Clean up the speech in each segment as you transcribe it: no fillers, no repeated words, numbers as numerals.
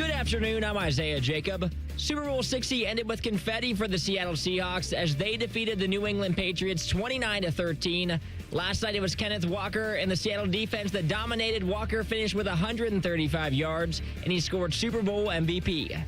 Good afternoon, I'm Isaiah Jacob. Super Bowl 60 ended with confetti for the Seattle Seahawks as they defeated the New England Patriots 29-13. Last night it was Kenneth Walker and the Seattle defense that dominated. Walker finished with 135 yards, and he scored Super Bowl MVP.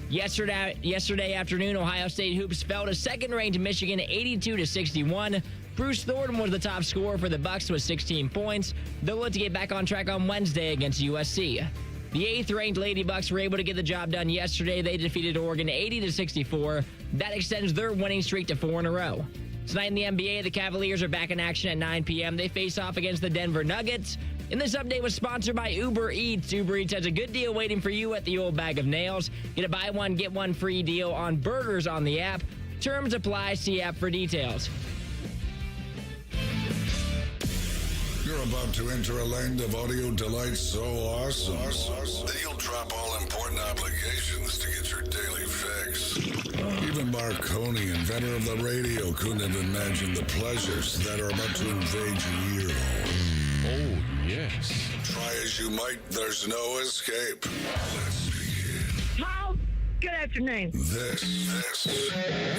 Yesterday afternoon, Ohio State hoops fell to second-ranked Michigan 82-61. Bruce Thornton was the top scorer for the Bucs with 16 points. They'll look to get back on track on Wednesday against USC. The 8th-ranked Lady Bucks were able to get the job done yesterday. They defeated Oregon 80-64. That extends their winning streak to 4 in a row. Tonight in the NBA, the Cavaliers are back in action at 9 p.m. They face off against the Denver Nuggets. And this update was sponsored by Uber Eats. Uber Eats has a good deal waiting for you at the old bag of nails. Get a buy one, get one free deal on burgers on the app. Terms apply. See app for details. You're about to enter a land of audio delight so awesome that you'll drop all important obligations to get your daily fix. Even Marconi, inventor of the radio, couldn't have imagined the pleasures that are about to invade your ear hole. Oh, yes. Try as you might, there's no escape. Let's begin. How? Good afternoon. This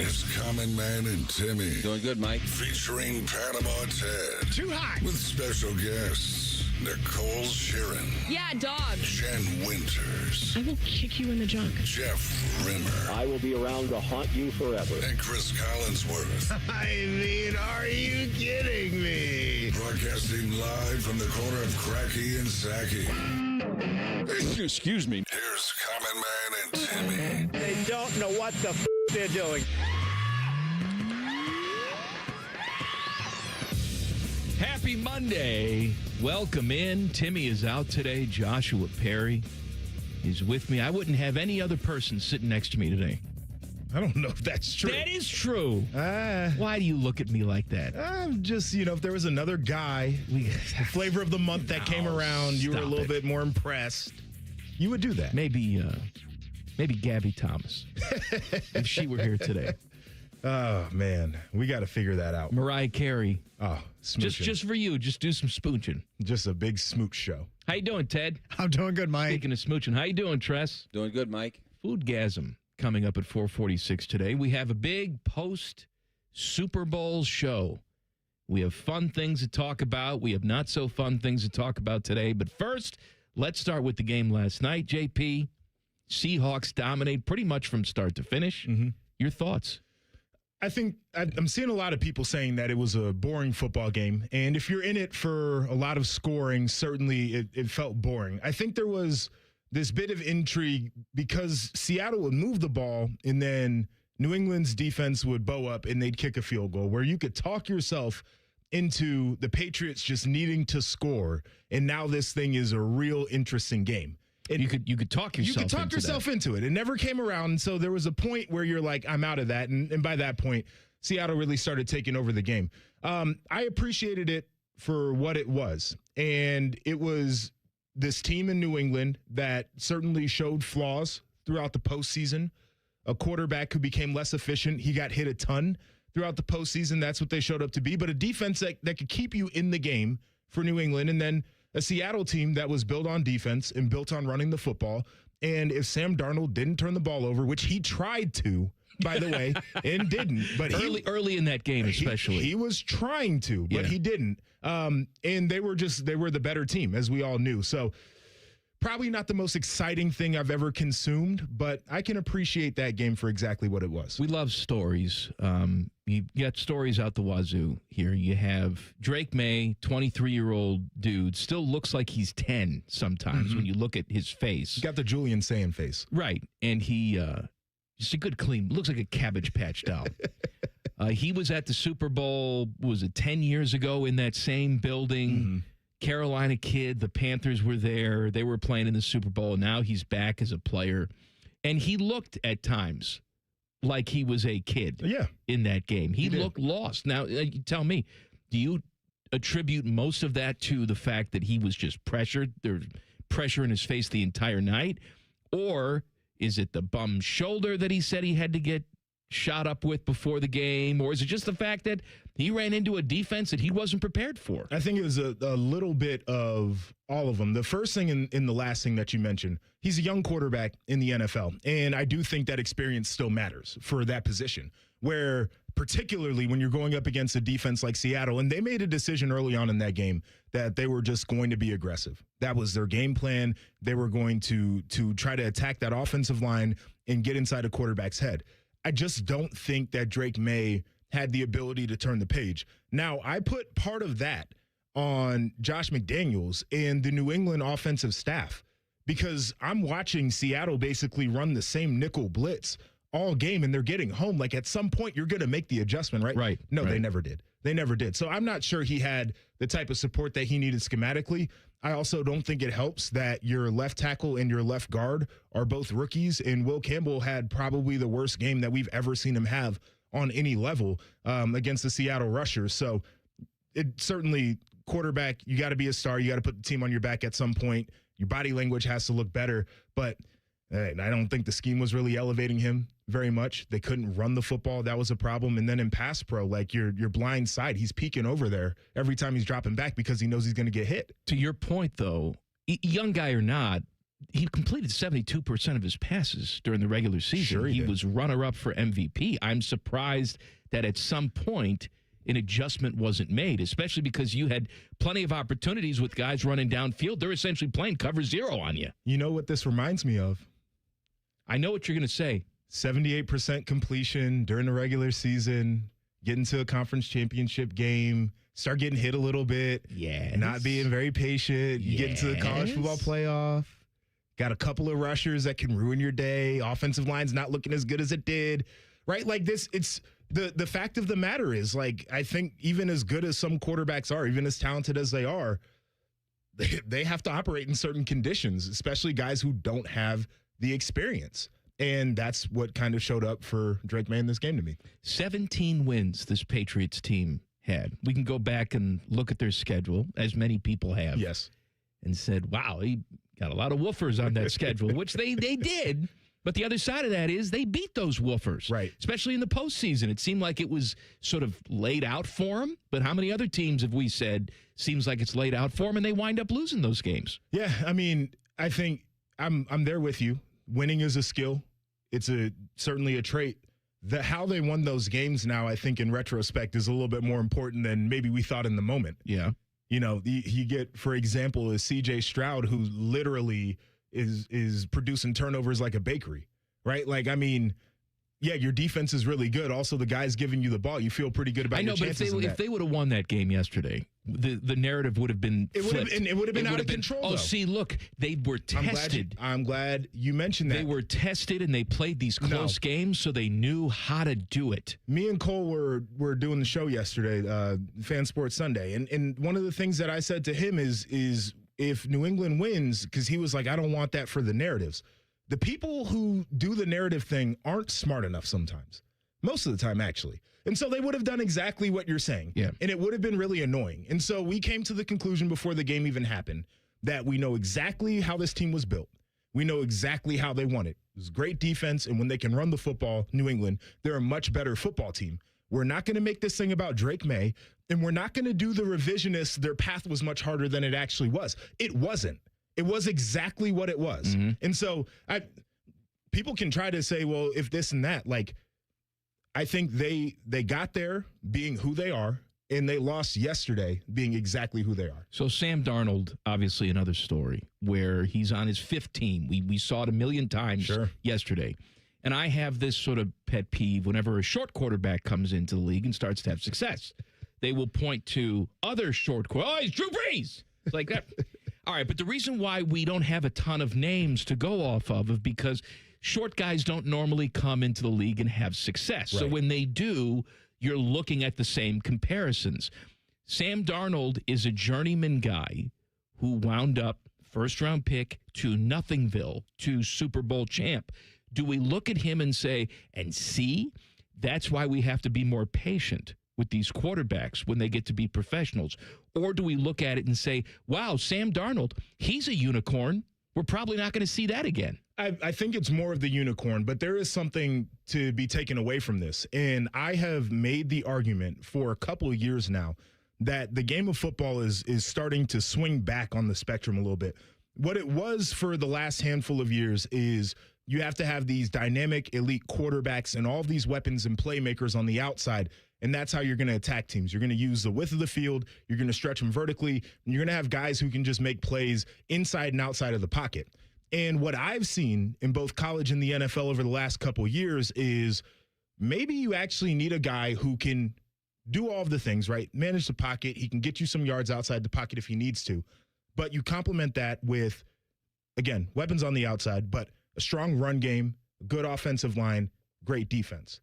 is Common Man and Timmy. Doing good, Mike. Featuring Panama Ted. Too hot. With special guests, Nicole Sheeran. Yeah, dog. Jen Winters. I will kick you in the junk. Jeff Rimmer. I will be around to haunt you forever. And Chris Collinsworth. I mean, are you kidding me? Broadcasting live from the corner of Cracky and Sacky. Excuse me. Here's Common Man and Timmy. They don't know what the they're doing. Happy Monday. Welcome in. Timmy is out today. Joshua Perry is with me. I wouldn't have any other person sitting next to me today. I don't know if that's true. That is true. Why do you look at me like that? I'm just, if there was another guy, the flavor of the month that came around, you were a little bit more impressed, you would do that. Maybe Gabby Thomas, if she were here today. Oh, man. We got to figure that out. Mariah Carey. Oh, smooching. Just for you. Just do some smooching. Just a big smooch show. How you doing, Ted? I'm doing good, Mike. Speaking of smooching, how you doing, Tress? Doing good, Mike. Foodgasm coming up at 4:46 today. We have a big post-Super Bowl show. We have fun things to talk about. We have not so fun things to talk about today. But first, let's start with the game last night. JP, Seahawks dominate pretty much from start to finish. Mm-hmm. Your thoughts? I think I'm seeing a lot of people saying that it was a boring football game. And if you're in it for a lot of scoring, certainly it felt boring. I think there was this bit of intrigue because Seattle would move the ball and then New England's defense would bow up and they'd kick a field goal where you could talk yourself into the Patriots just needing to score. And now this thing is a real interesting game. And you could talk yourself into it. It never came around. So there was a point where you're like, I'm out of that. And by that point, Seattle really started taking over the game. I appreciated it for what it was. And it was this team in New England that certainly showed flaws throughout the postseason. A quarterback who became less efficient. He got hit a ton throughout the postseason. That's what they showed up to be. But a defense that could keep you in the game for New England. And then a Seattle team that was built on defense and built on running the football. And if Sam Darnold didn't turn the ball over, which he tried to, by the way, and didn't. But early in that game, especially. He was trying to, but he didn't. And they were the better team, as we all knew. So probably not the most exciting thing I've ever consumed, but I can appreciate that game for exactly what it was. We love stories. You get stories out the wazoo here. You have Drake May, 23-year-old dude, still looks like he's 10 sometimes when you look at his face. He's got the Julian Sand face. Right. And he just a good clean, looks like a Cabbage Patch doll. He was at the Super Bowl, was it 10 years ago in that same building? Mm-hmm. Carolina kid, the Panthers were there. They were playing in the Super Bowl. Now he's back as a player. And he looked at times like he was a kid in that game. He looked lost. Now, tell me, do you attribute most of that to the fact that he was just pressured? There's pressure in his face the entire night? Or is it the bum shoulder that he said he had to get shot up with before the game? Or is it just the fact that he ran into a defense that he wasn't prepared for. I think it was a little bit of all of them. The first thing and the last thing that you mentioned, he's a young quarterback in the NFL. And I do think that experience still matters for that position, where particularly when you're going up against a defense like Seattle, and they made a decision early on in that game that they were just going to be aggressive. That was their game plan. They were going to try to attack that offensive line and get inside a quarterback's head. I just don't think that Drake May had the ability to turn the page. Now, I put part of that on Josh McDaniels and the New England offensive staff, because I'm watching Seattle basically run the same nickel blitz all game, and they're getting home. Like, at some point, you're going to make the adjustment, right? Right. No, right. They never did. They never did. So I'm not sure he had the type of support that he needed schematically. I also don't think it helps that your left tackle and your left guard are both rookies, and Will Campbell had probably the worst game that we've ever seen him have on any level against the Seattle Rushers. So it certainly, quarterback, you got to be a star. You got to put the team on your back at some point. Your body language has to look better. But I don't think the scheme was really elevating him very much. They couldn't run the football. That was a problem. And then in pass pro, like your blind side, he's peeking over there every time he's dropping back because he knows he's going to get hit. To your point, though, young guy or not, he completed 72% of his passes during the regular season. Sure he did. Was runner-up for MVP. I'm surprised that at some point an adjustment wasn't made, especially because you had plenty of opportunities with guys running downfield. They're essentially playing cover zero on you. You know what this reminds me of? I know what you're going to say. 78% completion during the regular season, get into a conference championship game, start getting hit a little bit, not being very patient. You get into the college football playoff, got a couple of rushers that can ruin your day, offensive line's not looking as good as it did, right? Like this, it's the fact of the matter is, like, I think even as good as some quarterbacks are, even as talented as they are, they have to operate in certain conditions, especially guys who don't have the experience. And that's what kind of showed up for Drake May in this game to me. 17 wins this Patriots team had. We can go back and look at their schedule, as many people have. Yes. And said, wow, he got a lot of woofers on that schedule, which they did. But the other side of that is they beat those woofers. Right. Especially in the postseason. It seemed like it was sort of laid out for them. But how many other teams have we said seems like it's laid out for them and they wind up losing those games? Yeah, I mean, I think I'm there with you. Winning is a skill. It's certainly a trait. How they won those games now, I think in retrospect, is a little bit more important than maybe we thought in the moment. Yeah. You know, you get, for example, is C.J. Stroud, who literally is producing turnovers like a bakery, right? Like, I mean, yeah, your defense is really good. Also, the guys giving you the ball, you feel pretty good about your chances. I know, but if they would have won that game yesterday, the narrative would have been flipped. It would have been out of control, though. See, look, they were tested. I'm glad you mentioned that. They were tested, and they played these close games, so they knew how to do it. Me and Cole were doing the show yesterday, Fan Sports Sunday, and one of the things that I said to him is if New England wins, because he was like, I don't want that for the narratives. The people who do the narrative thing aren't smart enough sometimes. Most of the time, actually. And so they would have done exactly what you're saying. Yeah. And it would have been really annoying. And so we came to the conclusion before the game even happened that we know exactly how this team was built. We know exactly how they won it. It was great defense, and when they can run the football, New England, they're a much better football team. We're not going to make this thing about Drake May, and we're not going to do the revisionist, their path was much harder than it actually was. It wasn't. It was exactly what it was. Mm-hmm. And so people can try to say, well, if this and that, like, I think they got there being who they are, and they lost yesterday being exactly who they are. So Sam Darnold, obviously another story where he's on his fifth team. We saw it a million times yesterday. And I have this sort of pet peeve whenever a short quarterback comes into the league and starts to have success. They will point to other short quarterbacks. Oh, he's Drew Brees. It's like that. All right, but the reason why we don't have a ton of names to go off of is because short guys don't normally come into the league and have success. Right. So when they do, you're looking at the same comparisons. Sam Darnold is a journeyman guy who wound up first-round pick to Nothingville to Super Bowl champ. Do we look at him and say, and see, that's why we have to be more patient with these quarterbacks when they get to be professionals? Or do we look at it and say, wow, Sam Darnold, he's a unicorn. we're probably not going to see that again. I think it's more of the unicorn, but there is something to be taken away from this. And I have made the argument for a couple of years now that the game of football is starting to swing back on the spectrum a little bit. What it was for the last handful of years is you have to have these dynamic elite quarterbacks and all of these weapons and playmakers on the outside. And that's how you're going to attack teams. You're going to use the width of the field. You're going to stretch them vertically. And you're going to have guys who can just make plays inside and outside of the pocket. And what I've seen in both college and the NFL over the last couple of years is maybe you actually need a guy who can do all of the things, right? Manage the pocket. He can get you some yards outside the pocket if he needs to. But you complement that with, again, weapons on the outside, but a strong run game, a good offensive line, great defense.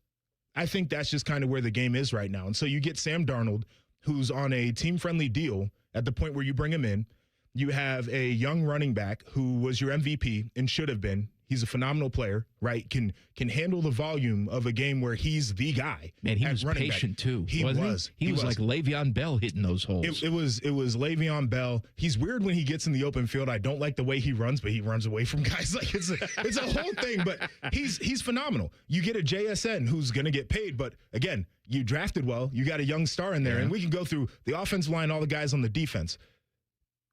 I think that's just kind of where the game is right now. And so you get Sam Darnold, who's on a team-friendly deal at the point where you bring him in. You have a young running back who was your MVP and should have been. He's a phenomenal player, right? Can handle the volume of a game where he's the guy. Man, he was patient too. He was like Le'Veon Bell hitting those holes. It was Le'Veon Bell. He's weird when he gets in the open field. I don't like the way he runs, but he runs away from guys. Like it's a whole thing. But he's phenomenal. You get a JSN who's going to get paid, but again, you drafted well. You got a young star in there, and we can go through the offensive line, all the guys on the defense.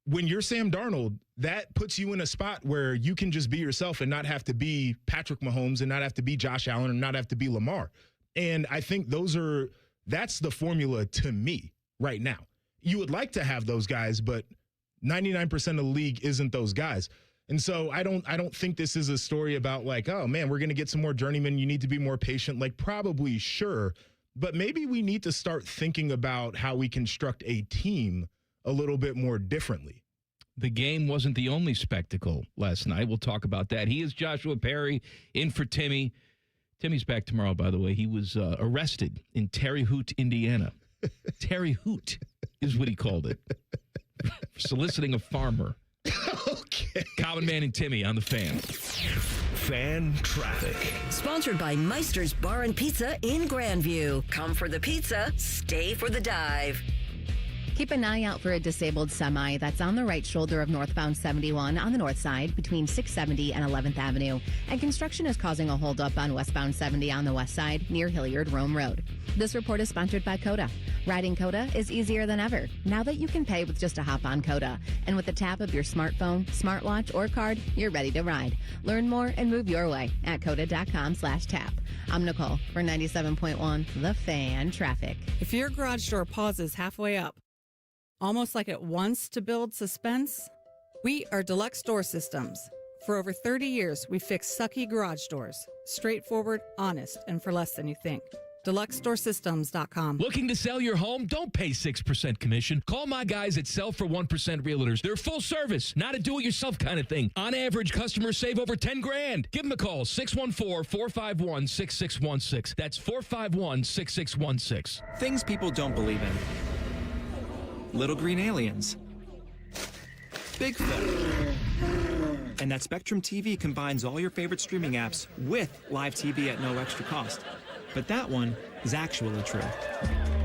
When you're Sam Darnold, that puts you in a spot where you can just be yourself and not have to be Patrick Mahomes and not have to be Josh Allen and not have to be Lamar. And I think that's the formula to me right now. You would like to have those guys, but 99% of the league isn't those guys. And so I don't think this is a story about like, oh man, we're going to get some more journeymen. You need to be more patient. Like probably sure, but maybe we need to start thinking about how we construct a team a little bit more differently. The game wasn't the only spectacle last night. We'll talk about that. He is Joshua Perry, in for Timmy. Timmy's back tomorrow, by the way. He was arrested in Terre Haute, Indiana. Terre Haute is what he called it. Soliciting a farmer. Okay. Common Man and Timmy on the Fan. Fan Traffic. Sponsored by Meister's Bar and Pizza in Grandview. Come for the pizza, stay for the dive. Keep an eye out for a disabled semi that's on the right shoulder of northbound 71 on the north side between 670 and 11th Avenue. And construction is causing a holdup on westbound 70 on the west side near Hilliard Rome Road. This report is sponsored by Coda. Riding Coda is easier than ever now that you can pay with just a hop on Coda. And with the tap of your smartphone, smartwatch, or card, you're ready to ride. Learn more and move your way at coda.com/tap. I'm Nicole for 97.1 The Fan Traffic. If your garage door pauses halfway up, almost like it wants to build suspense, we are Deluxe Door Systems. For over 30 years, we fix sucky garage doors. Straightforward, honest, and for less than you think. DeluxeDoorSystems.com. Looking to sell your home? Don't pay 6% commission. Call my guys at Sell for 1% Realtors. They're full service, not a do-it-yourself kind of thing. On average, customers save over $10,000. Give them a call, 614-451-6616. That's 451-6616. Things people don't believe in. Little green aliens. Bigfoot. And that Spectrum TV combines all your favorite streaming apps with live TV at no extra cost. But that one is actually true.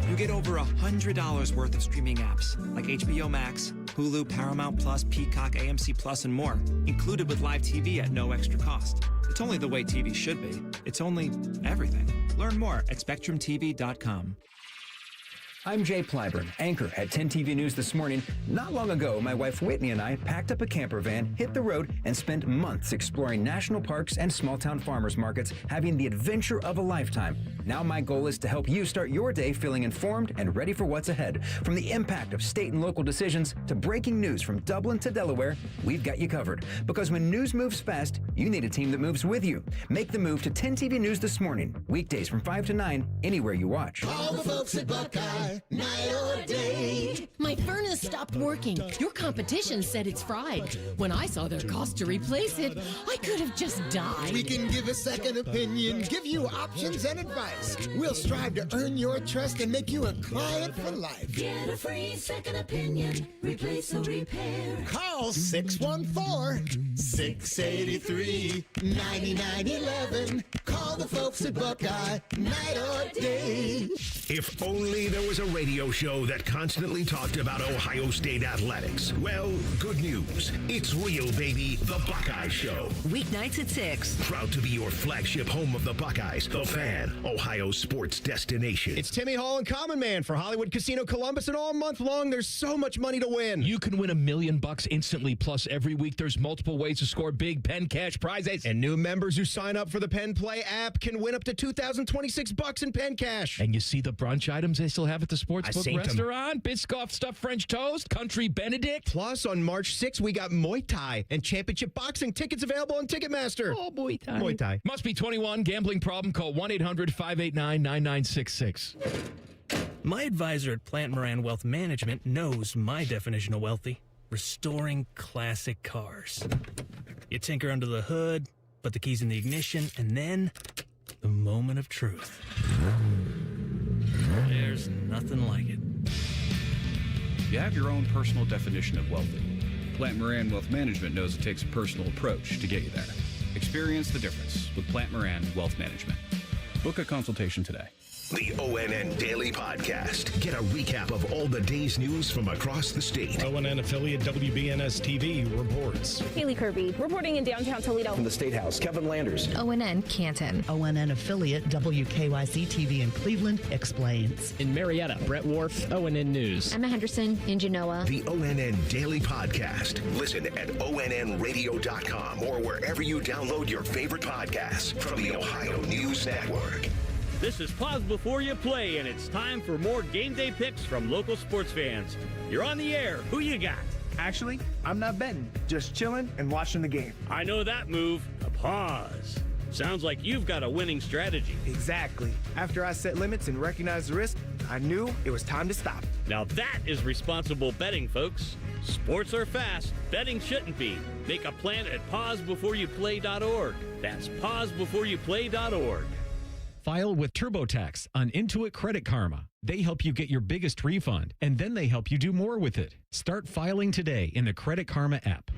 You get over $100 worth of streaming apps like HBO Max, Hulu, Paramount Plus, Peacock, AMC Plus, and more, included with live TV at no extra cost. It's only the way TV should be. It's only everything. Learn more at SpectrumTV.com. I'm Jay Plyburn, anchor at 10 TV News This Morning. Not long ago, my wife Whitney and I packed up a camper van, hit the road, and spent months exploring national parks and small-town farmers markets, having the adventure of a lifetime. Now my goal is to help you start your day feeling informed and ready for what's ahead. From the impact of state and local decisions to breaking news from Dublin to Delaware, we've got you covered. Because when news moves fast, you need a team that moves with you. Make the move to 10 TV News This Morning, weekdays from 5 to 9, anywhere you watch. All the folks at Buckeye. Night or day. My furnace stopped working. Your competition said it's fried. When I saw their cost to replace it, I could have just died. We can give a second opinion, give you options and advice. We'll strive to earn your trust and make you a client for life. Get a free second opinion. Replace or repair. Call 614-683-9911. Call the folks at Buckeye. Night or day. If only there was a radio show that constantly talked about Ohio State athletics. Well, good news. It's real, baby. The Buckeye Show. Weeknights at 6. Proud to be your flagship home of the Buckeyes, The Fan, Ohio sports destination. It's Timmy Hall and Common Man for Hollywood Casino Columbus, and all month long, there's so much money to win. You can win $1 million instantly, plus every week there's multiple ways to score big Penn Cash prizes. And new members who sign up for the Penn Play app can win up to $2,026 in Penn Cash. And you see the brunch items they still have at the Sportsbook seen 'em. restaurant? Biscoff stuffed French toast, Country Benedict. Plus, on March 6th, we got Muay Thai and Championship Boxing tickets available on Ticketmaster. Oh, Muay Thai. Muay Thai. Must be 21. Gambling problem? Call 1-800-589-9966. My advisor at Plant Moran Wealth Management knows my definition of wealthy. Restoring classic cars. You tinker under the hood, put the keys in the ignition, and then the moment of truth. There's nothing like it. You have your own personal definition of wealthy. Plant Moran Wealth Management knows it takes a personal approach to get you there. Experience the difference with Plant Moran Wealth Management. Book a consultation today. The ONN Daily Podcast. Get a recap of all the day's news from across the state. ONN affiliate WBNS TV reports. Haley Kirby, reporting in downtown Toledo. From the State House, Kevin Landers. ONN Canton. ONN affiliate WKYC TV in Cleveland explains. In Marietta, Brett Wharf, ONN News. Emma Henderson in Genoa. The ONN Daily Podcast. Listen at ONNradio.com or wherever you download your favorite podcasts from the Ohio News Network. This is Pause Before You Play, and it's time for more game day picks from local sports fans. You're on the air. Who you got? Actually, I'm not betting, just chilling and watching the game. I know that move. A pause. Sounds like you've got a winning strategy. Exactly. After I set limits and recognized the risk, I knew it was time to stop. Now that is responsible betting, folks. Sports are fast. Betting shouldn't be. Make a plan at pausebeforeyouplay.org. That's pausebeforeyouplay.org. File with TurboTax on Intuit Credit Karma. They help you get your biggest refund, and then they help you do more with it. Start filing today in the Credit Karma app.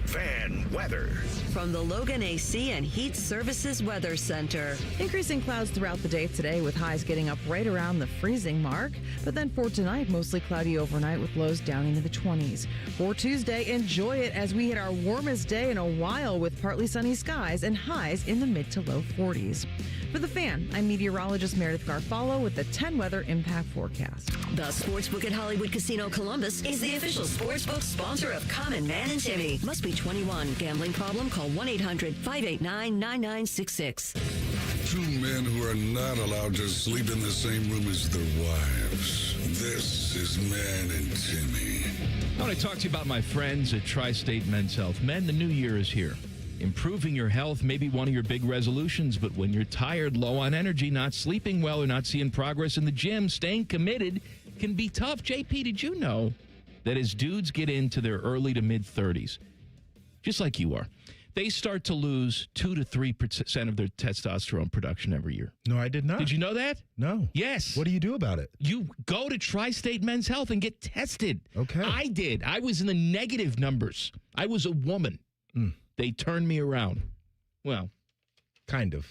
Fan weather. From the Logan AC and Heat Services Weather Center. Increasing clouds throughout the day today with highs getting up right around the freezing mark. But then for tonight, mostly cloudy overnight with lows down into the 20s. For Tuesday, enjoy it as we hit our warmest day in a while with partly sunny skies and highs in the mid to low 40s. For the Fan, I'm meteorologist Meredith Garfalo with the 10 weather impact forecast. The Sportsbook at Hollywood Casino Columbus is the official sportsbook sponsor of Common Man and Timmy. Must be 21. Gambling problem? Call 1-800-589-9966. Two men who are not allowed to sleep in the same room as their wives. This is Man and Timmy. I want to talk to you about my friends at Tri-State Men's Health. Men, the new year is here. Improving your health may be one of your big resolutions, but when you're tired, low on energy, not sleeping well, or not seeing progress in the gym, staying committed can be tough. JP, did you know that as dudes get into their early to mid-30s, just like you are, they start to lose 2 to 3% of their testosterone production every year? No, I did not. Did you know that? No. Yes. What do you do about it? You go to Tri-State Men's Health and get tested. Okay. I did. I was in the negative numbers. I was a woman. They turned me around. Well, kind of.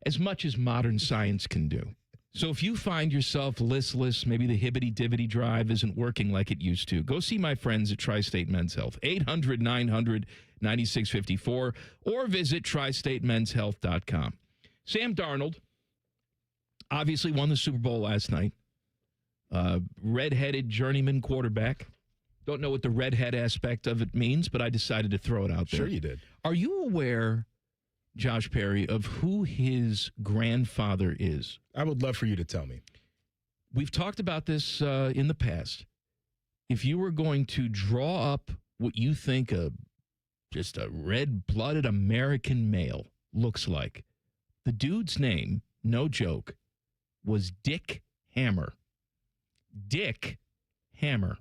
As much as modern science can do. So if you find yourself listless, maybe the hibbity-dibbity drive isn't working like it used to, go see my friends at Tri-State Men's Health, 800-900-9654, or visit tristatemenshealth.com. Sam Darnold obviously won the Super Bowl last night. Red-headed journeyman quarterback. Don't know what the redhead aspect of it means, but I decided to throw it out there. Sure you did. Are you aware, Josh Perry, of who his grandfather is? I would love for you to tell me. We've talked about this in the past. If you were going to draw up what you think just a red-blooded American male looks like, the dude's name, no joke, was Dick Hammer. Dick Hammer.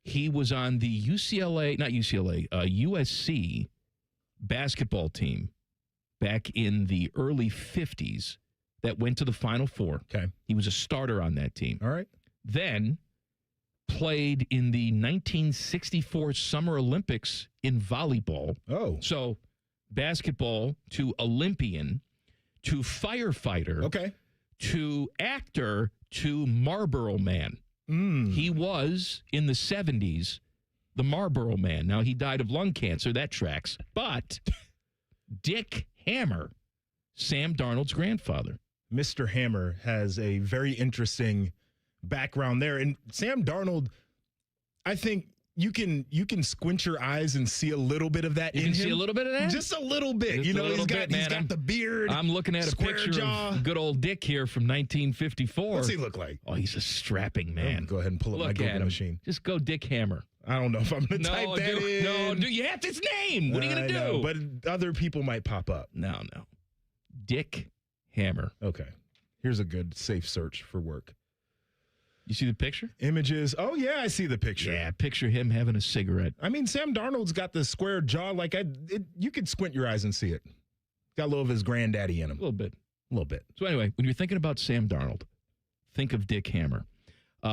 He was on the USC basketball team back in the early 50s that went to the Final Four. Okay. He was a starter on that team. All right. Then played in the 1964 Summer Olympics in volleyball. Oh. So basketball to Olympian to firefighter. Okay. To actor to Marlboro Man. He was, in the 70s, the Marlboro Man. Now, he died of lung cancer. That tracks. But Dick Hammer, Sam Darnold's grandfather. Mr. Hammer has a very interesting background there. And Sam Darnold, I think you can squint your eyes and see a little bit of that in him. You can see a little bit of that? Just a little bit. Just you know, he's got the beard. I'm looking at a picture jaw. of good old Dick here from 1954. What's he look like? Oh, he's a strapping man. Go ahead and pull up my Google machine. Just go Dick Hammer. I don't know if I'm going to type that in. No, you have his name. What are you going to do? Know, but other people might pop up. No. Dick Hammer. Okay. Here's a good safe search for work. You see the picture? Images. Oh, yeah, I see the picture. Yeah, picture him having a cigarette. I mean, Sam Darnold's got the square jaw. Like, you could squint your eyes and see it. Got a little of his granddaddy in him. A little bit. So anyway, when you're thinking about Sam Darnold, think of Dick Hammer.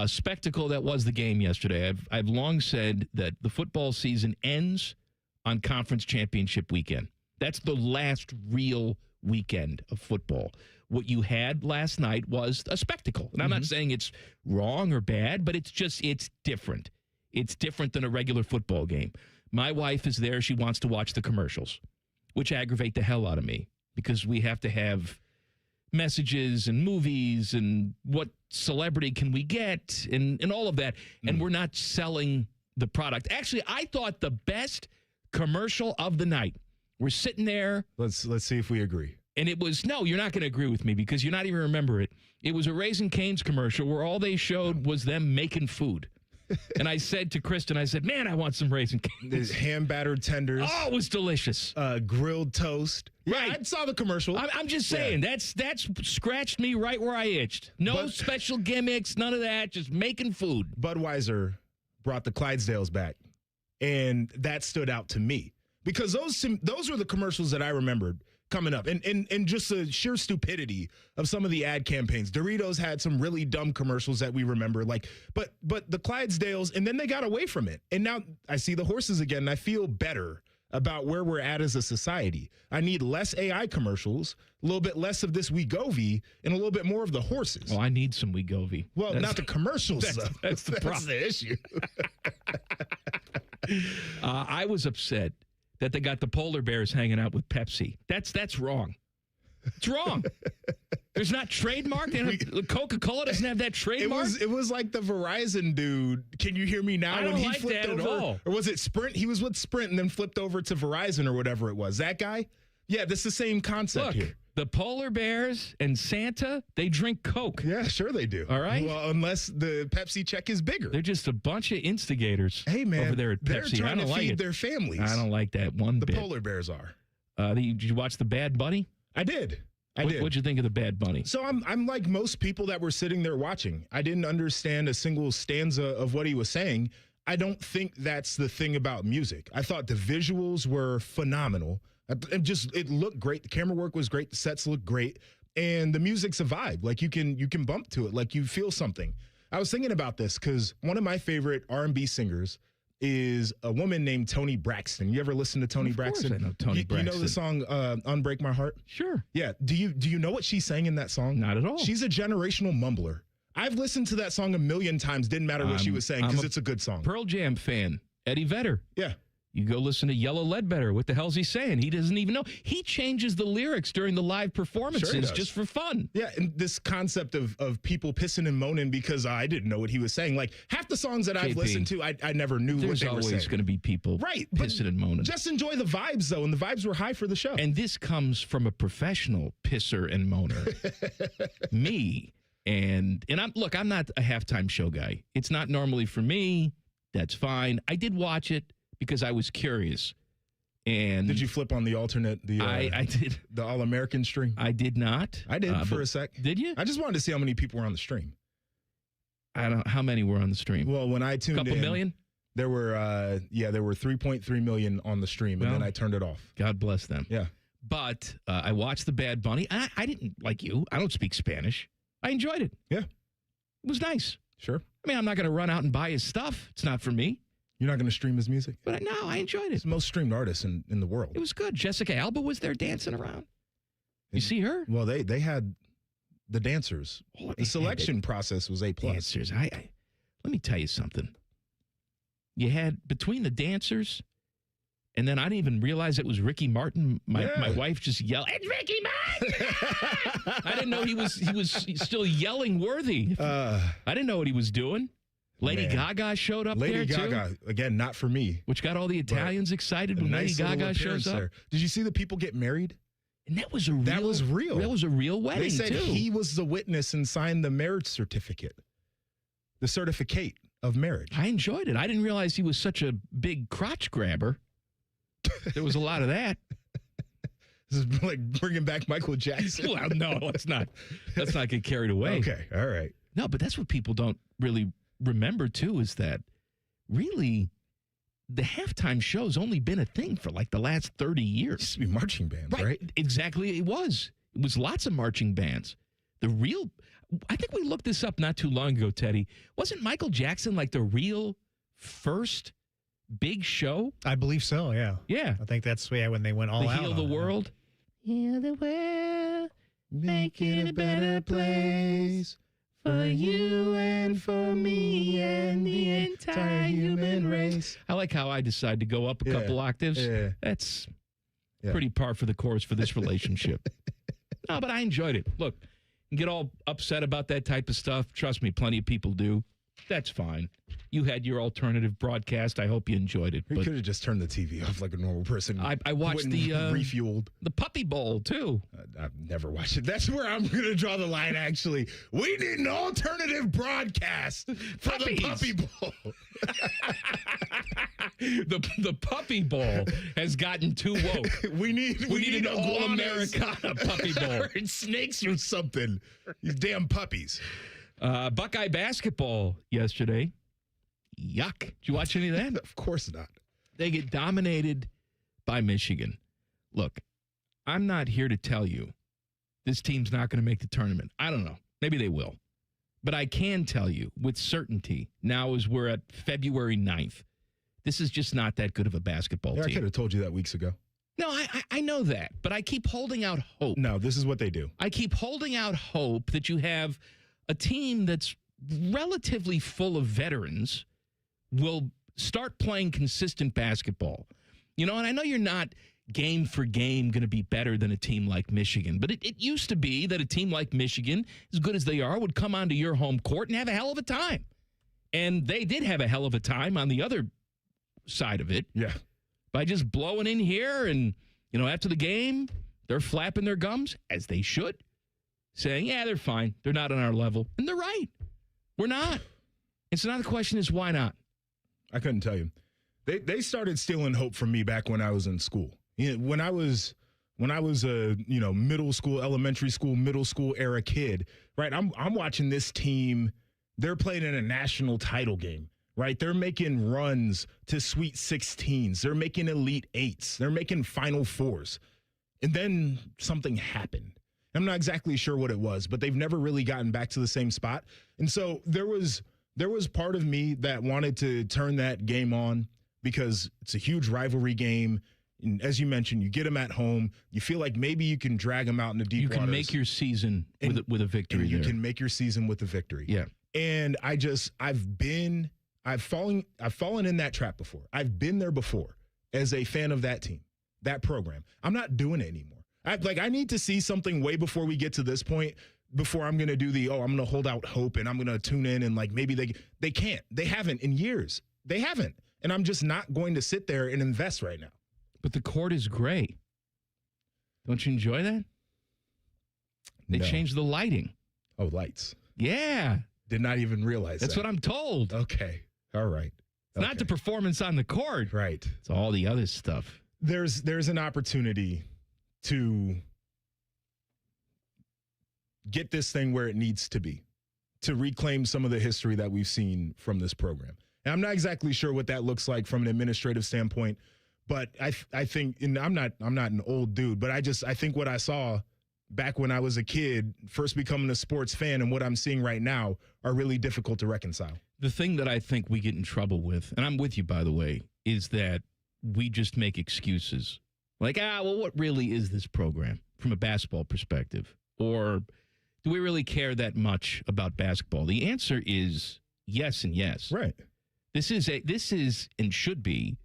Spectacle that was the game yesterday. I've long said that the football season ends on conference championship weekend. That's the last real weekend of football. What you had last night was a spectacle. And I'm not saying it's wrong or bad, but it's different. It's different than a regular football game. My wife is there. She wants to watch the commercials, which aggravate the hell out of me because we have to have messages and movies and what celebrity can we get and all of that. And we're not selling the product. Actually, I thought the best commercial of the night. We're sitting there. Let's see if we agree. And it was, no, you're not going to agree with me because you're not even remember it. It was a Raising Cane's commercial where all they showed was them making food. And I said to Kristen, I said, man, I want some Raising Cane's. There's ham-battered tenders. Oh, it was delicious. Grilled toast. Right. Yeah, I saw the commercial. I'm just saying, that's scratched me right where I itched. No special gimmicks, none of that, just making food. Budweiser brought the Clydesdales back, and that stood out to me because those were the commercials that I remembered coming up, and just the sheer stupidity of some of the ad campaigns. Doritos had some really dumb commercials that we remember, but the Clydesdales, and then they got away from it. And now I see the horses again, and I feel better about where we're at as a society. I need less AI commercials, a little bit less of this Wegovy, and a little bit more of the horses. Well, I need some Wegovy. Well, not the commercials. That's the problem. That's the issue. I was upset that they got the polar bears hanging out with Pepsi. That's wrong. It's wrong. There's not trademarked. Coca-Cola doesn't have that trademark. It was like the Verizon dude. Can you hear me now? I don't when he like flipped that over, at all. Or was it Sprint? He was with Sprint and then flipped over to Verizon or whatever it was. That guy? Yeah, that's the same concept here. The polar bears and Santa, they drink Coke. Yeah, sure they do. All right. Well, unless the Pepsi check is bigger. They're just a bunch of instigators. Hey, man. Over there at they're Pepsi. trying I don't to like feed it. their families. I don't like that one bit. The polar bears are. Did you watch the Bad Bunny? I did. What'd you think of the Bad Bunny? So I'm like most people that were sitting there watching. I didn't understand a single stanza of what he was saying. I don't think that's the thing about music. I thought the visuals were phenomenal. It looked great. The camera work was great. The sets looked great. And the music's a vibe. Like you can bump to it. Like you feel something. I was thinking about this because one of my favorite R&B singers is a woman named Toni Braxton. You ever listen to Toni Braxton? I know Toni Braxton. You know the song Unbreak My Heart? Sure. Yeah. Do you know what she sang in that song? Not at all. She's a generational mumbler. I've listened to that song a million times. Didn't matter what she was saying because it's a good song. Pearl Jam fan. Eddie Vedder. Yeah. You go listen to Yellow Ledbetter. What the hell's he saying? He doesn't even know. He changes the lyrics during the live performances just for fun. Yeah, and this concept of people pissing and moaning because I didn't know what he was saying. Like half the songs that I've listened to, I never knew what they were saying. There's always going to be people pissing and moaning. Just enjoy the vibes, though, and the vibes were high for the show. And this comes from a professional pisser and moaner. Me. And I'm not a halftime show guy. It's not normally for me. That's fine. I did watch it because I was curious. And did you flip on the alternate? I did. The All-American stream? I did not. I did for a sec. Did you? I just wanted to see how many people were on the stream. I don't know. How many were on the stream? Well, when I tuned in. Couple million? There were 3.3 million on the stream, and then I turned it off. God bless them. Yeah. But I watched the Bad Bunny. I didn't, like you, I don't speak Spanish. I enjoyed it. Yeah. It was nice. Sure. I mean, I'm not going to run out and buy his stuff. It's not for me. You're not going to stream his music? But no, I enjoyed it. He's the most streamed artist in the world. It was good. Jessica Alba was there dancing around. You see her? Well, they had the dancers. The selection process was A+. Dancers. Let me tell you something. You had between the dancers, and then I didn't even realize it was Ricky Martin. My wife just yelled, "It's Ricky Martin!" I didn't know he was still yelling worthy. I didn't know what he was doing. Lady Gaga showed up there, too. Lady Gaga, again, not for me. Which got all the Italians excited when Lady Gaga shows up. There. Did you see the people get married? And that was real. That was a real wedding, They said too. he was the witness and signed the marriage certificate. The certificate of marriage. I enjoyed it. I didn't realize he was such a big crotch grabber. There was a lot of that. This is like bringing back Michael Jackson. Well, no, let's not get carried away. Okay, all right. No, but that's what people don't really remember, too, is that really the halftime show's only been a thing for like the last 30 years. It used to be marching bands, right? Exactly, it was. It was lots of marching bands. I think we looked this up not too long ago, Teddy. Wasn't Michael Jackson like the real first big show? I believe so, yeah. Yeah. I think that's when they went all out. Heal the World. Heal the world, make it a better place for you and for me and the entire human race. I like how I decided to go up a couple octaves. Yeah. That's pretty par for the course for this relationship. No, but I enjoyed it. Look, you get all upset about that type of stuff. Trust me, plenty of people do. That's fine. You had your alternative broadcast. I hope you enjoyed it. You could have just turned the TV off like a normal person. I watched the refueled. The Puppy Bowl, too. I've never watched it. That's where I'm going to draw the line, actually. We need an alternative broadcast for the Puppy Bowl. The Puppy Bowl has gotten too woke. We need an all-Americana Puppy Bowl. Snakes or something. These damn puppies. Buckeye basketball yesterday. Yuck. Did you watch any of that? Of course not. They get dominated by Michigan. Look, I'm not here to tell you this team's not going to make the tournament. I don't know. Maybe they will. But I can tell you with certainty, now as we're at February 9th, this is just not that good of a basketball team. I could have told you that weeks ago. No, I know that, but I keep holding out hope. No, this is what they do. I keep holding out hope that you have a team that's relatively full of veterans will start playing consistent basketball. And I know you're not game for game going to be better than a team like Michigan, but it used to be that a team like Michigan, as good as they are, would come onto your home court and have a hell of a time. And they did have a hell of a time on the other side of it. Yeah. By just blowing in here and, after the game, they're flapping their gums, as they should, saying, yeah, they're fine. They're not on our level. And they're right. We're not. And so now the question is, why not? I couldn't tell you. They started stealing hope from me back when I was in school. When I was a middle school, elementary school, middle school era kid, right? I'm watching this team. They're playing in a national title game, right? They're making runs to Sweet 16s. They're making Elite 8s. They're making Final Fours. And then something happened. I'm not exactly sure what it was, but they've never really gotten back to the same spot. And so there was part of me that wanted to turn that game on because it's a huge rivalry game. And as you mentioned, you get them at home. You feel like maybe you can drag them out into deep waters. You can make your season with a victory. You can make your season with a victory. Yeah. And I've fallen in that trap before. I've been there before as a fan of that team, that program. I'm not doing it anymore. I need to see something way before we get to this point before I'm going to do I'm going to hold out hope and I'm going to tune in and maybe they can't. They haven't in years. They haven't. And I'm just not going to sit there and invest right now. But the court is gray. Don't you enjoy that? They changed the lighting. Oh, lights. Yeah. Did not even realize That's that. what I'm told. Okay. All right. It's not the performance on the court. Right. It's all the other stuff. There's an opportunity to get this thing where it needs to be, to reclaim some of the history that we've seen from this program. And I'm not exactly sure what that looks like from an administrative standpoint, but I think, and I'm not an old dude, but I think what I saw back when I was a kid, first becoming a sports fan, and what I'm seeing right now are really difficult to reconcile. The thing that I think we get in trouble with, and I'm with you, by the way, is that we just make excuses. Like, what really is this program from a basketball perspective? Or Do we really care that much about basketball? The answer is yes and yes. Right. This is and should be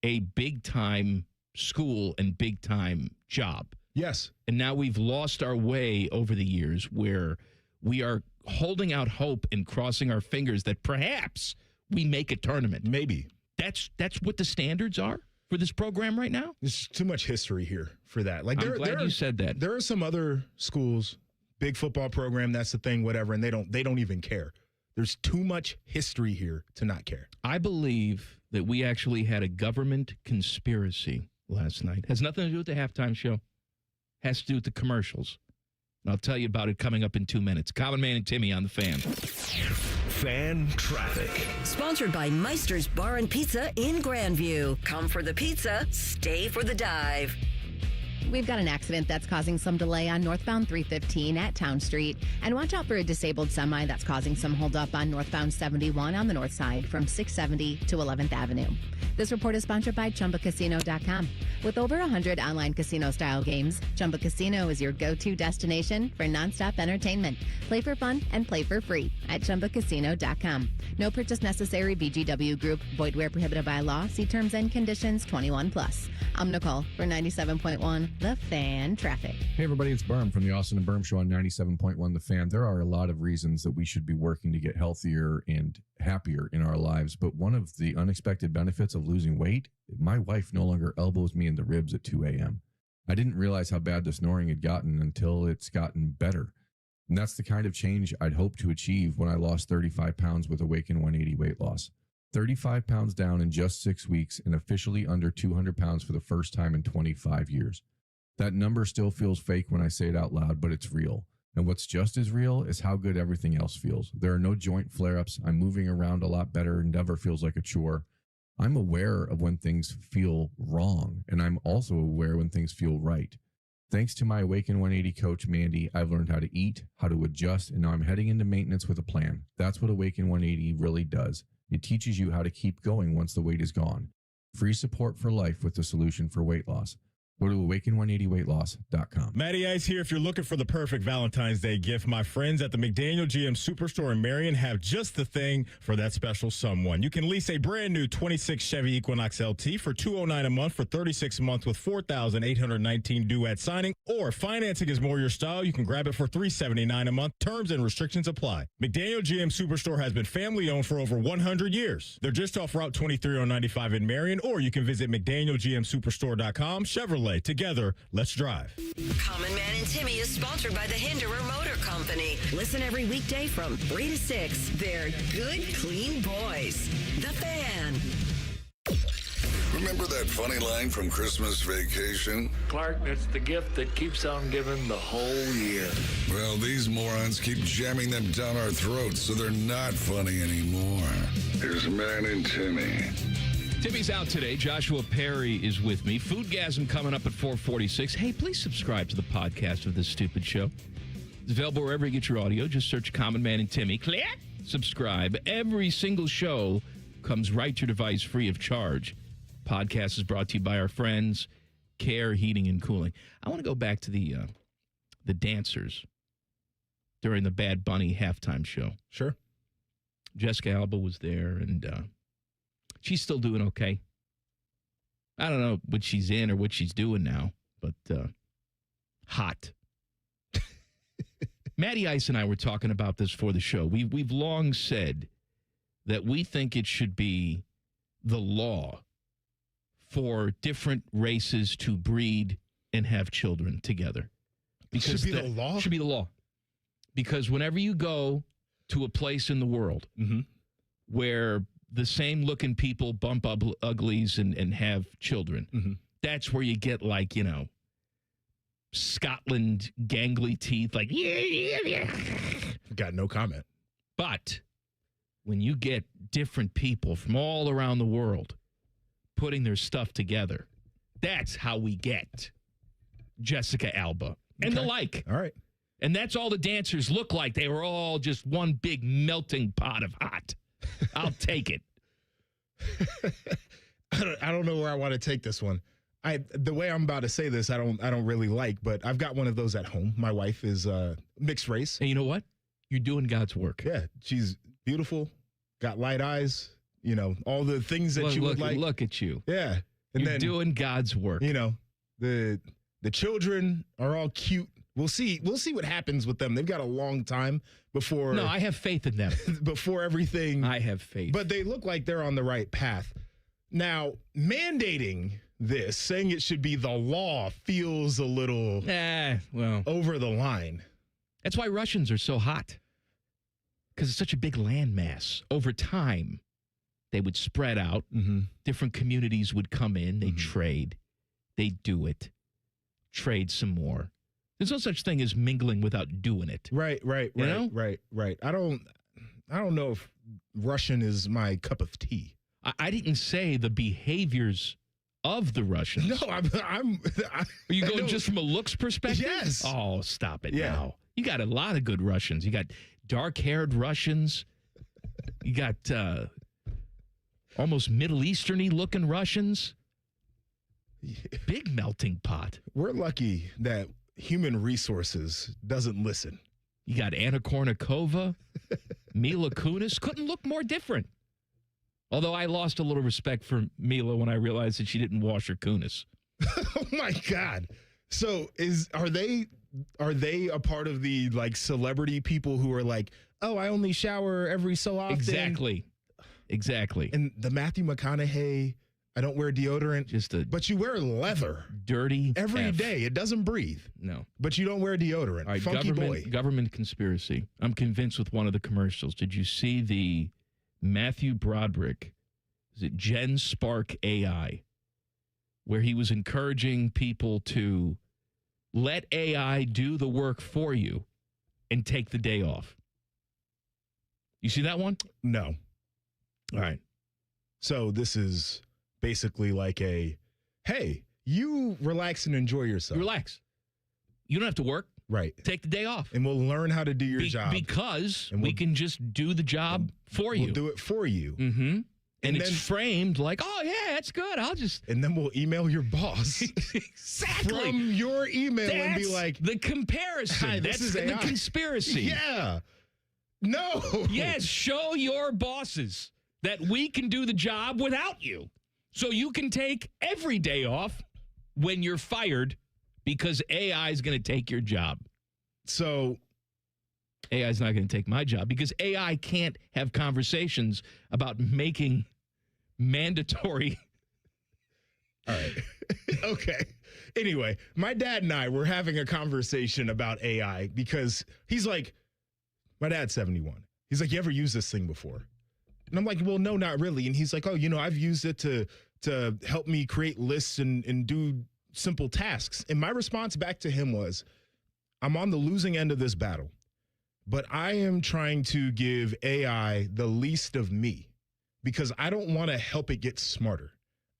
a big-time school and big-time job. Yes. And now we've lost our way over the years where we are holding out hope and crossing our fingers that perhaps we make a tournament. Maybe. That's what the standards are for this program right now? There's too much history here for that. Like, I'm glad you said that. There are some other schools, big football program, that's the thing, whatever, and they don't even care. There's too much history here to not care. I believe that we actually had a government conspiracy last night. Has nothing to do with the halftime show. Has to do with the commercials. And I'll tell you about it coming up in 2 minutes. Common Man and Timmy on the Fan. Fan traffic. Sponsored by Meister's Bar and Pizza in Grandview. Come for the pizza, stay for the dive. We've got an accident that's causing some delay on northbound 315 at Town Street. And watch out for a disabled semi that's causing some holdup on northbound 71 on the north side from 670 to 11th Avenue. This report is sponsored by ChumbaCasino.com. With over 100 online casino-style games, Chumba Casino is your go-to destination for nonstop entertainment. Play for fun and play for free at ChumbaCasino.com. No purchase necessary. VGW Group. Void where prohibited by law. See terms and conditions. 21+. I'm Nicole for 97.1 The Fan Traffic. Hey everybody, it's Berm from the Austin and Berm Show on 97.1 The Fan. There are a lot of reasons that we should be working to get healthier and happier in our lives, but one of the unexpected benefits of losing weight, my wife no longer elbows me in the ribs at 2 a.m. I didn't realize how bad the snoring had gotten until it's gotten better. And that's the kind of change I'd hoped to achieve when I lost 35 pounds with Awaken 180 weight loss. 35 pounds down in just 6 weeks and officially under 200 pounds for the first time in 25 years. That number still feels fake when I say it out loud, but it's real. And what's just as real is how good everything else feels. There are no joint flare-ups. I'm moving around a lot better and never feels like a chore. I'm aware of when things feel wrong, and I'm also aware when things feel right. Thanks to my Awaken 180 coach, Mandy, I've learned how to eat, how to adjust, and now I'm heading into maintenance with a plan. That's what Awaken 180 really does. It teaches you how to keep going once the weight is gone. Free support for life with the solution for weight loss. Go to awaken180weightloss.com. Matty Ice here. If you're looking for the perfect Valentine's Day gift, my friends at the McDaniel GM Superstore in Marion have just the thing for that special someone. You can lease a brand new 26 Chevy Equinox LT for $209 a month for 36 months with $4,819 due at signing, or if financing is more your style, you can grab it for $379 a month. Terms and restrictions apply. McDaniel GM Superstore has been family owned for over 100 years. They're just off Route 23 on 95 in Marion, or you can visit McDanielGMSuperstore.com. Chevrolet. Together, let's drive. Common Man and Timmy is sponsored by the Hinderer Motor Company. Listen every weekday from 3 to 6. They're good, clean boys. The Fan. Remember that funny line from Christmas Vacation? Clark, it's the gift that keeps on giving the whole year. Well, these morons keep jamming them down our throats, so they're not funny anymore. Here's Man and Timmy. Timmy's out today. Joshua Perry is with me. Foodgasm coming up at 4:46. Hey, please subscribe to the podcast of this stupid show. It's available wherever you get your audio. Just search Common Man and Timmy. Click. Subscribe. Every single show comes right to your device free of charge. Podcast is brought to you by our friends, Care Heating and Cooling. I want to go back to the dancers during the Bad Bunny halftime show. Sure. Jessica Alba was there, and she's still doing okay. I don't know what she's in or what she's doing now, but hot. Matty Ice and I were talking about this for the show. We've long said that we think it should be the law for different races to breed and have children together. Because should be the law? Should be the law. Because whenever you go to a place in the world where the same looking people bump uglies and have children, that's where you get, like, Scotland gangly teeth, like, yeah. Got no comment. But when you get different people from all around the world putting their stuff together, that's how we get Jessica Alba and the like. All right. And that's all the dancers look like. They were all just one big melting pot of hot. I'll take it. I don't know where I want to take this one. the way I'm about to say this, I don't really like, but I've got one of those at home. My wife is mixed race. And you know what? You're doing God's work. Yeah, she's beautiful, got light eyes, you know, all the things that you would like. Look at you. Yeah. And You're then doing God's work. You know, the children are all cute. We'll see what happens with them. They've got a long time before. No, I have faith in them. Before everything. I have faith. But they look like they're on the right path. Now, mandating this, saying it should be the law, feels a little over the line. That's why Russians are so hot. Because it's such a big landmass. Over time, they would spread out. Mm-hmm. Different communities would come in. They'd trade. They'd do it. Trade some more. There's no such thing as mingling without doing it. Right. You know? Right. I don't know if Russian is my cup of tea. I didn't say the behaviors of the Russians. No, I'm Are you going just from a looks perspective? Yes. Oh, stop it now. You got a lot of good Russians. You got dark-haired Russians. You got almost Middle Eastern-y looking Russians. Big melting pot. We're lucky that human resources doesn't listen. You got Anna Kournikova, Mila Kunis. Couldn't look more different. Although I lost a little respect for Mila when I realized that she didn't wash her Kunis. Oh my God! So are they a part of the like celebrity people who are like, oh, I only shower every so often? Exactly. And the Matthew McConaughey, I don't wear deodorant. But you wear leather. Dirty. Every day. It doesn't breathe. No. But you don't wear deodorant. All right, Funky boy. Government conspiracy. I'm convinced with one of the commercials. Did you see the Matthew Broderick, is it Gen Spark AI, where he was encouraging people to let AI do the work for you and take the day off? You see that one? No. All right. So this is basically like hey, you relax and enjoy yourself. Relax. You don't have to work. Right. Take the day off. And we'll learn how to do your job. Because we can just do the job for you. We'll do it for you. Mm-hmm. And it's then, framed like, oh, yeah, that's good. And then we'll email your boss. Exactly. From your email and be like. The comparison. Hi, that's this is the conspiracy. Yeah. No. Yes, show your bosses that we can do the job without you. So you can take every day off when you're fired because AI is going to take your job. So AI is not going to take my job because AI can't have conversations about making mandatory. All right. Okay. Anyway, my dad and I were having a conversation about AI because he's like, my dad's 71. He's like, you ever used this thing before? And I'm like, well, no, not really. And he's like, oh, I've used it to help me create lists and do simple tasks. And my response back to him was, I'm on the losing end of this battle, but I am trying to give AI the least of me because I don't want to help it get smarter.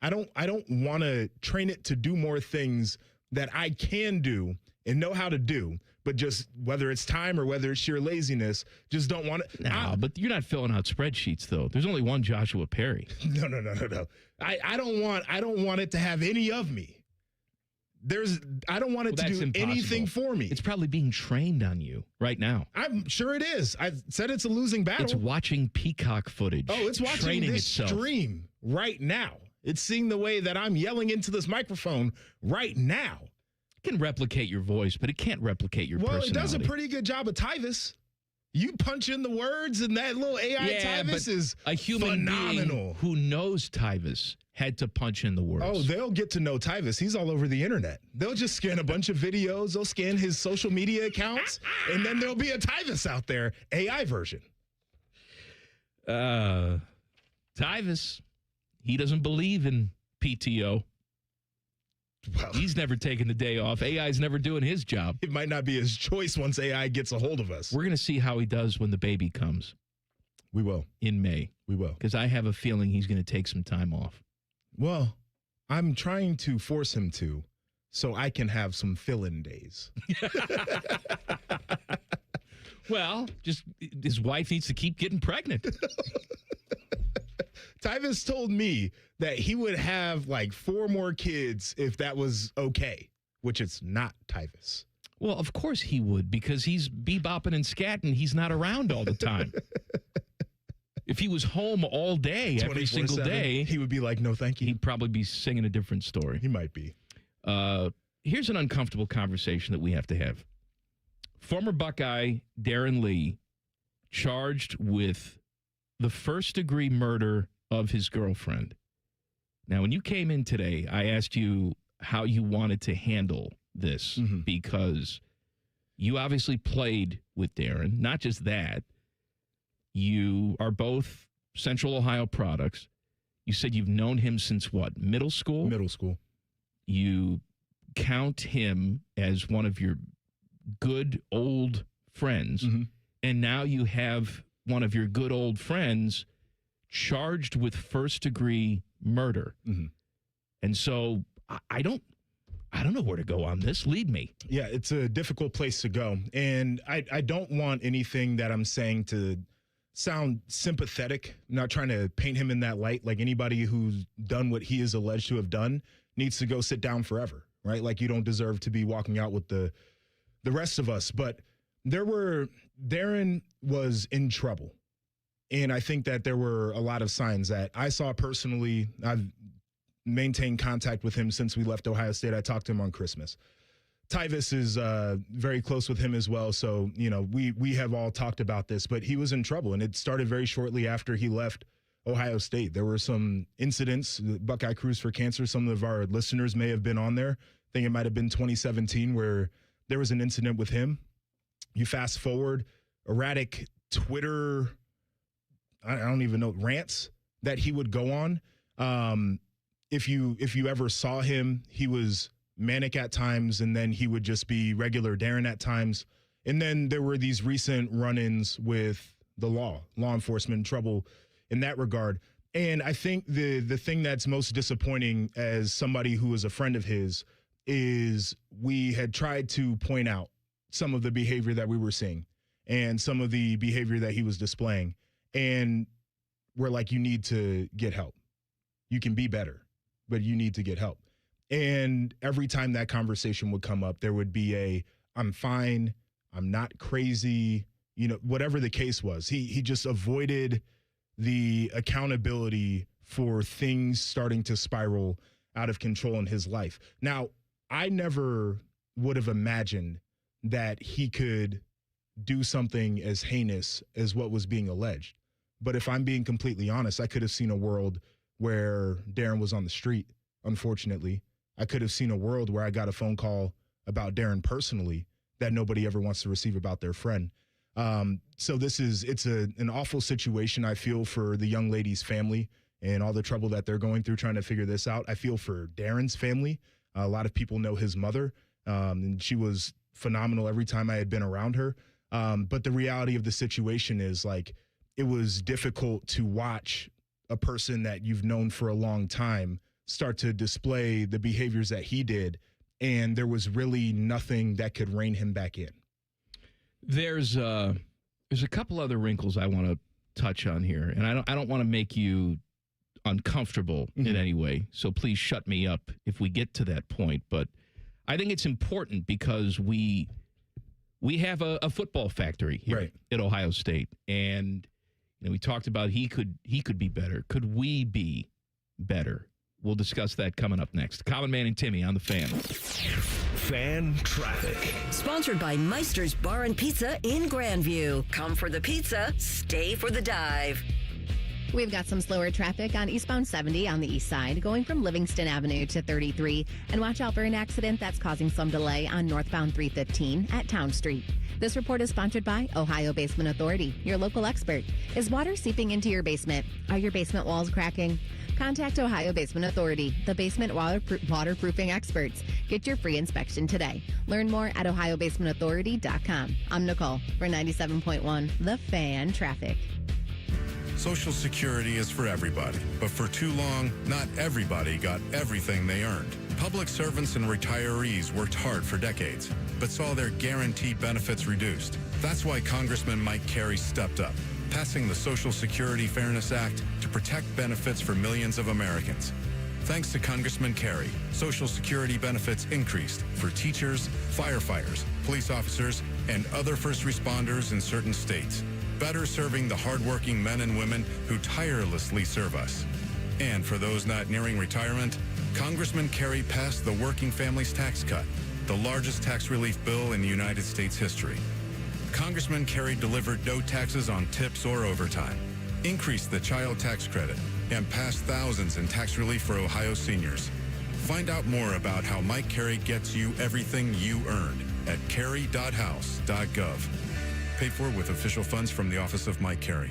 I don't want to train it to do more things that I can do and know how to do, but just whether it's time or whether it's sheer laziness, just don't want it. No, but you're not filling out spreadsheets though. There's only one Joshua Perry. No. I don't want it to have any of me. I don't want it to do anything for me. It's probably being trained on you right now. I'm sure it is. I said it's a losing battle. It's watching peacock footage. Oh, it's watching this stream right now. It's seeing the way that I'm yelling into this microphone right now. It can replicate your voice, but it can't replicate your personality. Well, it does a pretty good job of Tyvis. You punch in the words and that little AI Tyvis is a human phenomenal. Being who knows Tyvis had to punch in the words. Oh, they'll get to know Tyvis. He's all over the internet. They'll just scan a bunch of videos. They'll scan his social media accounts, and then there'll be a Tyvis out there, AI version. Tyvis, he doesn't believe in PTO. Well, he's never taken the day off. AI's never doing his job. It might not be his choice once AI gets a hold of us. We're going to see how he does when the baby comes. We will. In May. We will. Because I have a feeling he's going to take some time off. Well, I'm trying to force him to so I can have some fill-in days. Well, just his wife needs to keep getting pregnant. Tyvis told me that he would have like 4 more kids if that was okay, which it's not, Tyvis. Well, of course he would, because he's bebopping and scatting. He's not around all the time. If he was home all day, every single day, he would be like, no, thank you. He'd probably be singing a different story. He might be. Here's an uncomfortable conversation that we have to have. Former Buckeye Darron Lee charged with the first-degree murder of his girlfriend. Now, when you came in today, I asked you how you wanted to handle this because you obviously played with Darron. Not just that. You are both Central Ohio products. You said you've known him since what? Middle school? Middle school. You count him as one of your good old friends. And now you have one of your good old friends charged with first-degree murder. And so I don't know where to go on this. Lead me. Yeah, it's a difficult place to go. And I don't want anything that I'm saying to sound sympathetic. I'm not trying to paint him in that light. Like, anybody who's done what he is alleged to have done needs to go sit down forever, right? Like, you don't deserve to be walking out with the rest of us. But Darron was in trouble. And I think that there were a lot of signs that I saw personally. I've maintained contact with him since we left Ohio State. I talked to him on Christmas. Tyvis is very close with him as well. So, you know, we have all talked about this, but he was in trouble. And it started very shortly after he left Ohio State. There were some incidents, the Buckeye Cruise for Cancer. Some of our listeners may have been on there. I think it might have been 2017 where there was an incident with him. You fast forward, erratic Twitter, I don't even know, rants that he would go on. If you ever saw him, he was manic at times, and then he would just be regular Darron at times. And then there were these recent run-ins with the law enforcement, trouble in that regard. And I think the thing that's most disappointing as somebody who is a friend of his is we had tried to point out some of the behavior that we were seeing and some of the behavior that he was displaying. And we're like, you need to get help. You can be better, but you need to get help. And every time that conversation would come up, there would be I'm fine, I'm not crazy, you know, whatever the case was. He just avoided the accountability for things starting to spiral out of control in his life. Now, I never would have imagined that he could do something as heinous as what was being alleged. But if I'm being completely honest, I could have seen a world where Darron was on the street, unfortunately. I could have seen a world where I got a phone call about Darron personally that nobody ever wants to receive about their friend. So it's an awful situation, I feel, for the young lady's family and all the trouble that they're going through trying to figure this out. I feel for Darron's family. A lot of people know his mother, and she was phenomenal every time I had been around her. But the reality of the situation is, like, it was difficult to watch a person that you've known for a long time start to display the behaviors that he did, and there was really nothing that could rein him back in. There's a couple other wrinkles I want to touch on here, and I don't want to make you uncomfortable in any way, so please shut me up if we get to that point. But I think it's important because we have a football factory here at Ohio State, and you know, we talked about he could be better. Could we be better? We'll discuss that coming up next. Common Man and Timmy on the Fan. Fan Traffic. Sponsored by Meister's Bar and Pizza in Grandview. Come for the pizza, stay for the dive. We've got some slower traffic on eastbound 70 on the east side, going from Livingston Avenue to 33. And watch out for an accident that's causing some delay on northbound 315 at Town Street. This report is sponsored by Ohio Basement Authority, your local expert. Is water seeping into your basement? Are your basement walls cracking? Contact Ohio Basement Authority, the basement waterproofing experts. Get your free inspection today. Learn more at ohiobasementauthority.com. I'm Nicole for 97.1 The Fan Traffic. Social Security is for everybody, but for too long, not everybody got everything they earned. Public servants and retirees worked hard for decades, but saw their guaranteed benefits reduced. That's why Congressman Mike Carey stepped up, passing the Social Security Fairness Act to protect benefits for millions of Americans. Thanks to Congressman Kerry, Social Security benefits increased for teachers, firefighters, police officers, and other first responders in certain states, better serving the hardworking men and women who tirelessly serve us. And for those not nearing retirement, Congressman Kerry passed the Working Families Tax Cut, the largest tax relief bill in United States history. Congressman Kerry delivered no taxes on tips or overtime, increased the child tax credit, and passed thousands in tax relief for Ohio seniors. Find out more about how Mike Kerry gets you everything you earned at kerry.house.gov. Paid for with official funds from the Office of Mike Kerry.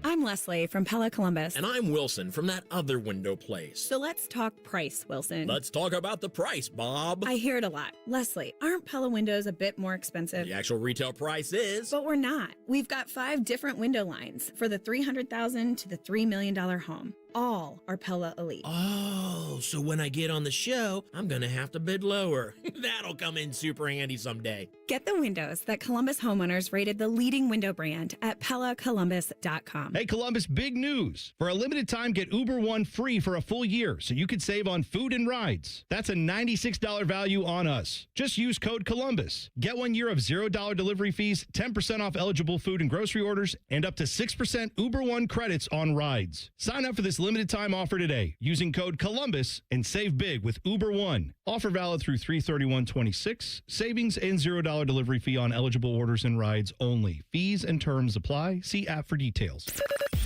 I'm Leslie from Pella Columbus. And I'm Wilson from that other window place. So let's talk price, Wilson. Let's talk about the price, Bob. I hear it a lot. Leslie, aren't Pella windows a bit more expensive? The actual retail price is. But we're not. We've got 5 different window lines for the $300,000 to the $3 million home. All are Pella Elite. Oh, so when I get on the show, I'm going to have to bid lower. That'll come in super handy someday. Get the windows that Columbus homeowners rated the leading window brand at PellaColumbus.com. Hey, Columbus, big news. For a limited time, get Uber One free for a full year so you could save on food and rides. That's a $96 value on us. Just use code Columbus. Get 1 year of $0 delivery fees, 10% off eligible food and grocery orders, and up to 6% Uber One credits on rides. Sign up for this limited time offer today using code Columbus and save big with Uber One. Offer valid through 3/31/26. Savings and $0 delivery fee on eligible orders and rides only. Fees and terms apply. See app for details.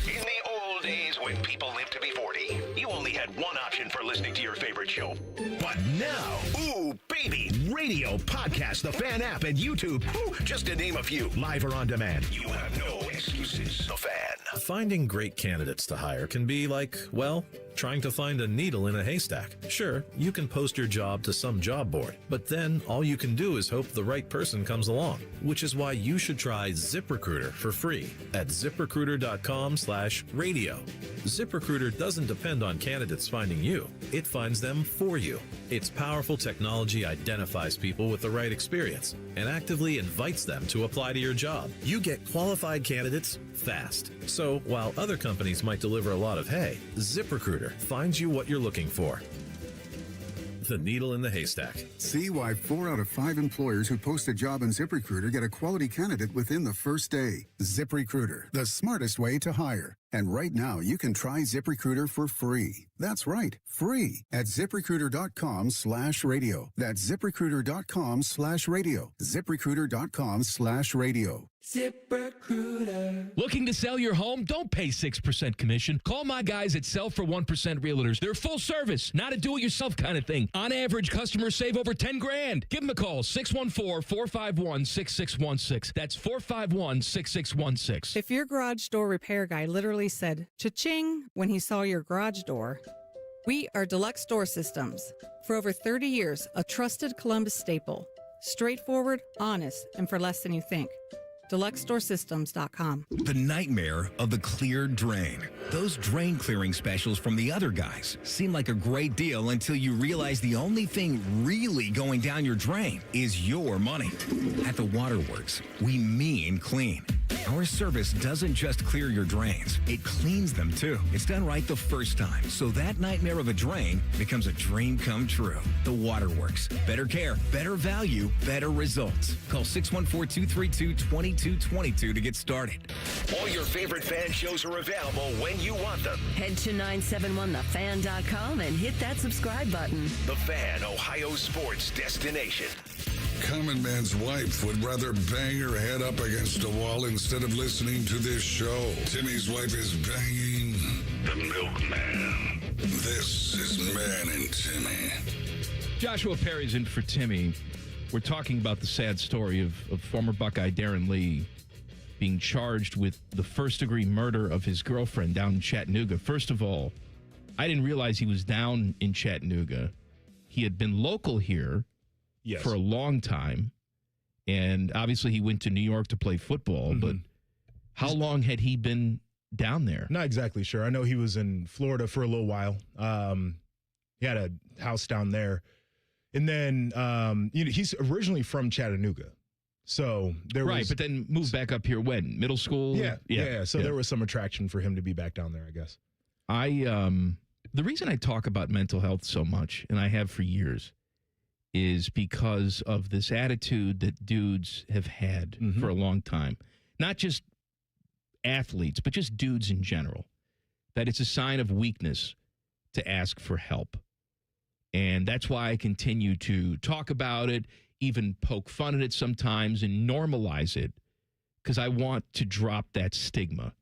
In the old days when people lived to be 40, you only had one option for listening to your favorite show. But now, ooh, baby, radio, podcast, the Fan app, and YouTube, ooh, just to name a few, live or on demand. You have no excuses. The Fan. Finding great candidates to hire can be like, well, trying to find a needle in a haystack. Sure, you can post your job to some job board, but then all you can do is hope the right person comes along, which is why you should try ZipRecruiter for free at ZipRecruiter.com/radio. ZipRecruiter doesn't depend on candidates finding you. It finds them for you. Its powerful technology identifies people with the right experience and actively invites them to apply to your job. You get qualified candidates fast. So while other companies might deliver a lot of hay, ZipRecruiter finds you what you're looking for. The needle in the haystack. See why 4 out of 5 employers who post a job in ZipRecruiter get a quality candidate within the first day. ZipRecruiter, the smartest way to hire. And right now, you can try ZipRecruiter for free. That's right, free at ZipRecruiter.com/radio. That's ZipRecruiter.com/radio. ZipRecruiter.com/radio. ZipRecruiter. Looking to sell your home? Don't pay 6% commission. Call my guys at Sell for 1% Realtors. They're full service, not a do-it-yourself kind of thing. On average, customers save over $10,000. Give them a call, 614-451-6616. That's 451-6616. If your garage door repair guy literally said cha-ching when he saw your garage door, we are Deluxe Door Systems. For over 30 years, a trusted Columbus staple. Straightforward, honest, and for less than you think. DeluxeDoorSystems.com. The nightmare of the cleared drain. Those drain clearing specials from the other guys seem like a great deal until you realize the only thing really going down your drain is your money. At the Waterworks, we mean clean. Our service doesn't just clear your drains, it cleans them too. It's done right the first time, so that nightmare of a drain becomes a dream come true. The Waterworks. Better care, better value, better results. Call 614-232-2222 to get started. All your favorite Fan shows are available when you want them. Head to 971thefan.com and hit that subscribe button. The Fan, Ohio sports destination. Common Man's wife would rather bang her head up against a wall instead of listening to this show. Timmy's wife is banging the milkman. This is Man and Timmy. Joshua Perry's in for Timmy. We're talking about the sad story of former Buckeye Darron Lee being charged with the first-degree murder of his girlfriend down in Chattanooga. First of all, I didn't realize he was down in Chattanooga. He had been local here for a long time, and obviously he went to New York to play football, but how long had he been down there? Not exactly sure. I know he was in Florida for a little while. He had a house down there. And then he's originally from Chattanooga. So there was. Right, but then moved back up here when? Middle school? Yeah. So there was some attraction for him to be back down there, I guess. The reason I talk about mental health so much, and I have for years, is because of this attitude that dudes have had for a long time. Not just athletes, but just dudes in general. That it's a sign of weakness to ask for help. And that's why I continue to talk about it, even poke fun at it sometimes and normalize it, because I want to drop that stigma.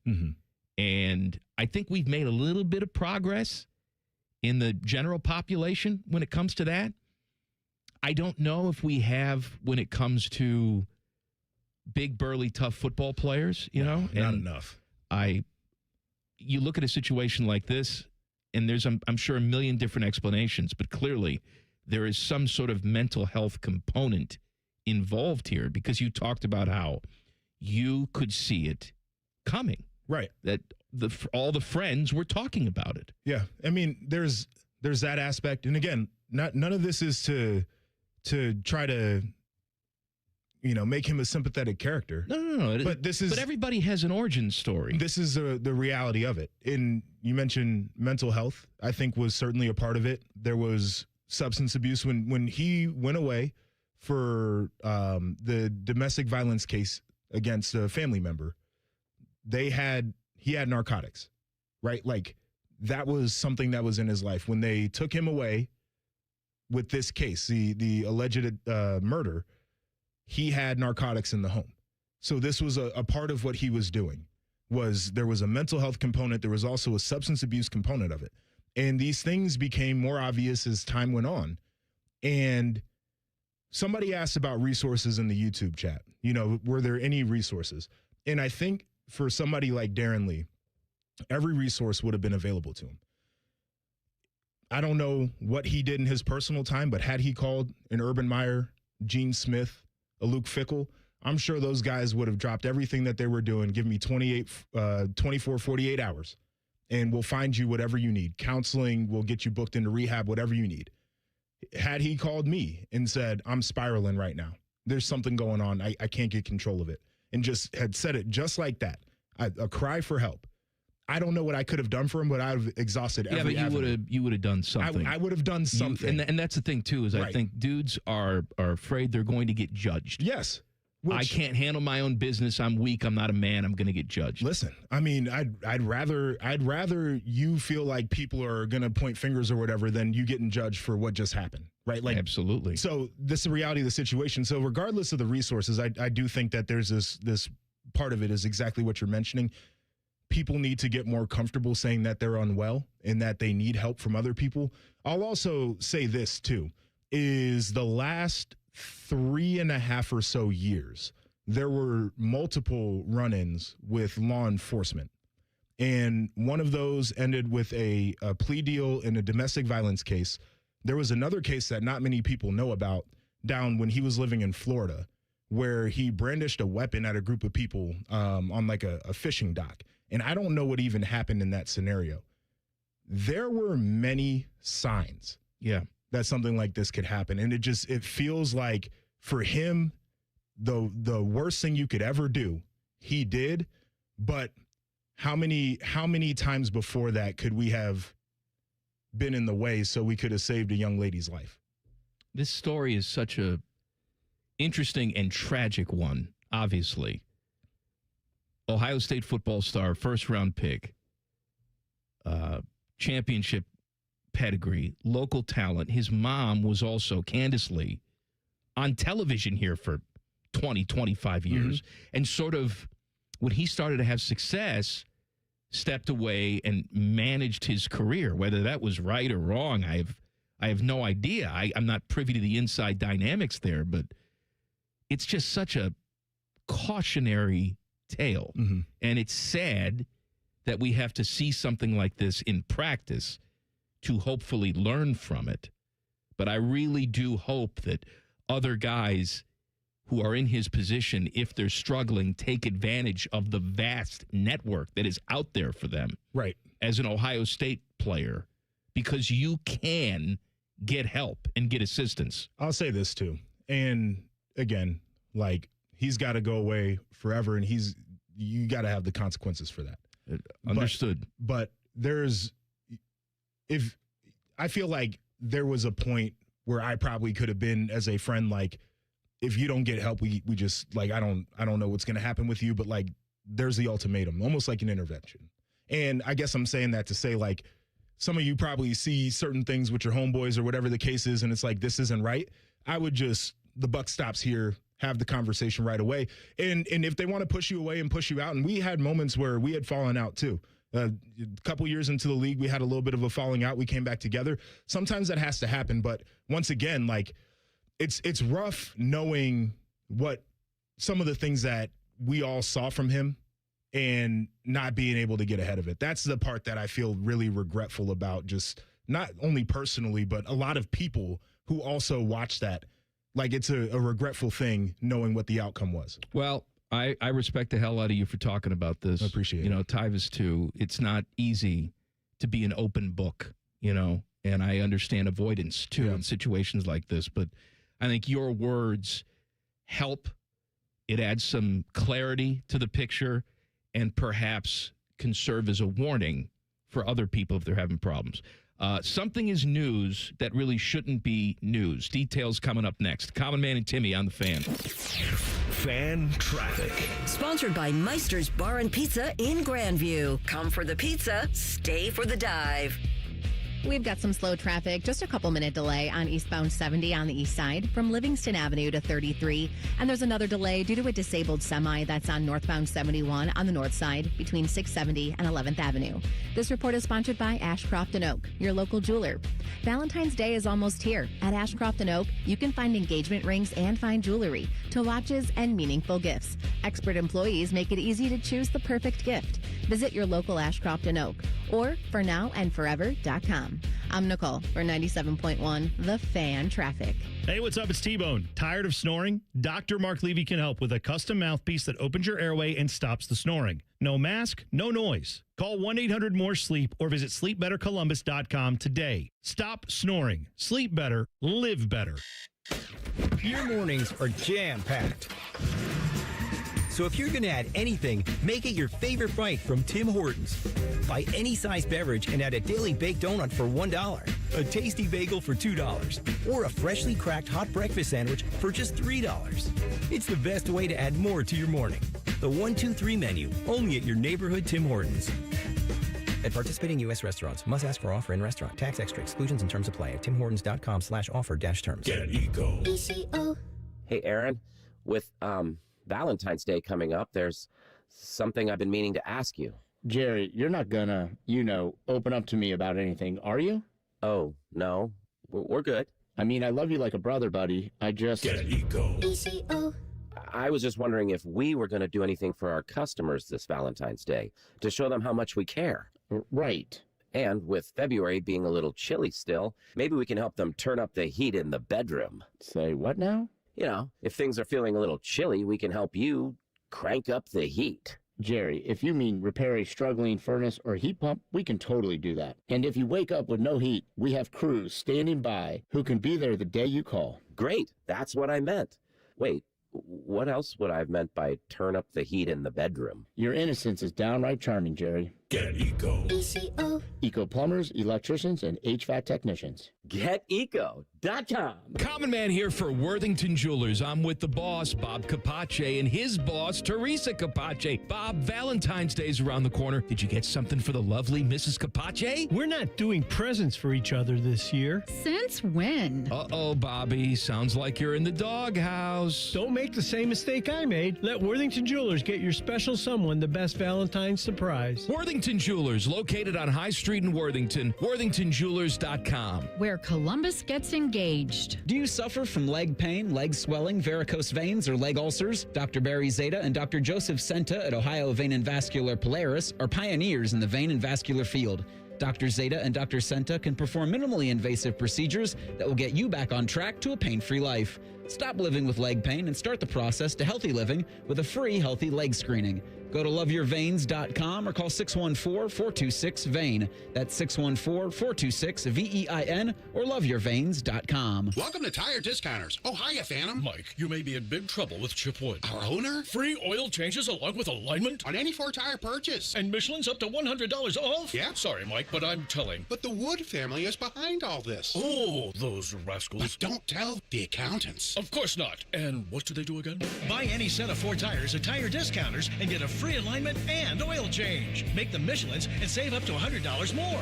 And I think we've made a little bit of progress in the general population when it comes to that. I don't know if we have when it comes to big, burly, tough football players, Not enough. You look at a situation like this, and there's, I'm sure, a million different explanations, but clearly there is some sort of mental health component involved here, because you talked about how you could see it coming. Right. That all the friends were talking about it. Yeah. I mean, there's that aspect. And again, none of this is to try to, make him a sympathetic character. No. But everybody has an origin story. This is the reality of it. And you mentioned mental health, I think, was certainly a part of it. There was substance abuse when he went away for the domestic violence case against a family member. He had narcotics, right? Like, that was something that was in his life. When they took him away with this case, the alleged murder, he had narcotics in the home. So this was a part of what he was doing. There was a mental health component. There was also a substance abuse component of it. And these things became more obvious as time went on. And somebody asked about resources in the YouTube chat. Were there any resources? And I think for somebody like Darron Lee, every resource would have been available to him. I don't know what he did in his personal time, but had he called an Urban Meyer, Gene Smith, a Luke Fickle, I'm sure those guys would have dropped everything that they were doing. Give me 24, 48 hours, and we'll find you whatever you need. Counseling, we'll get you booked into rehab, whatever you need. Had he called me and said, I'm spiraling right now, there's something going on, I can't get control of it, and just had said it just like that, a cry for help, I don't know what I could have done for him, but I'd have exhausted every avenue. But you would have done something. I would have done something. And that's the thing, too, is I think dudes are afraid they're going to get judged. Yes. I can't handle my own business. I'm weak. I'm not a man. I'm going to get judged. Listen, I mean, I'd rather you feel like people are going to point fingers or whatever than you getting judged for what just happened, right? Like, absolutely. So this is the reality of the situation. So regardless of the resources, I do think that there's this part of it is exactly what you're mentioning. People need to get more comfortable saying that they're unwell and that they need help from other people. I'll also say this too, is the last 3.5 or so years, there were multiple run-ins with law enforcement. And one of those ended with a plea deal in a domestic violence case. There was another case that not many people know about down when he was living in Florida, where he brandished a weapon at a group of people on like a fishing dock. And I don't know what even happened in that scenario. There were many signs that something like this could happen. And it feels like for him, the worst thing you could ever do, he did. But how many times before that could we have been in the way so we could have saved a young lady's life? This story is such a interesting and tragic one, obviously. Ohio State football star, first-round pick, championship pedigree, local talent. His mom was also, Candace Lee, on television here for 20, 25 years. And sort of, when he started to have success, stepped away and managed his career. Whether that was right or wrong, I have no idea. I'm not privy to the inside dynamics there, but it's just such a cautionary tale. And it's sad that we have to see something like this in practice to hopefully learn from it. But I really do hope that other guys who are in his position, if they're struggling, take advantage of the vast network that is out there for them. Right. As an Ohio State player, because you can get help and get assistance. I'll say this too. And again, like, he's got to go away forever, and you got to have the consequences for that. Understood. But I feel like there was a point where I probably could have been as a friend, like, if you don't get help, we just, like, I don't know what's going to happen with you, but, like, there's the ultimatum, almost like an intervention. And I guess I'm saying that to say, like, some of you probably see certain things with your homeboys or whatever the case is, and it's like, this isn't right. I would the buck stops here, have the conversation right away. And if they want to push you away and push you out, and we had moments where we had fallen out too. A couple years into the league, we had a little bit of a falling out. We came back together. Sometimes that has to happen. But once again, like, it's rough knowing what some of the things that we all saw from him and not being able to get ahead of it. That's the part that I feel really regretful about, just not only personally, but a lot of people who also watch that. Like, it's a regretful thing knowing what the outcome was. Well, I respect the hell out of you for talking about this. I appreciate it. Tyvus too. It's not easy to be an open book, and I understand avoidance too in situations like this. But I think your words help. It adds some clarity to the picture and perhaps can serve as a warning for other people if they're having problems. Something is news that really shouldn't be news. Details coming up next. Common Man and Timmy on the Fan. Fan Traffic. Sponsored by Meister's Bar and Pizza in Grandview. Come for the pizza, stay for the dive. We've got some slow traffic, just a couple minute delay on eastbound 70 on the east side from Livingston Avenue to 33. And there's another delay due to a disabled semi that's on northbound 71 on the north side between 670 and 11th Avenue. This report is sponsored by Ashcroft & Oak, your local jeweler. Valentine's Day is almost here. At Ashcroft & Oak, you can find engagement rings and fine jewelry, to watches and meaningful gifts. Expert employees make it easy to choose the perfect gift. Visit your local Ashcroft & Oak or fornowandforever.com. I'm Nicole for 97.1 The Fan Traffic. Hey, what's up? It's T-Bone. Tired of snoring? Dr. Mark Levy can help with a custom mouthpiece that opens your airway and stops the snoring. No mask, no noise. Call 1-800-MORE-SLEEP or visit sleepbettercolumbus.com today. Stop snoring. Sleep better. Live better. Your mornings are jam-packed. So if you're going to add anything, make it your favorite bite from Tim Hortons. Buy any size beverage and add a daily baked donut for $1, a tasty bagel for $2, or a freshly cracked hot breakfast sandwich for just $3. It's the best way to add more to your morning. The 1-2-3 menu, only at your neighborhood Tim Hortons. At participating U.S. restaurants, must ask for offer in restaurant. Tax extra exclusions and terms apply at timhortons.com/offer-terms. Get Eco. ECO. Hey, Aaron, with Valentine's Day coming up, there's something I've been meaning to ask you. Jerry, you're not gonna, open up to me about anything, are you? Oh, no. We're good. I mean, I love you like a brother, buddy. I just... Get Eco. ECO. I was just wondering if we were going to do anything for our customers this Valentine's Day to show them how much we care. Right. And with February being a little chilly still, maybe we can help them turn up the heat in the bedroom. Say what now? If things are feeling a little chilly, we can help you crank up the heat. Jerry, if you mean repair a struggling furnace or heat pump, we can totally do that. And if you wake up with no heat, we have crews standing by who can be there the day you call. Great. That's what I meant. Wait, what else would I have meant by turn up the heat in the bedroom? Your innocence is downright charming, Jerry. Get Eco. ECO. Eco plumbers, electricians, and HVAC technicians. GetEco.com. Common Man here for Worthington Jewelers. I'm with the boss, Bob Capace, and his boss, Teresa Capace. Bob, Valentine's Day's around the corner. Did you get something for the lovely Mrs. Capace? We're not doing presents for each other this year. Since when? Uh-oh, Bobby. Sounds like you're in the doghouse. Don't make the same mistake I made. Let Worthington Jewelers get your special someone the best Valentine's surprise. Worthington Jewelers, located on High Street in Worthington. WorthingtonJewelers.com. Where Columbus gets engaged. Do you suffer from leg pain, leg swelling, varicose veins, or leg ulcers? Dr. Barry Zeta and Dr. Joseph Senta at Ohio Vein and Vascular Polaris are pioneers in the vein and vascular field. Dr. Zeta and Dr. Senta can perform minimally invasive procedures that will get you back on track to a pain-free life. Stop living with leg pain and start the process to healthy living with a free healthy leg screening. Go to loveyourveins.com or call 614-426-VEIN. That's 614-426-VEIN or loveyourveins.com. Welcome to Tire Discounters. Oh, hiya, Phantom. Mike, you may be in big trouble with Chip Wood. Our owner? Free oil changes along with alignment? On any 4-tire purchase. And Michelin's up to $100 off? Yeah. Sorry, Mike, but I'm telling. But the Wood family is behind all this. Oh, those rascals. But don't tell the accountants. Of course not. And what do they do again? Buy any set of 4 tires at Tire Discounters and get a free alignment and oil change. Make them Michelin's and save up to $100 more.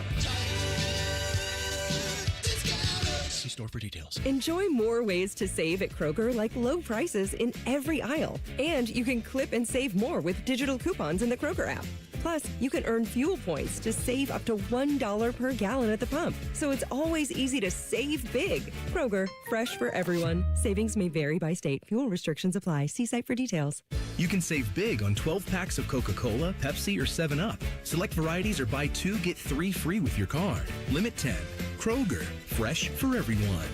See store for details. Enjoy more ways to save at Kroger, like low prices in every aisle. And you can clip and save more with digital coupons in the Kroger app. Plus, you can earn fuel points to save up to $1 per gallon at the pump. So it's always easy to save big. Kroger, fresh for everyone. Savings may vary by state. Fuel restrictions apply. See site for details. You can save big on 12 packs of Coca-Cola, Pepsi, or 7-Up. Select varieties or buy 2, get 3 free with your card. Limit 10. Kroger, fresh for everyone.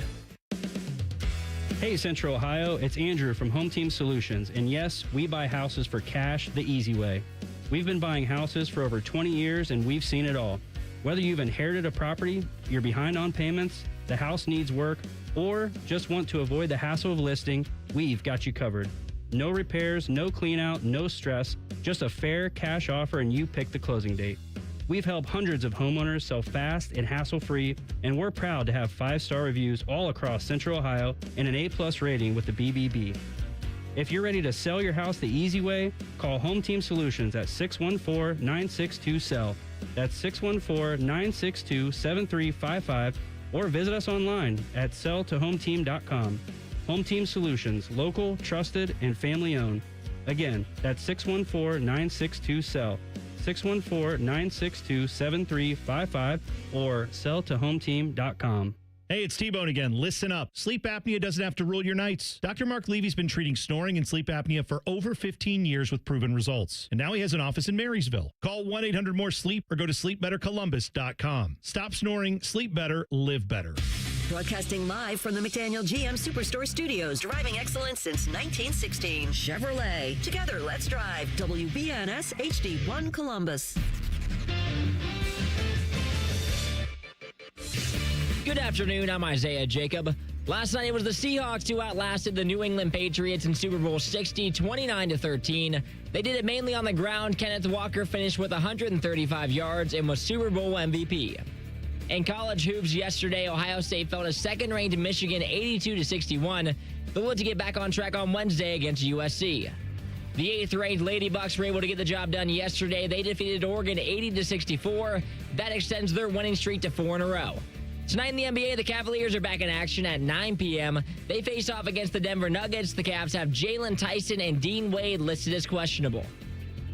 Hey Central Ohio, it's Andrew from Home Team Solutions. And yes, we buy houses for cash the easy way. We've been buying houses for over 20 years and we've seen it all. Whether you've inherited a property, you're behind on payments, the house needs work, or just want to avoid the hassle of listing, we've got you covered. No repairs, no clean out, no stress, just a fair cash offer and you pick the closing date. We've helped hundreds of homeowners sell fast and hassle-free, and we're proud to have 5-star reviews all across Central Ohio and an A+ rating with the BBB. If you're ready to sell your house the easy way, call Home Team Solutions at 614-962-SELL. That's 614-962-7355, or visit us online at selltohometeam.com. Home Team Solutions, local, trusted, and family-owned. Again, that's 614-962-SELL. 614-962-7355 or selltohometeam.com. Hey, it's T-Bone again. Listen up. Sleep apnea doesn't have to rule your nights. Dr. Mark Levy's been treating snoring and sleep apnea for over 15 years with proven results. And now he has an office in Marysville. Call 1-800-MORE-SLEEP or go to sleepbettercolumbus.com. Stop snoring, sleep better, live better. Broadcasting live from the McDaniel GM Superstore Studios. Driving excellence since 1916. Chevrolet. Together, let's drive. WBNS HD1 Columbus. Good afternoon, I'm Isaiah Jacob. Last night it was the Seahawks who outlasted the New England Patriots in Super Bowl 60, 29-13. They did it mainly on the ground. Kenneth Walker finished with 135 yards and was Super Bowl MVP. In college hoops yesterday, Ohio State fell to second-ranked Michigan 82-61. They'll look to get back on track on Wednesday against USC. The 8th-ranked Lady Bucks were able to get the job done yesterday. They defeated Oregon 80-64. That extends their winning streak to 4 in a row. Tonight in the NBA, the Cavaliers are back in action at 9 p.m. They face off against the Denver Nuggets. The Cavs have Jalen Tyson and Dean Wade listed as questionable.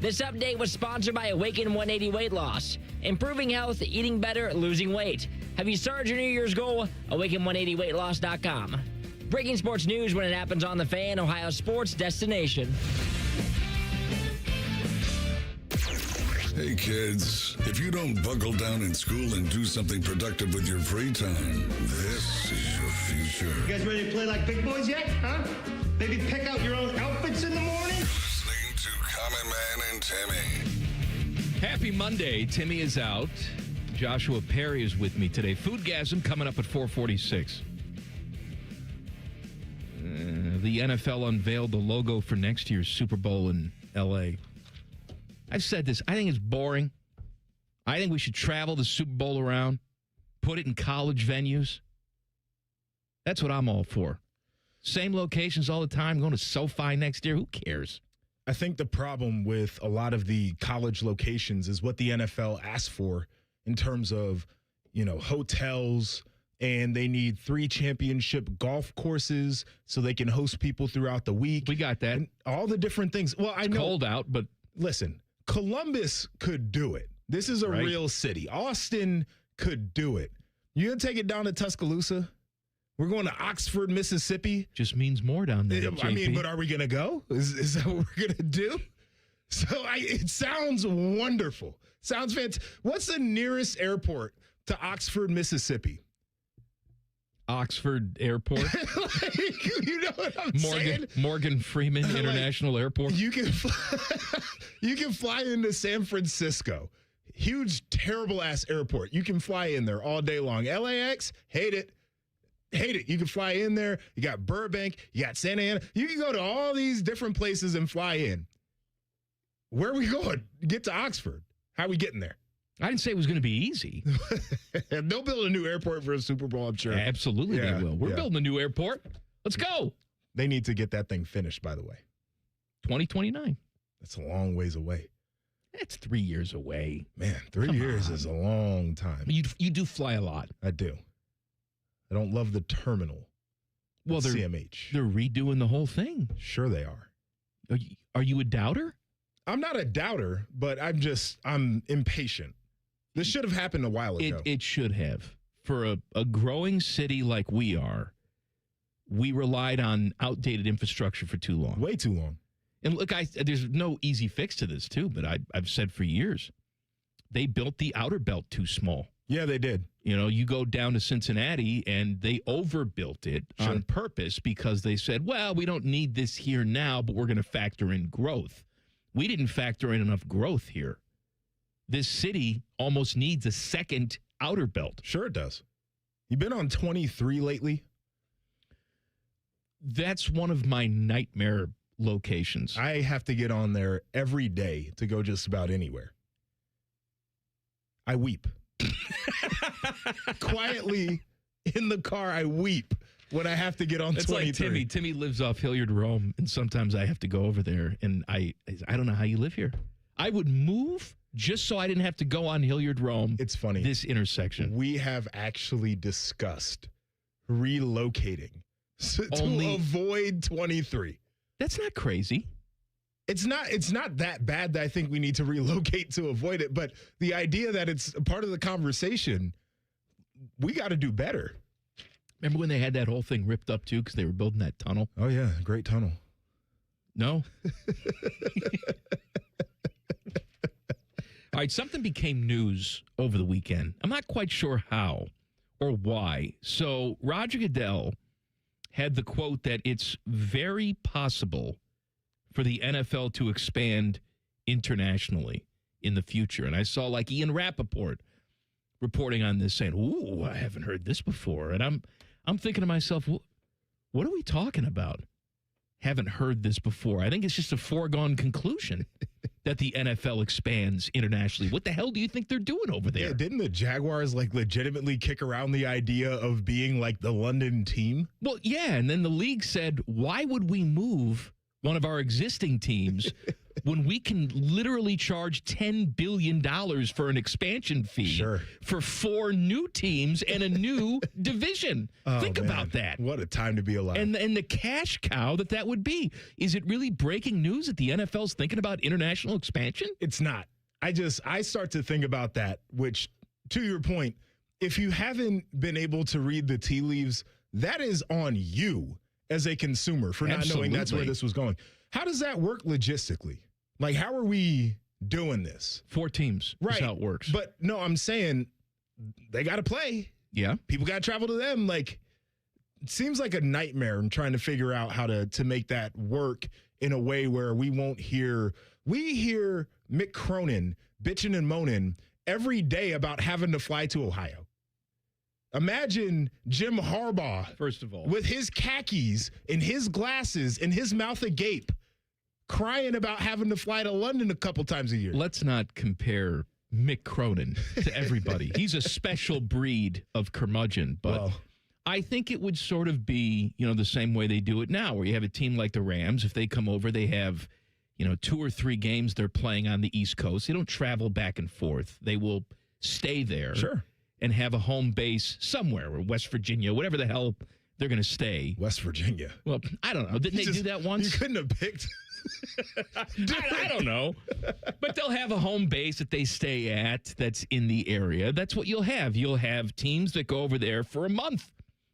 This update was sponsored by Awaken 180 Weight Loss. Improving health, eating better, losing weight. Have you started your New Year's goal? Awaken180weightloss.com. Breaking sports news when it happens on The Fan, Ohio sports destination. Hey kids, if you don't buckle down in school and do something productive with your free time, this is your future. You guys ready to play like big boys yet, huh? Maybe pick out your own outfits in the morning? Listening to Common Man and Timmy. Happy Monday. Timmy is out. Joshua Perry is with me today. Foodgasm coming up at 4:46. The NFL unveiled the logo for next year's Super Bowl in L.A. I've said this. I think it's boring. I think we should travel the Super Bowl around, put it in college venues. That's what I'm all for. Same locations all the time, going to SoFi next year. Who cares? I think the problem with a lot of the college locations is what the NFL asks for in terms of, hotels, and they need 3 championship golf courses so they can host people throughout the week. We got that. And all the different things. Well, I know. Cold out, but listen, Columbus could do it. This is a real city. Austin could do it. You gonna take it down to Tuscaloosa? We're going to Oxford, Mississippi. Just means more down there. But are we gonna go? Is that what we're gonna do? So it sounds wonderful. Sounds fantastic. What's the nearest airport to Oxford, Mississippi? Oxford Airport. know what I'm saying? Morgan Freeman International Airport. You can fly into San Francisco. Huge, terrible-ass airport. You can fly in there all day long. LAX, hate it. Hate it. You can fly in there. You got Burbank. You got Santa Ana. You can go to all these different places and fly in. Where are we going? Get to Oxford. How are we getting there? I didn't say it was going to be easy. They'll build a new airport for a Super Bowl, I'm sure. Absolutely they will. We're building a new airport. Let's go. They need to get that thing finished, by the way. 2029. That's a long ways away. That's 3 years away. Man, 3 years is a long time. You do fly a lot. I do. I don't love the terminal. Well, they're CMH. They're redoing the whole thing. Sure they are. Are you a doubter? I'm not a doubter, but I'm impatient. This should have happened a while ago. It should have. For a growing city like we are, we relied on outdated infrastructure for too long. Way too long. And look, there's no easy fix to this, too, but I've said for years, they built the outer belt too small. Yeah, they did. You know, you go down to Cincinnati, and they overbuilt it on purpose because they said, well, we don't need this here now, but we're going to factor in growth. We didn't factor in enough growth here. This city almost needs a second outer belt. Sure it does. You been on 23 lately? That's one of my nightmare locations. I have to get on there every day to go just about anywhere. I weep. Quietly in the car, I weep when I have to get on 23. It's like Timmy. Timmy lives off Hilliard Rome, and sometimes I have to go over there, and I don't know how you live here. I would move just so I didn't have to go on Hilliard Rome. It's funny. This intersection. We have actually discussed relocating to avoid 23. That's not crazy. It's not that bad that I think we need to relocate to avoid it, but the idea that it's a part of the conversation, we got to do better. Remember when they had that whole thing ripped up, too, because they were building that tunnel? Oh, yeah. Great tunnel. No? All right, something became news over the weekend. I'm not quite sure how or why. So Roger Goodell had the quote that it's very possible for the NFL to expand internationally in the future. And I saw like Ian Rappaport reporting on this saying, ooh, I haven't heard this before. And I'm thinking to myself, what are we talking about? Haven't heard this before. I think it's just a foregone conclusion that the NFL expands internationally. What the hell do you think they're doing over there? Yeah, didn't the Jaguars like legitimately kick around the idea of being like the London team? Well, yeah. And then the league said, why would we move one of our existing teams when we can literally charge $10 billion for an expansion fee for 4 new teams and a new division? Think about that. What a time to be alive. And the cash cow that would be. Is it really breaking news that the NFL's thinking about international expansion? It's not. I start to think about that, which, to your point, if you haven't been able to read the tea leaves, that is on you as a consumer for not knowing that's where this was going. How does that work logistically? Like, how are we doing this? 4 teams. Right. Is how it works. But no, I'm saying they got to play. Yeah. People got to travel to them. Like, it seems like a nightmare in trying to figure out how to make that work in a way where we hear Mick Cronin bitching and moaning every day about having to fly to Ohio. Imagine Jim Harbaugh, first of all, with his khakis and his glasses and his mouth agape, crying about having to fly to London a couple times a year. Let's not compare Mick Cronin to everybody. He's a special breed of curmudgeon, but I think it would sort of be, the same way they do it now, where you have a team like the Rams. If they come over, they have, 2 or 3 games they're playing on the East Coast. They don't travel back and forth. They will stay there. Sure. And have a home base somewhere, or West Virginia, whatever the hell they're going to stay. West Virginia. Well, I don't know. Didn't they do that once? You couldn't have picked. I don't know. But they'll have a home base that they stay at that's in the area. That's what you'll have. You'll have teams that go over there for a month,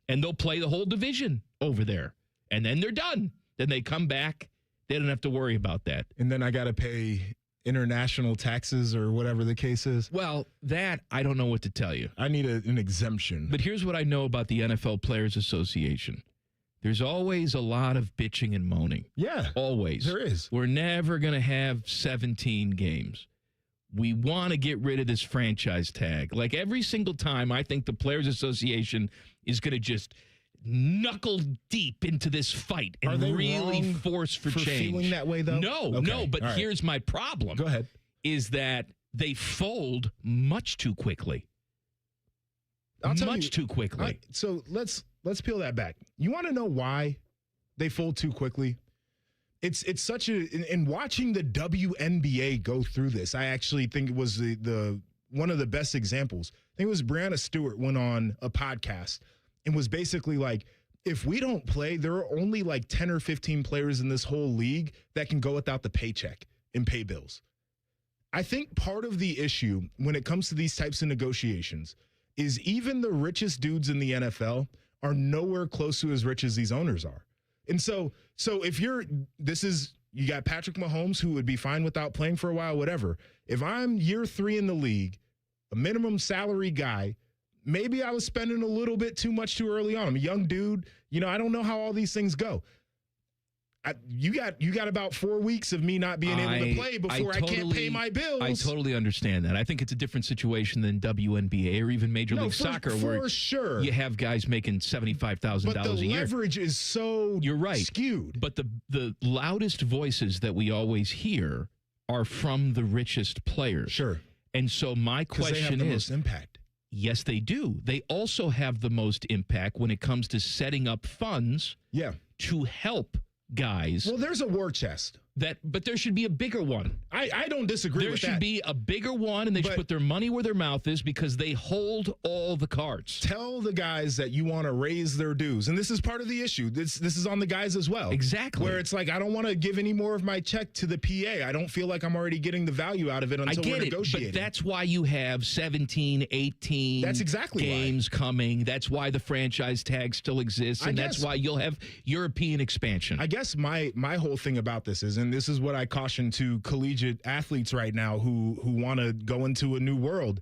and they'll play the whole division over there. And then they're done. Then they come back. They don't have to worry about that. And then I got to pay international taxes or whatever the case is. Well, that I don't know what to tell you. I need an exemption. But here's what I know about the NFL Players Association. there's always a lot of bitching and moaning. Yeah. Always. There is. We're never going to have 17 games. We want to get rid of this franchise tag. Like every single time, I think the Players Association is going to just knuckle deep into this fight and Are they really wrong force for change. feeling that way, though? No, Okay. no. But All right. here's my problem. Go ahead. Is that they fold much too quickly. I'll tell Much you, too quickly. So let's peel that back. You want to know why they fold too quickly? It's such in watching the WNBA go through this. I actually think it was the one of the best examples. I think it was Brianna Stewart went on a podcast and was basically like, if we don't play, there are only like 10 or 15 players in this whole league that can go without the paycheck and pay bills. I think part of the issue when it comes to these types of negotiations is even the richest dudes in the NFL are nowhere close to as rich as these owners are. And so if you got Patrick Mahomes, who would be fine without playing for a while, whatever. If I'm year 3 in the league, a minimum salary guy, maybe I was spending a little bit too much too early on. I'm a young dude. I don't know how all these things go. You got about 4 weeks of me not being able to play before I can't pay my bills. I totally understand that. I think it's a different situation than WNBA or even Major League Soccer, where sure you have guys making $75,000 a year. But the leverage is so skewed. But the loudest voices that we always hear are from the richest players. Sure. And so my question they have the most impact. Yes, they do. They also have the most impact when it comes to setting up funds to help guys. Well, there's a war chest. But there should be a bigger one. I don't disagree with that. There should be a bigger one, and they should put their money where their mouth is because they hold all the cards. Tell the guys that you want to raise their dues. And this is part of the issue. This is on the guys as well. Exactly. Where it's like, I don't want to give any more of my check to the PA. I don't feel like I'm already getting the value out of it until we're negotiating. But that's why you have 17, 18 That's exactly games coming. That's why the franchise tag still exists, and that's why you'll have European expansion. I guess my whole thing about this is, and this is what I caution to collegiate athletes right now who want to go into a new world.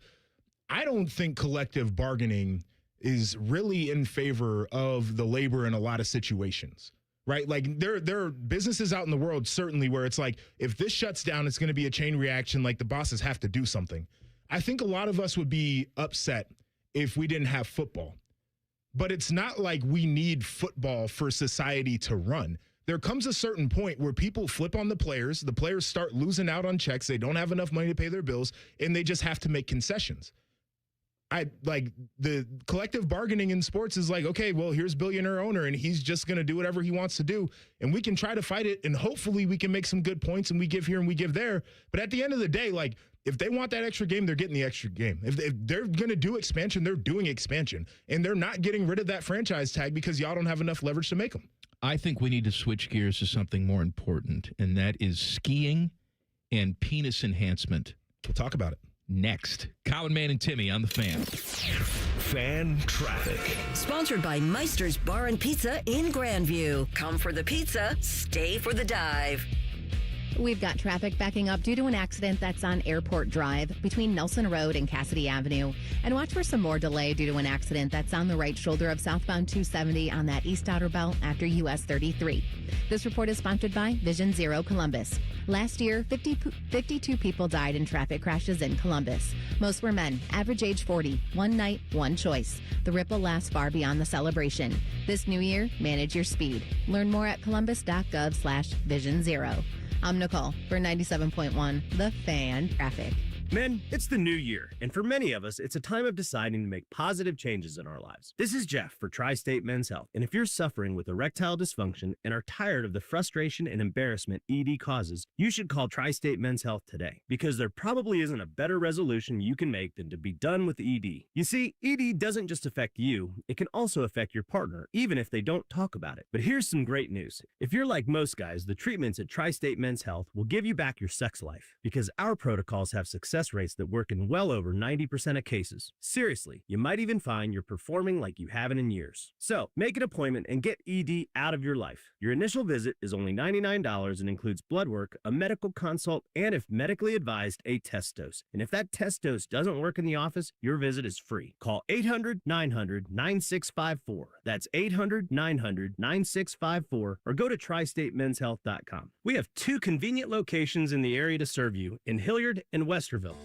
I don't think collective bargaining is really in favor of the labor in a lot of situations, right? Like there are businesses out in the world, certainly, where it's like, if this shuts down, it's going to be a chain reaction. Like the bosses have to do something. I think a lot of us would be upset if we didn't have football, but it's not like we need football for society to run. There comes a certain point where people flip on the players start losing out on checks, they don't have enough money to pay their bills, and they just have to make concessions. The collective bargaining in sports is like, okay, well, here's billionaire owner, and he's just going to do whatever he wants to do, and we can try to fight it, and hopefully we can make some good points, and we give here and we give there. But at the end of the day, like, if they want that extra game, they're getting the extra game. If they're going to do expansion, they're doing expansion, and they're not getting rid of that franchise tag because y'all don't have enough leverage to make them. I think we need to switch gears to something more important, and that is skiing and penis enhancement. We'll talk about it next. Colin, Man, and Timmy on the Fan. Fan traffic. Sponsored by Meister's Bar and Pizza in Grandview. Come for the pizza, stay for the dive. We've got traffic backing up due to an accident that's on Airport Drive between Nelson Road and Cassidy Avenue. And watch for some more delay due to an accident that's on the right shoulder of southbound 270 on that East Outer Belt after US 33. This report is sponsored by Vision Zero Columbus. Last year, 52 people died in traffic crashes in Columbus. Most were men, average age 40, one night, one choice. The ripple lasts far beyond the celebration. This new year, manage your speed. Learn more at columbus.gov/Vision Zero. I'm Nicole for 97.1 The Fan Traffic. Men, it's the new year, and for many of us, it's a time of deciding to make positive changes in our lives. This is Jeff for Tri-State Men's Health, and if you're suffering with erectile dysfunction and are tired of the frustration and embarrassment ED causes, you should call Tri-State Men's Health today, because there probably isn't a better resolution you can make than to be done with ED. You see, ED doesn't just affect you, it can also affect your partner, even if they don't talk about it. But here's some great news. If you're like most guys, the treatments at Tri-State Men's Health will give you back your sex life, because our protocols have success success rates that work in well over 90% of cases. Seriously, you might even find you're performing like you haven't in years. So, make an appointment and get ED out of your life. Your initial visit is only $99 and includes blood work, a medical consult, and if medically advised, a test dose. And if that test dose doesn't work in the office, your visit is free. Call 800-900-9654. That's 800-900-9654 or go to tristatemenshealth.com. We have 2 convenient locations in the area to serve you in Hilliard and Westerville.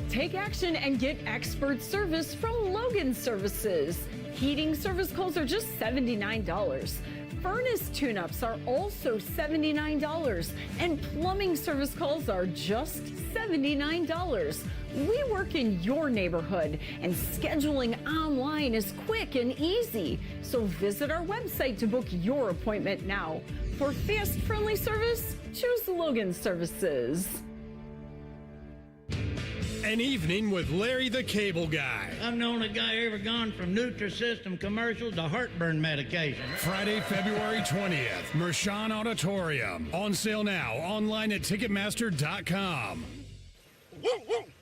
Take action and get expert service from Logan Services. Heating service calls are just $79. Furnace tune-ups are also $79. And plumbing service calls are just $79. We work in your neighborhood, and scheduling online is quick and easy. So visit our website to book your appointment now. For fast, friendly service, choose Logan Services. An evening with Larry the Cable Guy. I've known a guy ever gone from Nutrisystem commercials to heartburn medication. Friday, February 20th, Mershon Auditorium. On sale now, online at Ticketmaster.com.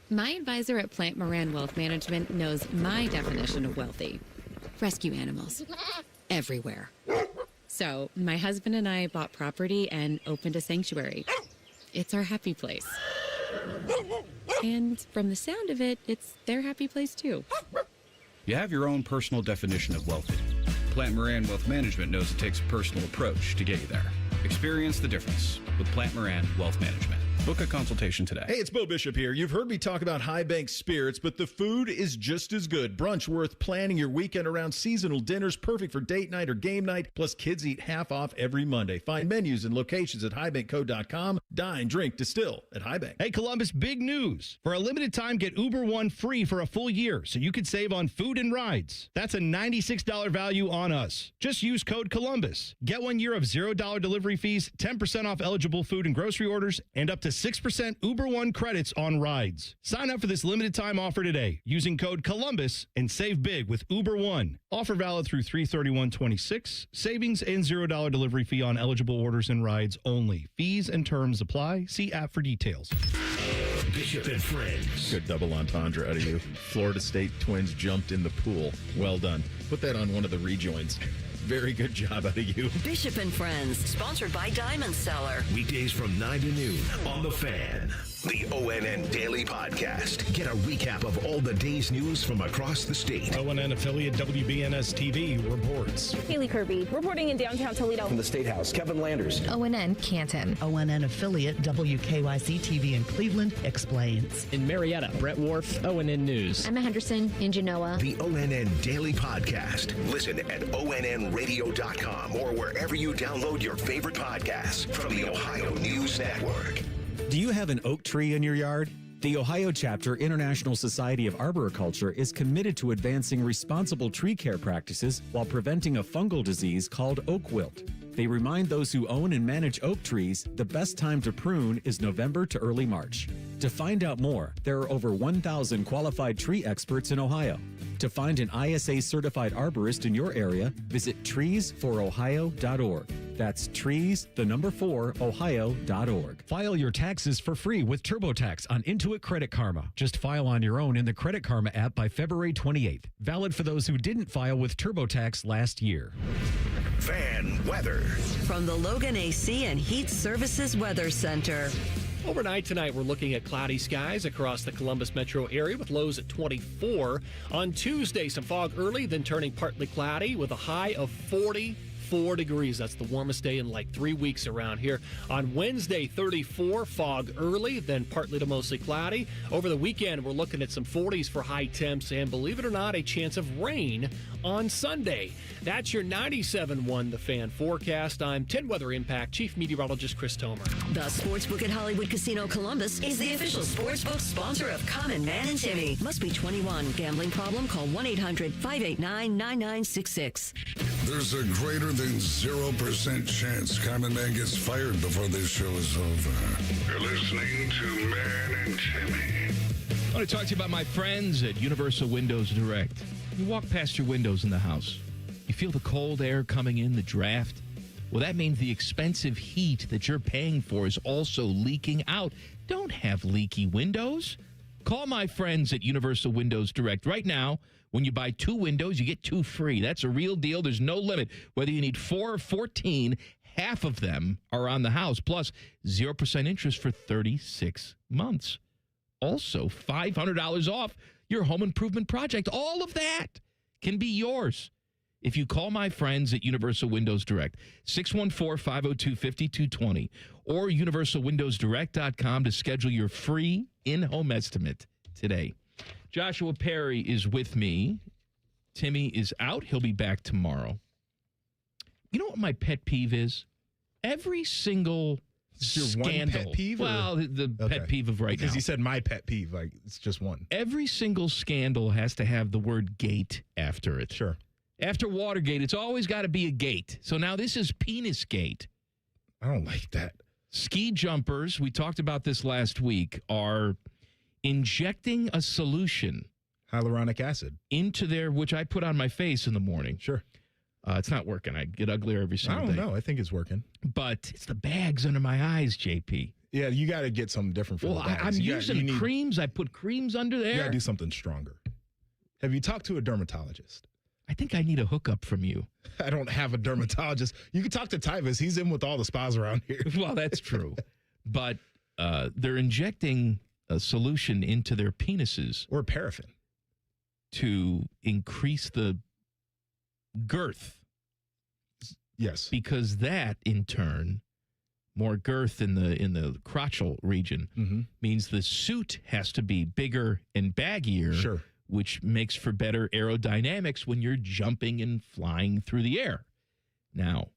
My advisor at Plant Moran Wealth Management knows my definition of wealthy. Rescue animals. Everywhere. So, my husband and I bought property and opened a sanctuary. It's our happy place. And from the sound of it, it's their happy place too. You have your own personal definition of wealthy. Plant Moran Wealth Management knows it takes a personal approach to get you there. Experience the difference with Plant Moran Wealth Management. Book a consultation today. Hey, it's Bo Bishop here. You've heard me talk about High Bank Spirits, but the food is just as good. Brunch worth planning your weekend around. Seasonal dinners perfect for date night or game night. Plus, kids eat half off every Monday. Find menus and locations at highbankco.com. Dine, drink, distill at High Bank. Hey, Columbus, big news. For a limited time, get Uber One free for a full year so you can save on food and rides. That's a $96 value on us. Just use code Columbus. Get 1 year of $0 delivery fees, 10% off eligible food and grocery orders, and up to 6% Uber One credits on rides. Sign up for this limited time offer today using code Columbus and save big with Uber One. Offer valid through 3/31/26. Savings and $0 delivery fee on eligible orders and rides only. Fees and terms apply. See app for details. Bishop and Friends. Good double entendre out of you. Florida State Twins jumped in the pool. Well done. Put that on one of the rejoins. Very good job out of you. Bishop and Friends, sponsored by Diamond Cellar. Weekdays from 9 to noon on The Fan. The ONN Daily Podcast. Get a recap of all the day's news from across the state. ONN affiliate WBNS TV reports. Haley Kirby reporting in downtown Toledo. From the State House, Kevin Landers. ONN Canton. ONN affiliate WKYC TV in Cleveland explains. In Marietta, Brett Wharf, ONN News. Emma Henderson in Genoa. The ONN Daily Podcast. Listen at ONNradio.com or wherever you download your favorite podcasts from the Ohio News Network. Do you have an oak tree in your yard? The Ohio Chapter International Society of Arboriculture is committed to advancing responsible tree care practices while preventing a fungal disease called oak wilt. They remind those who own and manage oak trees the best time to prune is November to early March. To find out more, there are over 1,000 qualified tree experts in Ohio. To find an ISA-certified arborist in your area, visit treesforohio.org. That's trees4ohio.org. File your taxes for free with TurboTax on Intuit Credit Karma. Just file on your own in the Credit Karma app by February 28th. Valid for those who didn't file with TurboTax last year. Fan weather. From the Logan AC and Heat Services Weather Center. Overnight tonight, we're looking at cloudy skies across the Columbus metro area with lows at 24. On Tuesday, some fog early, then turning partly cloudy with a high of 44 degrees. That's the warmest day in like 3 weeks around here. On Wednesday, 34, fog early, then partly to mostly cloudy. Over the weekend, we're looking at some 40s for high temps, and believe it or not, a chance of rain on Sunday. That's your 97.1 The Fan forecast. I'm 10 Weather Impact Chief Meteorologist Chris Tomer. The Sportsbook at Hollywood Casino Columbus is the official sportsbook sponsor of Common Man and Timmy. Must be 21. Gambling problem? Call 1-800-589-9966. There's a greater than 0% chance Common Man gets fired before this show is over. You're listening to Man and Timmy. I want to talk to you about my friends at Universal Windows Direct. You walk past your windows in the house. You feel the cold air coming in, the draft. Well, that means the expensive heat that you're paying for is also leaking out. Don't have leaky windows. Call my friends at Universal Windows Direct. Right now, when you buy 2 windows, you get 2 free. That's a real deal. There's no limit. Whether you need 4 or 14, half of them are on the house. Plus, 0% interest for 36 months. Also, $500 off your home improvement project. All of that can be yours if you call my friends at Universal Windows Direct, 614-502-5220, or universalwindowsdirect.com to schedule your free in-home estimate today. Joshua Perry is with me. Timmy is out. He'll be back tomorrow. You know what my pet peeve is? Every single scandal. One pet peeve? Well, the pet peeve of right now. Because he said my pet peeve. Like, it's just one. Every single scandal has to have the word gate after it. Sure. After Watergate, it's always got to be a gate. So now this is Penis Gate. I don't like that. Ski jumpers, we talked about this last week, are injecting a solution. Hyaluronic acid. Into their, which I put on my face in the morning. Sure. It's not working. I get uglier every single day. I don't know. I think it's working. But it's the bags under my eyes, JP. Yeah, you got to get something different for the bags. I'm using creams. I put creams under there. You got to do something stronger. Have you talked to a dermatologist? I think I need a hookup from you. I don't have a dermatologist. You can talk to Tyvis. He's in with all the spas around here. Well, that's true. But they're injecting a solution into their penises. Or paraffin. To increase the girth. Yes. Because that, in turn, more girth in the crotchal region, means the suit has to be bigger and baggier. Sure. Which makes for better aerodynamics when you're jumping and flying through the air. Now,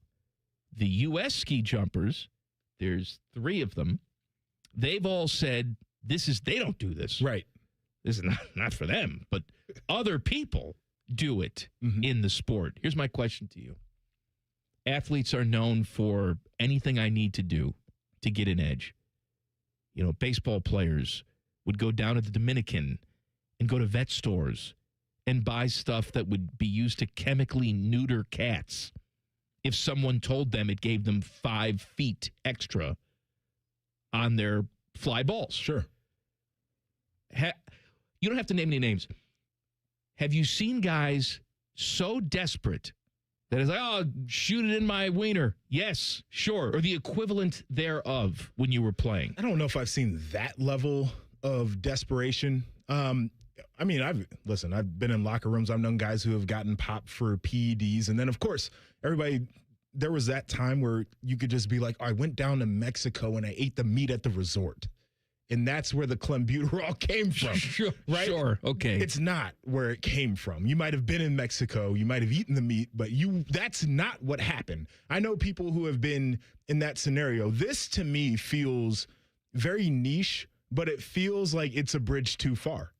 the U.S. ski jumpers, there's 3 of them, they've all said they don't do this. Right. This is not for them, but other people do it in the sport. Here's my question to you. Athletes are known for anything I need to do to get an edge. You know, baseball players would go down to the Dominican and go to vet stores and buy stuff that would be used to chemically neuter cats if someone told them it gave them 5 feet extra on their fly balls. Sure. You don't have to name any names. Have you seen guys so desperate that it's like, oh, shoot it in my wiener? Yes, sure. Or the equivalent thereof when you were playing. I don't know if I've seen that level of desperation. I mean, I've been in locker rooms. I've known guys who have gotten popped for PEDs. And then, of course, there was that time where you could just be like, I went down to Mexico and I ate the meat at the resort. And that's where the clenbuterol came from. Sure, right? Sure, okay. It's not where it came from. You might have been in Mexico. You might have eaten the meat, but that's not what happened. I know people who have been in that scenario. This, to me, feels very niche, but it feels like it's a bridge too far.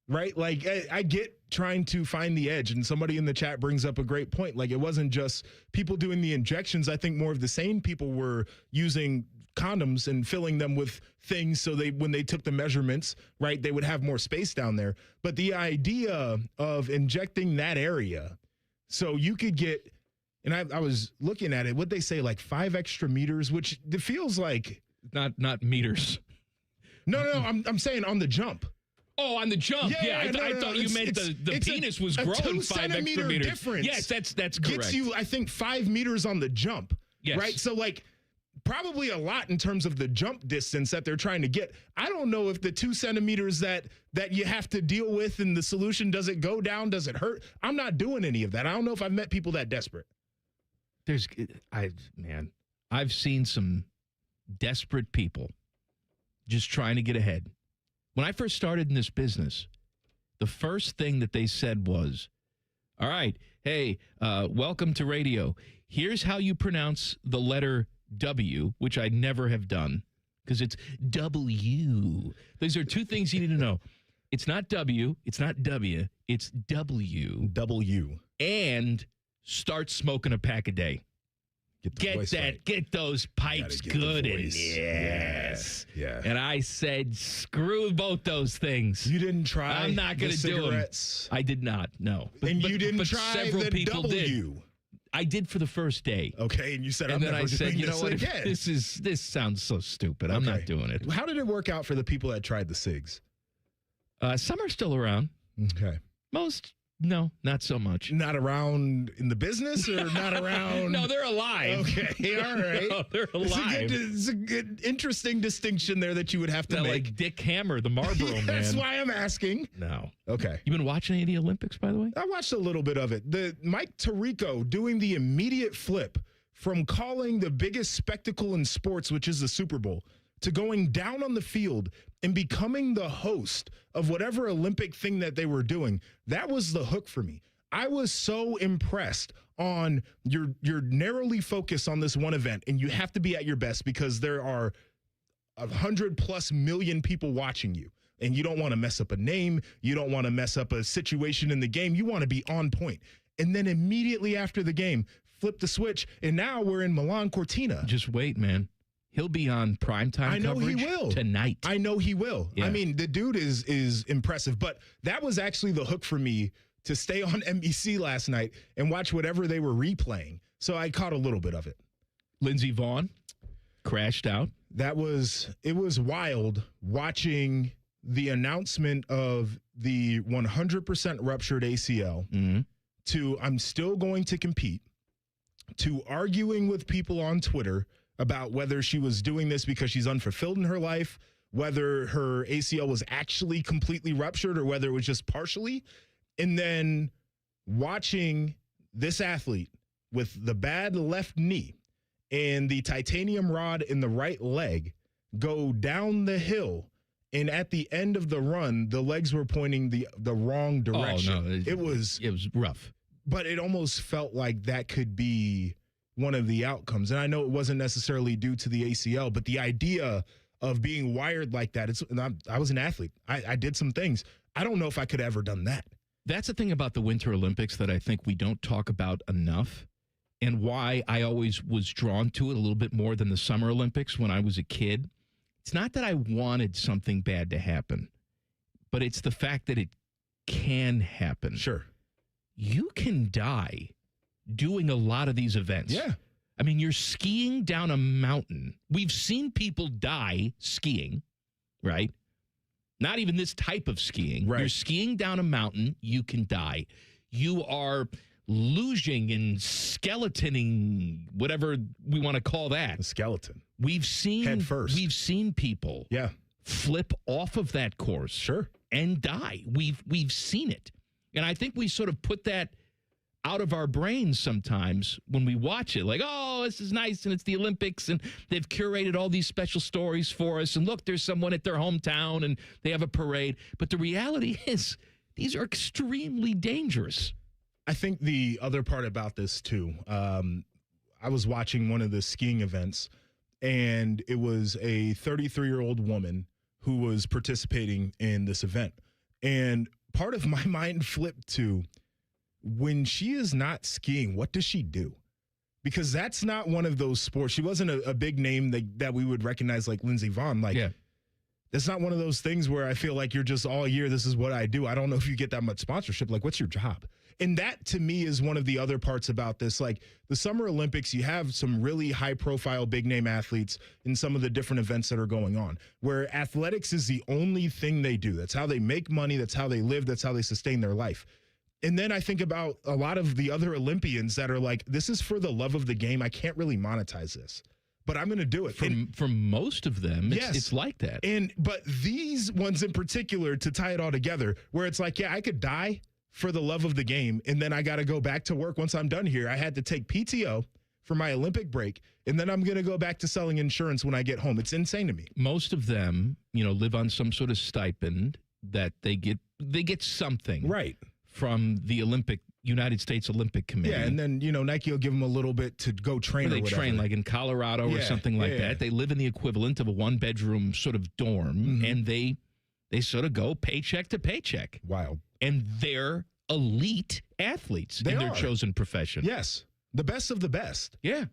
Right? Like, I get trying to find the edge, and somebody in the chat brings up a great point. Like, it wasn't just people doing the injections. I think more of the sane people were using condoms and filling them with things so when they took the measurements, right, they would have more space down there. But the idea of injecting that area so you could get, and I was looking at it, what'd they say, like 5 extra meters, which it feels like. Not meters. No, I'm saying on the jump. Oh, on the jump. Yeah, I thought you meant the penis was growing 5 extra meters. Difference. Yes, that's correct. Gets you, I think, 5 meters on the jump. Yes. Right? So, like, probably a lot in terms of the jump distance that they're trying to get. I don't know if the 2 centimeters that you have to deal with in the solution, does it go down? Does it hurt? I'm not doing any of that. I don't know if I've met people that desperate. I've seen some desperate people just trying to get ahead. When I first started in this business, the first thing that they said was, all right, hey, welcome to radio. Here's how you pronounce the letter W, which I never have done, because it's W. These are 2 things you need to know. It's not W, it's not W, it's W. W. And start smoking a pack a day. Get those pipes good in. Yes. Yeah. And I said, screw both those things. You didn't try. I'm not going to do them. I did not. No. And you didn't try several the people W. Did. I did for the first day. Okay, and you said, and then I said, you know what? Again. This sounds so stupid. I'm not doing it. How did it work out for the people that tried the cigs? Some are still around. Okay. Most, no, not so much. Not around in the business or not around? No, they're alive. Okay, all right. No, they're alive. It's a good, interesting distinction there that you would have to make. Like Dick Hammer, the Marlboro Man. That's why I'm asking. No. Okay. You been watching any of the Olympics, by the way? I watched a little bit of it. The Mike Tirico doing the immediate flip from calling the biggest spectacle in sports, which is the Super Bowl, to going down on the field and becoming the host of whatever Olympic thing that they were doing. That was the hook for me. I was so impressed on your narrowly focused on this one event, and you have to be at your best because there are 100+ million people watching you, and you don't want to mess up a name. You don't want to mess up a situation in the game. You want to be on point. And then immediately after the game, flip the switch, and now we're in Milan Cortina. Just wait, man. He'll be on primetime coverage he will. tonight. I know he will. Yeah. I mean, the dude is impressive. But that was actually the hook for me to stay on NBC last night and watch whatever they were replaying. So I caught a little bit of it. Lindsey Vonn crashed out. It was wild watching the announcement of the 100% ruptured ACL to I'm still going to compete, to arguing with people on Twitter about whether she was doing this because she's unfulfilled in her life, whether her ACL was actually completely ruptured or whether it was just partially. And then watching this athlete with the bad left knee and the titanium rod in the right leg go down the hill. And at the end of the run, the legs were pointing the wrong direction. Oh, no, it was rough. But it almost felt like that could be one of the outcomes. And I know it wasn't necessarily due to the ACL, but the idea of being wired like that, I was an athlete. I did some things. I don't know if I could have ever done that. That's the thing about the Winter Olympics that I think we don't talk about enough, and why I always was drawn to it a little bit more than the Summer Olympics when I was a kid. It's not that I wanted something bad to happen, but it's the fact that it can happen. Sure. You can die doing a lot of these events. Yeah. I mean, you're skiing down a mountain. We've seen people die skiing, right? Not even this type of skiing. Right. You're skiing down a mountain, you can die. You are luging and skeletoning, whatever we want to call that. The skeleton. We've seen head first. We've seen people flip off of that course and die. We've seen it. And I think we sort of put that out of our brains sometimes when we watch it. Like, oh, this is nice, and it's the Olympics, and they've curated all these special stories for us. And look, there's someone at their hometown, and they have a parade. But the reality is these are extremely dangerous. I think the other part about this, too, I was watching one of the skiing events, and it was a 33-year-old woman who was participating in this event. And part of my mind flipped to, when she is not skiing, what does she do? Because that's not one of those sports. She wasn't a big name that we would recognize like Lindsey Vonn. Like, that's not one of those things where I feel like you're just all year, this is what I do. I don't know if you get that much sponsorship. Like, what's your job? And that, to me, is one of the other parts about this. Like, the Summer Olympics, you have some really high-profile, big-name athletes in some of the different events that are going on, where athletics is the only thing they do. That's how they make money. That's how they live. That's how they sustain their life. And then I think about a lot of the other Olympians that are like, this is for the love of the game. I can't really monetize this, but I'm going to do it. For most of them, it's like that. But these ones in particular, to tie it all together, where it's like, I could die for the love of the game, and then I got to go back to work once I'm done here. I had to take PTO for my Olympic break, and then I'm going to go back to selling insurance when I get home. It's insane to me. Most of them, live on some sort of stipend that they get something. Right. From the United States Olympic Committee. Yeah, and then, Nike will give them a little bit to go train or whatever. They train like in Colorado or something like that. They live in the equivalent of a one-bedroom sort of dorm, and they sort of go paycheck to paycheck. Wild. And they're elite athletes in their chosen profession. Yes, the best of the best. Yeah.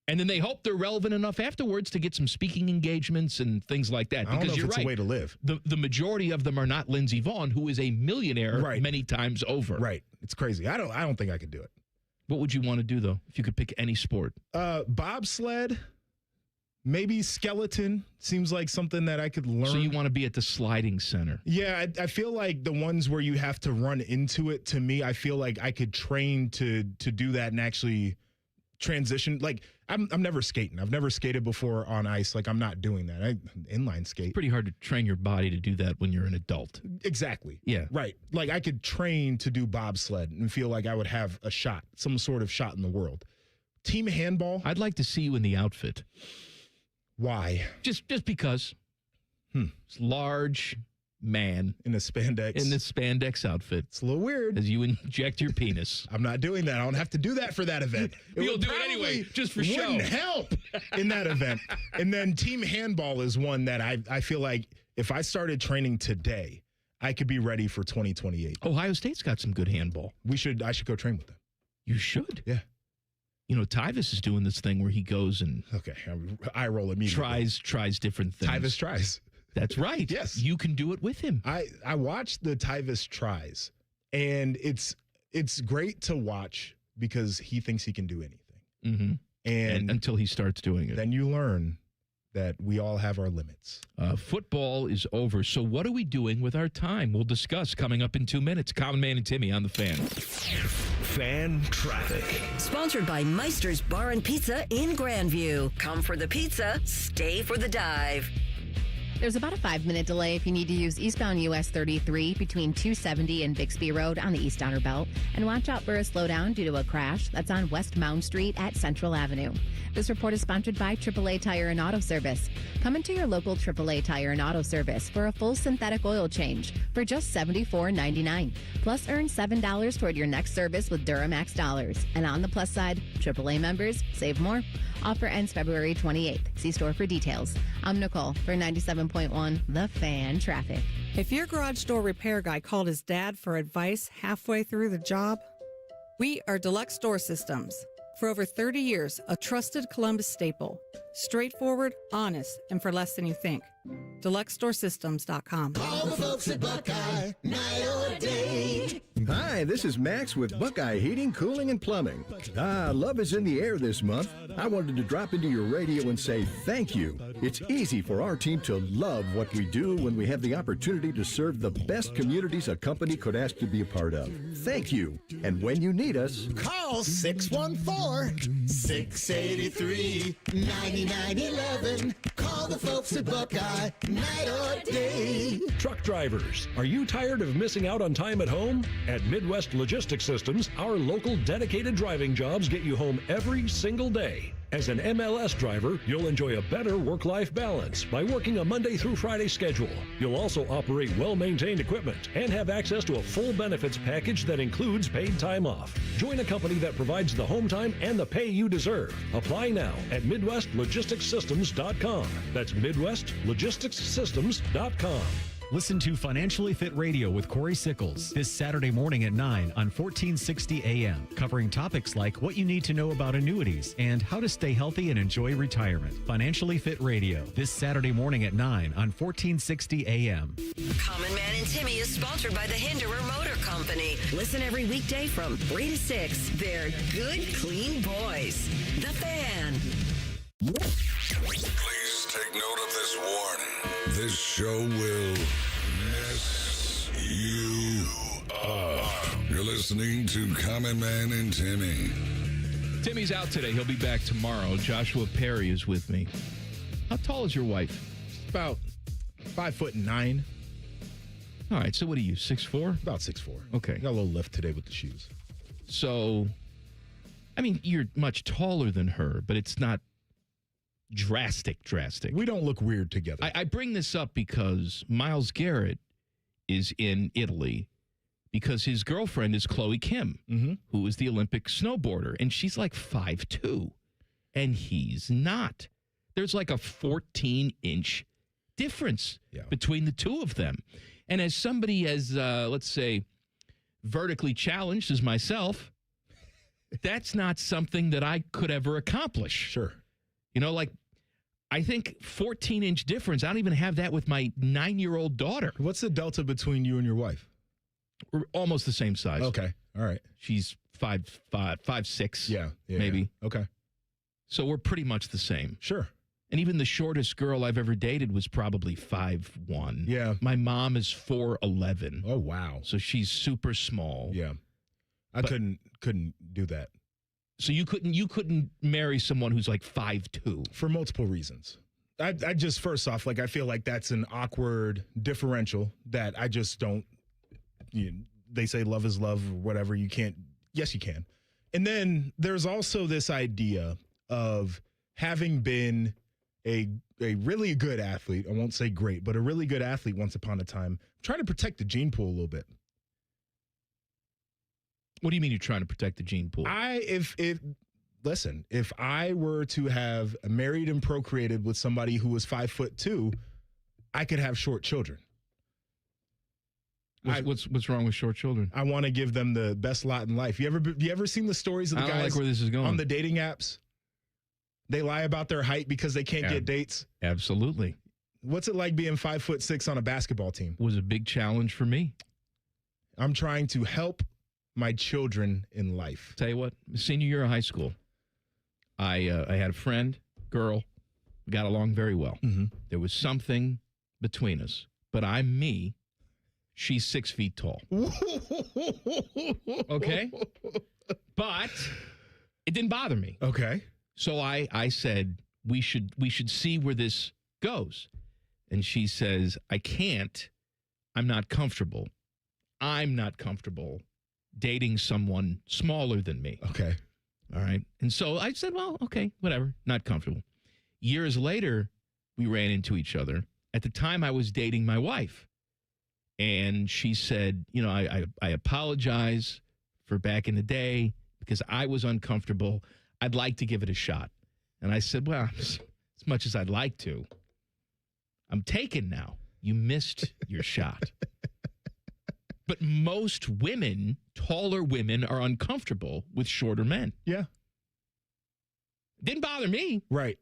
And then they hope they're relevant enough afterwards to get some speaking engagements and things like that. I don't know if you're it's right. a way to live. The majority of them are not Lindsey Vonn, who is a millionaire many times over. Right. It's crazy. I don't think I could do it. What would you want to do, though, if you could pick any sport? Bobsled. Maybe skeleton seems like something that I could learn. So you want to be at the sliding center? Yeah, I feel like the ones where you have to run into it, to me, I feel like I could train to do that and actually transition. Like, I'm never skating. I've never skated before on ice. Like, I'm not doing that. I inline skate. It's pretty hard to train your body to do that when you're an adult. Exactly. Yeah. Right. Like, I could train to do bobsled and feel like I would have a shot, some sort of shot in the world. Team handball. I'd like to see you in the outfit. Why? Just because. It's large man in a spandex outfit. It's a little weird. As you inject your penis. I'm not doing that. I don't have to do that for that event. You'll do it anyway, just for show. Wouldn't help in that event. And then team handball is one that I feel like if I started training today, I could be ready for 2028. Ohio State's got some good handball. I should go train with them. You should. Yeah. You know, Tyvus is doing this thing where he goes and I roll immediately. Tries different things. Tyvus tries. That's right. Yes. You can do it with him. I watched the Tyvus tries, and it's great to watch because he thinks he can do anything. Mm-hmm. And until he starts doing it. Then you learn that we all have our limits. Football is over. So what are we doing with our time? We'll discuss coming up in 2 minutes. Common Man and Timmy on the Fan. Fan traffic. Sponsored by Meister's Bar and Pizza in Grandview. Come for the pizza, stay for the dive. There's about a 5-minute delay if you need to use eastbound US 33 between 270 and Bixby Road on the East Outer Belt. And watch out for a slowdown due to a crash that's on West Mound Street at Central Avenue. This report is sponsored by AAA Tire and Auto Service. Come into your local AAA Tire and Auto Service for a full synthetic oil change for just $74.99. Plus earn $7 toward your next service with Duramax dollars. And on the plus side, AAA members save more. Offer ends February 28th. See store for details. I'm Nicole for 97.1 The Fan Traffic. If your garage door repair guy called his dad for advice halfway through the job, we are Deluxe Door Systems. For over 30 years, a trusted Columbus staple. Straightforward, honest, and for less than you think. DeluxeDoorSystems.com. All the folks at Buckeye, night or day. Hi, this is Max with Buckeye Heating, Cooling, and Plumbing. Love is in the air this month. I wanted to drop into your radio and say thank you. It's easy for our team to love what we do when we have the opportunity to serve the best communities a company could ask to be a part of. Thank you. And when you need us, call 614-683-9911. Call the folks at Buckeye, night or day. Truck drivers, are you tired of missing out on time at home? At Midwest Logistics Systems, our local dedicated driving jobs get you home every single day. As an MLS driver, you'll enjoy a better work-life balance by working a Monday through Friday schedule. You'll also operate well-maintained equipment and have access to a full benefits package that includes paid time off. Join a company that provides the home time and the pay you deserve. Apply now at MidwestLogisticsSystems.com. That's MidwestLogisticsSystems.com. Listen to Financially Fit Radio with Corey Sickles this Saturday morning at 9 on 1460 AM, covering topics like what you need to know about annuities and how to stay healthy and enjoy retirement. Financially Fit Radio this Saturday morning at 9 on 1460 AM. Common Man and Timmy is sponsored by the Hinderer Motor Company. Listen every weekday from 3 to 6. They're good, clean boys. The Fan. Please take note of this warning. This show will mess you up. You're listening to Common Man and Timmy. Timmy's out today. He'll be back tomorrow. Joshua Perry is with me. How tall is your wife? About 5'9". All right. So what are you, 6'4"? About 6'4". Okay. Got a little lift today with the shoes. So, I mean, you're much taller than her, but it's not drastic. We don't look weird together. I bring this up because Myles Garrett is in Italy because his girlfriend is Chloe Kim, who is the Olympic snowboarder, and she's like 5'2", and he's not. There's like a 14-inch difference between the two of them. And as somebody as, let's say, vertically challenged as myself, that's not something that I could ever accomplish. Sure. You know, like, I think 14-inch difference. I don't even have that with my 9-year-old daughter. What's the delta between you and your wife? We're almost the same size. Okay. All right. She's 5'6". Yeah. Maybe. Yeah. Okay. So we're pretty much the same. Sure. And even the shortest girl I've ever dated was probably 5'1". Yeah. My mom is 4'11". Oh, wow. So she's super small. Yeah. I couldn't do that. So you couldn't marry someone who's like 5'2". For multiple reasons. I just, first off, like, I feel like that's an awkward differential that I just don't, they say love is love or whatever. You can't, yes, you can. And then there's also this idea of having been a really good athlete. I won't say great, but a really good athlete once upon a time. Trying to protect the gene pool a little bit. What do you mean you're trying to protect the gene pool? Listen, if I were to have married and procreated with somebody who was 5'2", I could have short children. What's wrong with short children? I want to give them the best lot in life. You ever seen the stories of the I don't guys like where this is going. on the dating apps? They lie about their height because they can't get dates. Absolutely. What's it like being 5'6" on a basketball team? Was a big challenge for me. I'm trying to help my children in life. Tell you what, senior year of high school, I had a friend, girl, we got along very well. Mm-hmm. There was something between us, but I'm me. She's 6 feet tall. Okay? But it didn't bother me. Okay. So I said, we should see where this goes. And she says, I can't. I'm not comfortable. I'm not comfortable dating someone smaller than me. Okay. All right. And so I said, well, okay, whatever. Not comfortable. Years later, we ran into each other. At the time, I was dating my wife. And she said, I apologize for back in the day because I was uncomfortable. I'd like to give it a shot. And I said, well, as much as I'd like to, I'm taken now. You missed your shot. But most women, taller women, are uncomfortable with shorter men. Yeah. Didn't bother me. Right.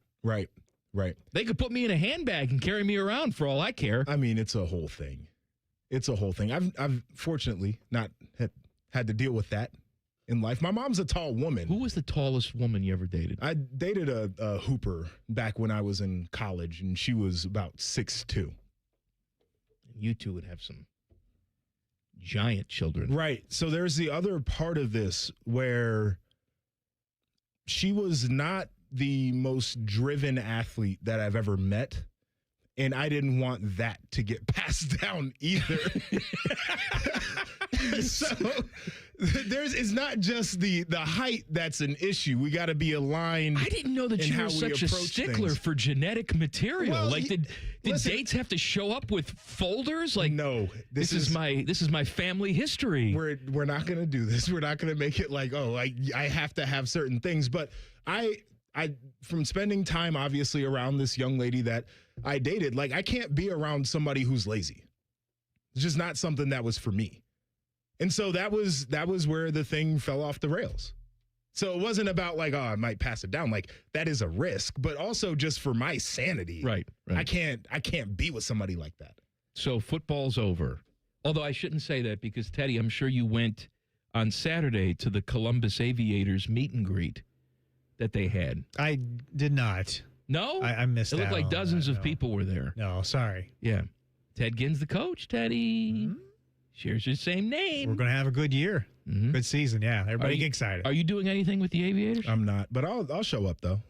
They could put me in a handbag and carry me around for all I care. I mean, it's a whole thing. I've fortunately not had to deal with that in life. My mom's a tall woman. Who was the tallest woman you ever dated? I dated a hooper back when I was in college, and she was about 6'2". You two would have some giant children. Right. So there's the other part of this where she was not the most driven athlete that I've ever met. And I didn't want that to get passed down either. So it's not just the height that's an issue. We got to be aligned. I didn't know that you were such a stickler for genetic material. Well, did dates have to show up with folders? Like, no, this is my family history. We're not going to do this. We're not going to make it like, I have to have certain things. But I from spending time obviously around this young lady that I dated, like, I can't be around somebody who's lazy. It's just not something that was for me. And so that was where the thing fell off the rails. So it wasn't about like, I might pass it down. Like, that is a risk, but also just for my sanity. Right. I can't be with somebody like that. So football's over. Although I shouldn't say that because, Teddy, I'm sure you went on Saturday to the Columbus Aviators meet and greet that they had. I did not. No? I missed out. It looked like dozens of no. people were there. No, sorry. Yeah. Ted Ginn's the coach, Teddy. Mm-hmm. Shares your same name. We're going to have a good year. Mm-hmm. Good season, yeah. Everybody get excited. Are you doing anything with the Aviators? I'm not, but I'll show up, though.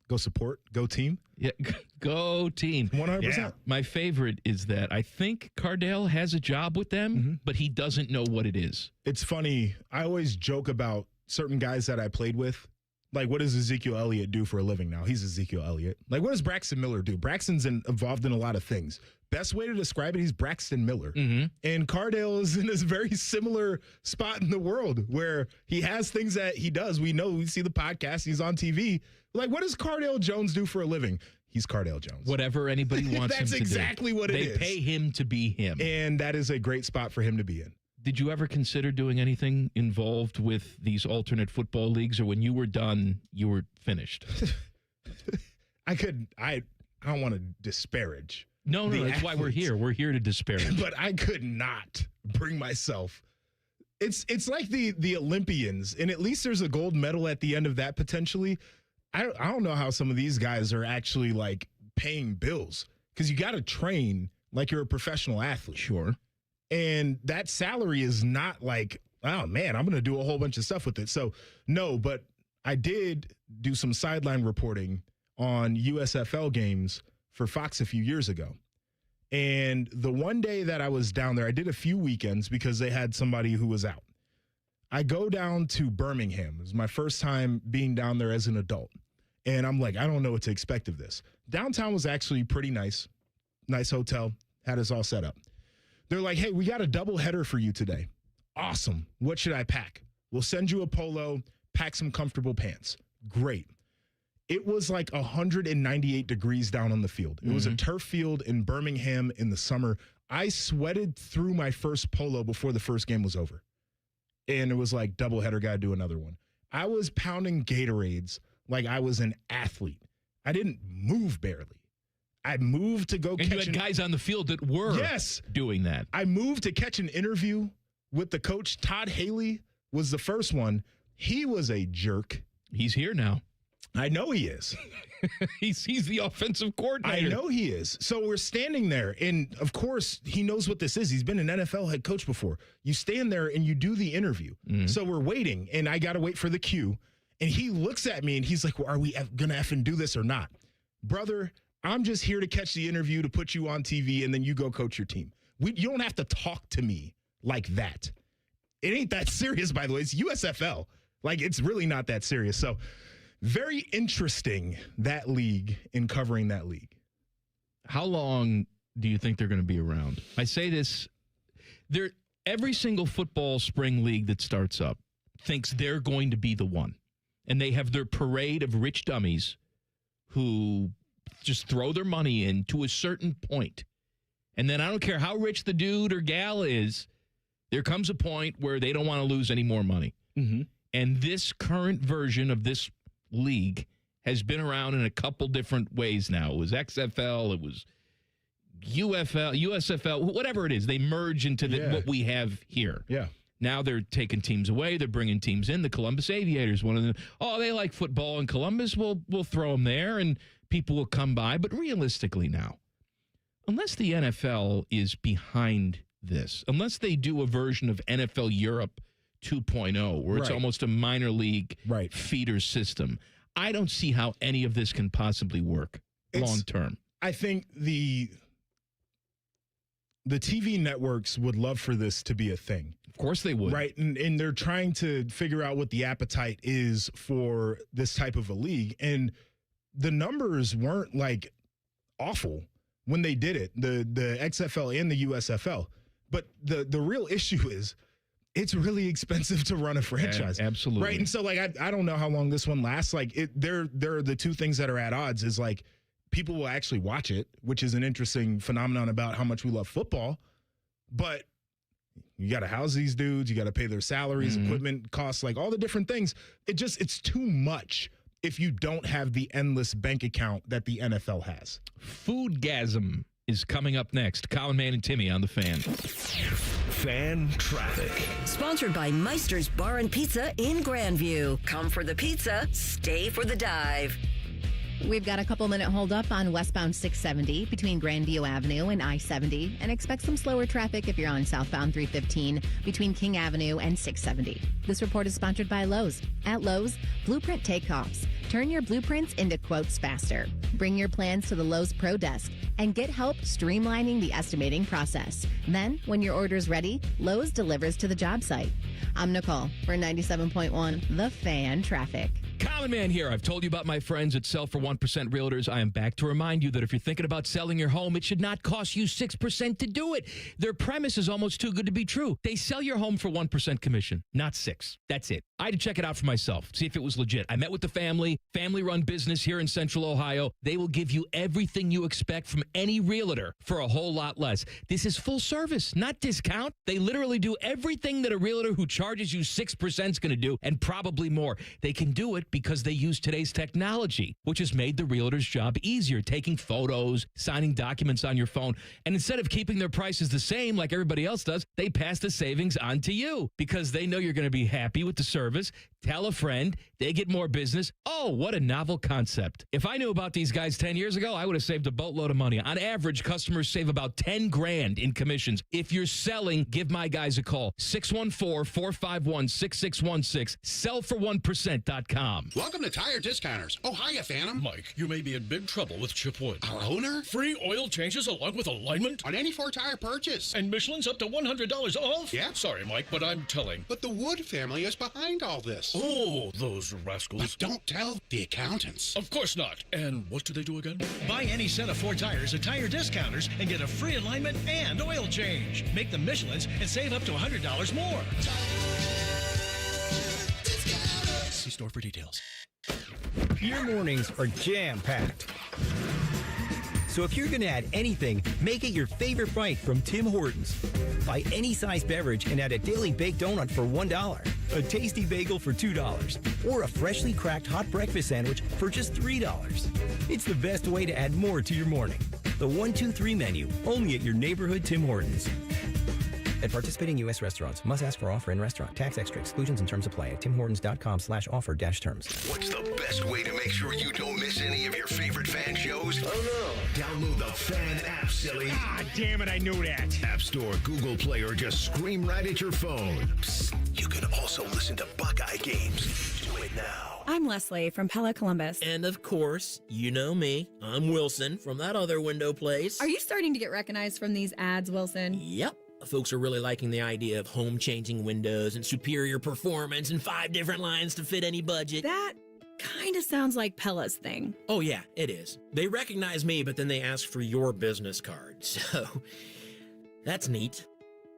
Go support. Go team. Yeah, go team. 100%. Yeah. My favorite is that I think Cardale has a job with them, but he doesn't know what it is. It's funny. I always joke about certain guys that I played with. Like, what does Ezekiel Elliott do for a living now? He's Ezekiel Elliott. Like, what does Braxton Miller do? Braxton's involved in a lot of things. Best way to describe it, he's Braxton Miller. Mm-hmm. And Cardale is in this very similar spot in the world where he has things that he does. We know, we see the podcast, he's on TV. Like, what does Cardale Jones do for a living? He's Cardale Jones. Whatever anybody wants him to do. That's exactly what it is. They pay him to be him. And that is a great spot for him to be in. Did you ever consider doing anything involved with these alternate football leagues, or when you were done, you were finished? I don't want to disparage. No, that's why we're here. We're here to disparage. But I could not bring myself. It's like the Olympians, and at least there's a gold medal at the end of that potentially. I don't know how some of these guys are actually like paying bills, because you got to train like you're a professional athlete. Sure. And that salary is not like, oh man, I'm going to do a whole bunch of stuff with it. So no, but I did do some sideline reporting on USFL games for Fox a few years ago. And the one day that I was down there, I did a few weekends because they had somebody who was out. I go down to Birmingham. It was my first time being down there as an adult. And I'm like, I don't know what to expect of this. Downtown was actually pretty nice. Nice hotel. Had us all set up. They're like, hey, we got a double header for you today. Awesome. What should I pack? We'll send you a polo, pack some comfortable pants. Great. It was like 198 degrees down on the field. It was a turf field in Birmingham in the summer. I sweated through my first polo before the first game was over. And it was like, doubleheader, got to do another one. I was pounding Gatorades like I was an athlete. I didn't move barely. I moved to go catch. And you had guys on the field that were doing that. I moved to catch an interview with the coach. Todd Haley was the first one. He was a jerk. He's here now. I know he is. He's the offensive coordinator. I know he is. So we're standing there, and of course, he knows what this is. He's been an NFL head coach before. You stand there and you do the interview. So we're waiting, and I got to wait for the cue. And he looks at me, and he's like, well, are we going to effing do this or not? Brother, I'm just here to catch the interview, to put you on TV, and then you go coach your team. You don't have to talk to me like that. It ain't that serious, by the way. It's USFL. Like, it's really not that serious. So very interesting, that league, in covering that league. How long do you think they're going to be around? I say this, every single football spring league that starts up thinks they're going to be the one. And they have their parade of rich dummies who just throw their money in to a certain point. And then I don't care how rich the dude or gal is, there comes a point where they don't want to lose any more money. And this current version of this league has been around in a couple different ways now. It was XFL, it was USFL, whatever it is. They merge into what we have here. Yeah. Now they're taking teams away. They're bringing teams in. The Columbus Aviators, one of them. Oh, they like football in Columbus. We'll throw them there, and people will come by. But realistically now, unless the NFL is behind this, unless they do a version of NFL Europe 2.0, where it's almost a minor league feeder system, I don't see how any of this can possibly work long term. I think the TV networks would love for this to be a thing. Of course they would. Right. And they're trying to figure out what the appetite is for this type of a league. And the numbers weren't like awful when they did it, the XFL and the USFL. But the real issue is it's really expensive to run a franchise. Absolutely. Right. And so, like, I don't know how long this one lasts. Like, they're the two things that are at odds is, like, people will actually watch it, which is an interesting phenomenon about how much we love football. But you got to house these dudes. You got to pay their salaries, equipment costs, like all the different things. It's too much if you don't have the endless bank account that the NFL has. Foodgasm is coming up next. Colin, Man, and Timmy on the Fan. Fan Traffic. Sponsored by Meister's Bar and Pizza in Grandview. Come for the pizza, stay for the dive. We've got a couple-minute hold-up on westbound 670 between Grandview Avenue and I-70, and expect some slower traffic if you're on southbound 315 between King Avenue and 670. This report is sponsored by Lowe's. At Lowe's, Blueprint Takeoffs. Turn your blueprints into quotes faster. Bring your plans to the Lowe's Pro Desk and get help streamlining the estimating process. Then, when your order's ready, Lowe's delivers to the job site. I'm Nicole for 97.1 The Fan Traffic. Common Man here. I've told you about my friends at Sell for 1% Realtors. I am back to remind you that if you're thinking about selling your home, it should not cost you 6% to do it. Their premise is almost too good to be true. They sell your home for 1% commission, not 6%. That's it. I had to check it out for myself, see if it was legit. I met with the family-run business here in Central Ohio. They will give you everything you expect from any realtor for a whole lot less. This is full service, not discount. They literally do everything that a realtor who charges you 6% is going to do, and probably more. They can do it because they use today's technology, which has made the realtor's job easier, taking photos, signing documents on your phone. And instead of keeping their prices the same like everybody else does, they pass the savings on to you because they know you're going to be happy with the service, Tell a friend. They get more business. Oh, what a novel concept. If I knew about these guys 10 years ago, I would have saved a boatload of money. On average, customers save about 10 grand in commissions. If you're selling, give my guys a call. 614-451-6616. Sellfor1%.com. Welcome to Tire Discounters. Oh, hiya, Phantom. Mike, you may be in big trouble with Chip Wood. Our owner? Free oil changes along with alignment? On any 4-tire purchase. And Michelin's up to $100 off? Yeah. Sorry, Mike, but I'm telling. But the Wood family is behind all this. Oh, those rascals. But don't tell the accountants. Of course not. And what do they do again? Buy any set of 4 tires at Tire Discounters and get a free alignment and oil change. Make them Michelin's and save up to $100 more. See store for details. Your mornings are jam-packed. So if you're going to add anything, make it your favorite bite from Tim Hortons. Buy any size beverage and add a daily baked donut for $1, a tasty bagel for $2, or a freshly cracked hot breakfast sandwich for just $3. It's the best way to add more to your morning. The 1-2-3 menu, only at your neighborhood Tim Hortons. At participating U.S. restaurants, must ask for offer in restaurant. Tax extra. Exclusions and terms apply at timhortons.com/offer-terms. What's the best way to make sure you don't miss any of your favorite fan shows? Oh, no. Download the Fan app, silly. Ah, damn it, I knew that. App Store, Google Play, or just scream right at your phone. Psst, you can also listen to Buckeye games. Do it now. I'm Leslie from Pella Columbus. And of course, you know me. I'm Wilson from that other window place. Are you starting to get recognized from these ads, Wilson? Yep. Folks are really liking the idea of home-changing windows and superior performance and 5 different lines to fit any budget. That kind of sounds like Pella's thing. Oh, yeah, it is. They recognize me, but then they ask for your business card. So, that's neat.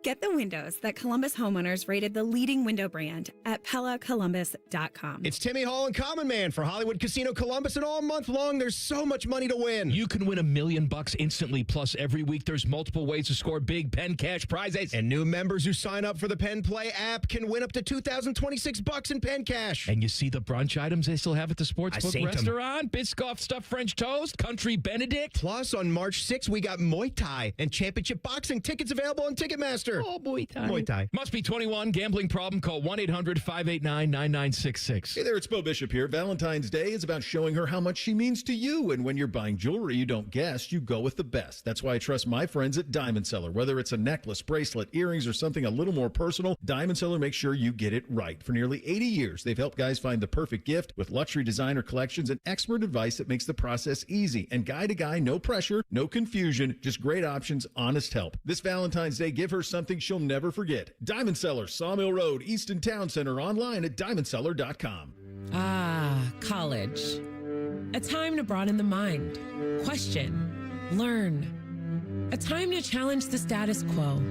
Get the windows that Columbus homeowners rated the leading window brand at PellaColumbus.com. It's Timmy Hall and Common Man for Hollywood Casino Columbus, and all month long, there's so much money to win. You can win $1 million instantly, plus every week there's multiple ways to score big Penn Cash prizes. And new members who sign up for the Penn Play app can win up to $2,026 in Penn Cash. And you see the brunch items they still have at the Sportsbook restaurant? Biscoff stuffed French toast, Country Benedict. Plus, on March 6th, we got Muay Thai and Championship Boxing tickets available on Ticketmaster. Oh, Muay Thai. Muay Thai. Must be 21. Gambling problem? Call 1-800-589-9966. Hey there, it's Bo Bishop here. Valentine's Day is about showing her how much she means to you. And when you're buying jewelry you don't guess, you go with the best. That's why I trust my friends at Diamond Seller. Whether it's a necklace, bracelet, earrings, or something a little more personal, Diamond Seller makes sure you get it right. For nearly 80 years, they've helped guys find the perfect gift with luxury designer collections and expert advice that makes the process easy. And guy to guy, no pressure, no confusion, just great options, honest help. This Valentine's Day, give her something she'll never forget. Diamond Seller, Sawmill Road, Easton Town Center, online at diamondseller.com. Ah, college. A time to broaden the mind, question, learn. A time to challenge the status quo.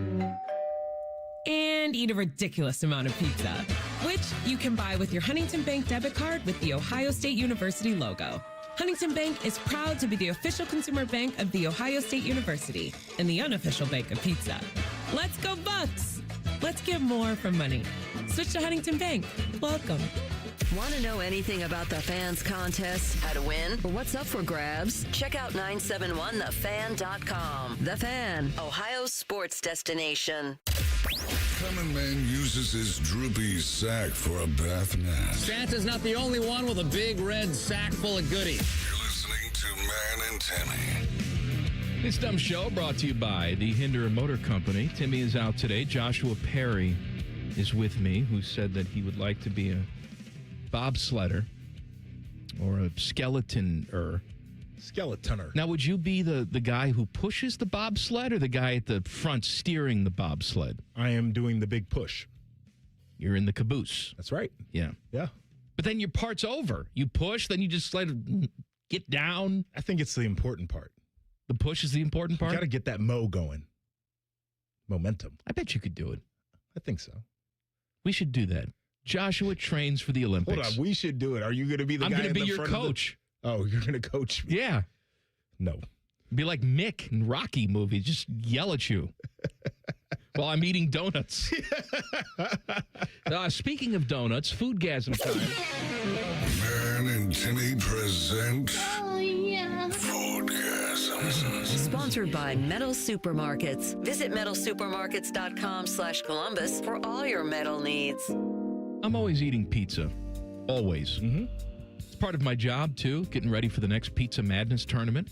And eat a ridiculous amount of pizza, which you can buy with your Huntington Bank debit card with the Ohio State University logo. Huntington Bank is proud to be the official consumer bank of The Ohio State University and the unofficial bank of pizza. Let's go Bucks! Let's get more from money. Switch to Huntington Bank. Welcome. Want to know anything about the Fans contest, how to win, or what's up for grabs? Check out 971thefan.com. The Fan, Ohio's sports destination. Common Man uses his droopy sack for a bath mat. Santa's not the only one with a big red sack full of goodies. You're listening to Man and Timmy. This dumb show brought to you by the Hinder Motor Company. Timmy is out today. Joshua Perry is with me, who said that he would like to be a bobsledder or a skeleton-er. Skeletoner. Now, would you be the guy who pushes the bobsled or the guy at the front steering the bobsled? I am doing the big push. You're in the caboose. That's right. Yeah. Yeah. But then your part's over. You push, then you just let it get down. I think it's the important part. The push is the important part? You got to get that going. Momentum. I bet you could do it. I think so. We should do that. Joshua trains for the Olympics. Hold on. We should do it. Are you going to be the guy? I'm going to be your coach. Oh, you're going to coach me? Yeah. No. Be like Mick in Rocky movies. Just yell at you while I'm eating donuts. Speaking of donuts, Foodgasm time. Man and Timmy present Foodgasm. Sponsored by Metal Supermarkets. Visit metalsupermarkets.com/Columbus for all your metal needs. I'm always eating pizza. Always. Mm-hmm. It's part of my job, too, getting ready for the next Pizza Madness tournament,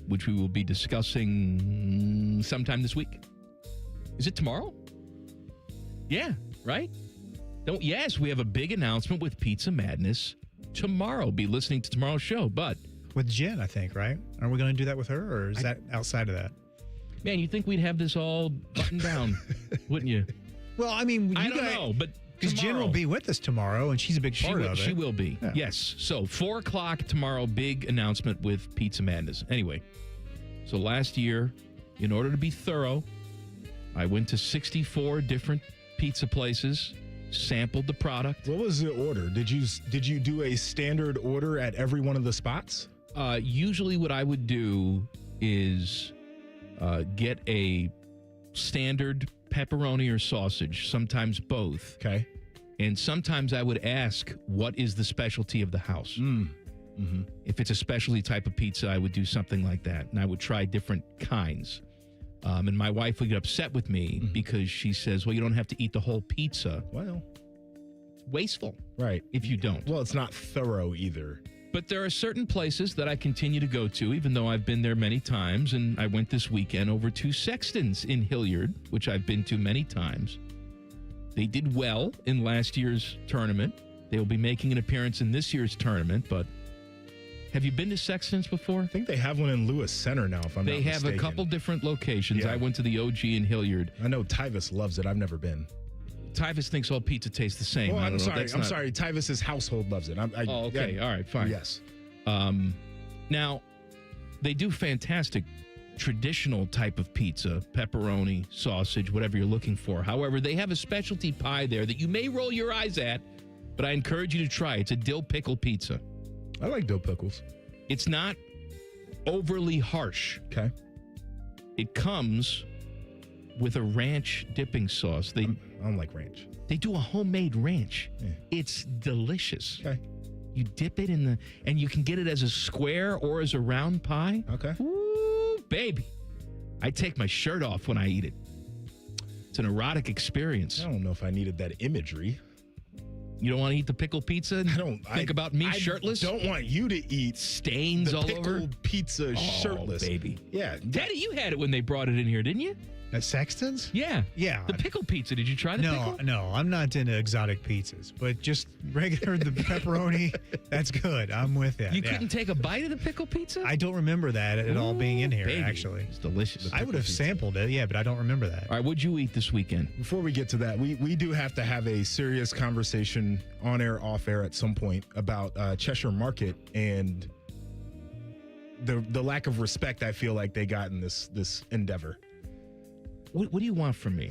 which we will be discussing sometime this week. Is it tomorrow? Yeah, right? Yes, we have a big announcement with Pizza Madness tomorrow. Be listening to tomorrow's show, but... With Jen, I think, right? Are we going to do that with her, or is that outside of that? Man, you think we'd have this all buttoned down, wouldn't you? Well, I mean, I don't know, but because Jen will be with us tomorrow, and she's a big part of it. She will be, yes. So 4 o'clock tomorrow, big announcement with Pizza Madness. Anyway, so last year, in order to be thorough, I went to 64 different pizza places, sampled the product. What was the order? Did you do a standard order at every one of the spots? Usually what I would do is get a standard pepperoni or sausage, sometimes both. Okay. And sometimes I would ask, what is the specialty of the house? Mm-hmm. If it's a specialty type of pizza, I would do something like that. And I would try different kinds. And my wife would get upset with me because she says, well, you don't have to eat the whole pizza. Well, it's wasteful. Right. If you don't. Well, it's not thorough either. But there are certain places that I continue to go to, even though I've been there many times. And I went this weekend over to Sexton's in Hilliard, which I've been to many times. They did well in last year's tournament. They will be making an appearance in this year's tournament. But have you been to Sexton's before? I think they have one in Lewis Center now, if I'm not mistaken. They have a couple different locations. Yeah. I went to the OG in Hilliard. I know Tyvis loves it. I've never been. Tyvis thinks all pizza tastes the same. Well, I'm sorry. Tyvis's household loves it. Okay. All right. Fine. Yes. Now, they do fantastic traditional type of pizza, pepperoni, sausage, whatever you're looking for. However, they have a specialty pie there that you may roll your eyes at, but I encourage you to try. It's a dill pickle pizza. I like dill pickles. It's not overly harsh. Okay. It comes with a ranch dipping sauce. I don't like ranch. They do a homemade ranch. Yeah. It's delicious. Okay. You dip it in and you can get it as a square or as a round pie. Okay. Ooh, baby. I take my shirt off when I eat it. It's an erotic experience. I don't know if I needed that imagery. You don't want to eat the pickle pizza? I don't. Think about me shirtless? I don't want you to eat stains the all pickle over. Pizza shirtless. Baby. Yeah. Daddy, you had it when they brought it in here, didn't you? At Sexton's? Yeah. Yeah. The pickle pizza. Did you try the pickle? No, I'm not into exotic pizzas, but just regular, the pepperoni, that's good. I'm with that. You couldn't take a bite of the pickle pizza? I don't remember that at all being in here, baby. actually. It's delicious. I would have sampled it, yeah, but I don't remember that. All right, what'd you eat this weekend? Before we get to that, we do have to have a serious conversation on air, off air at some point about Cheshire Market and the lack of respect I feel like they got in this endeavor. What do you want from me?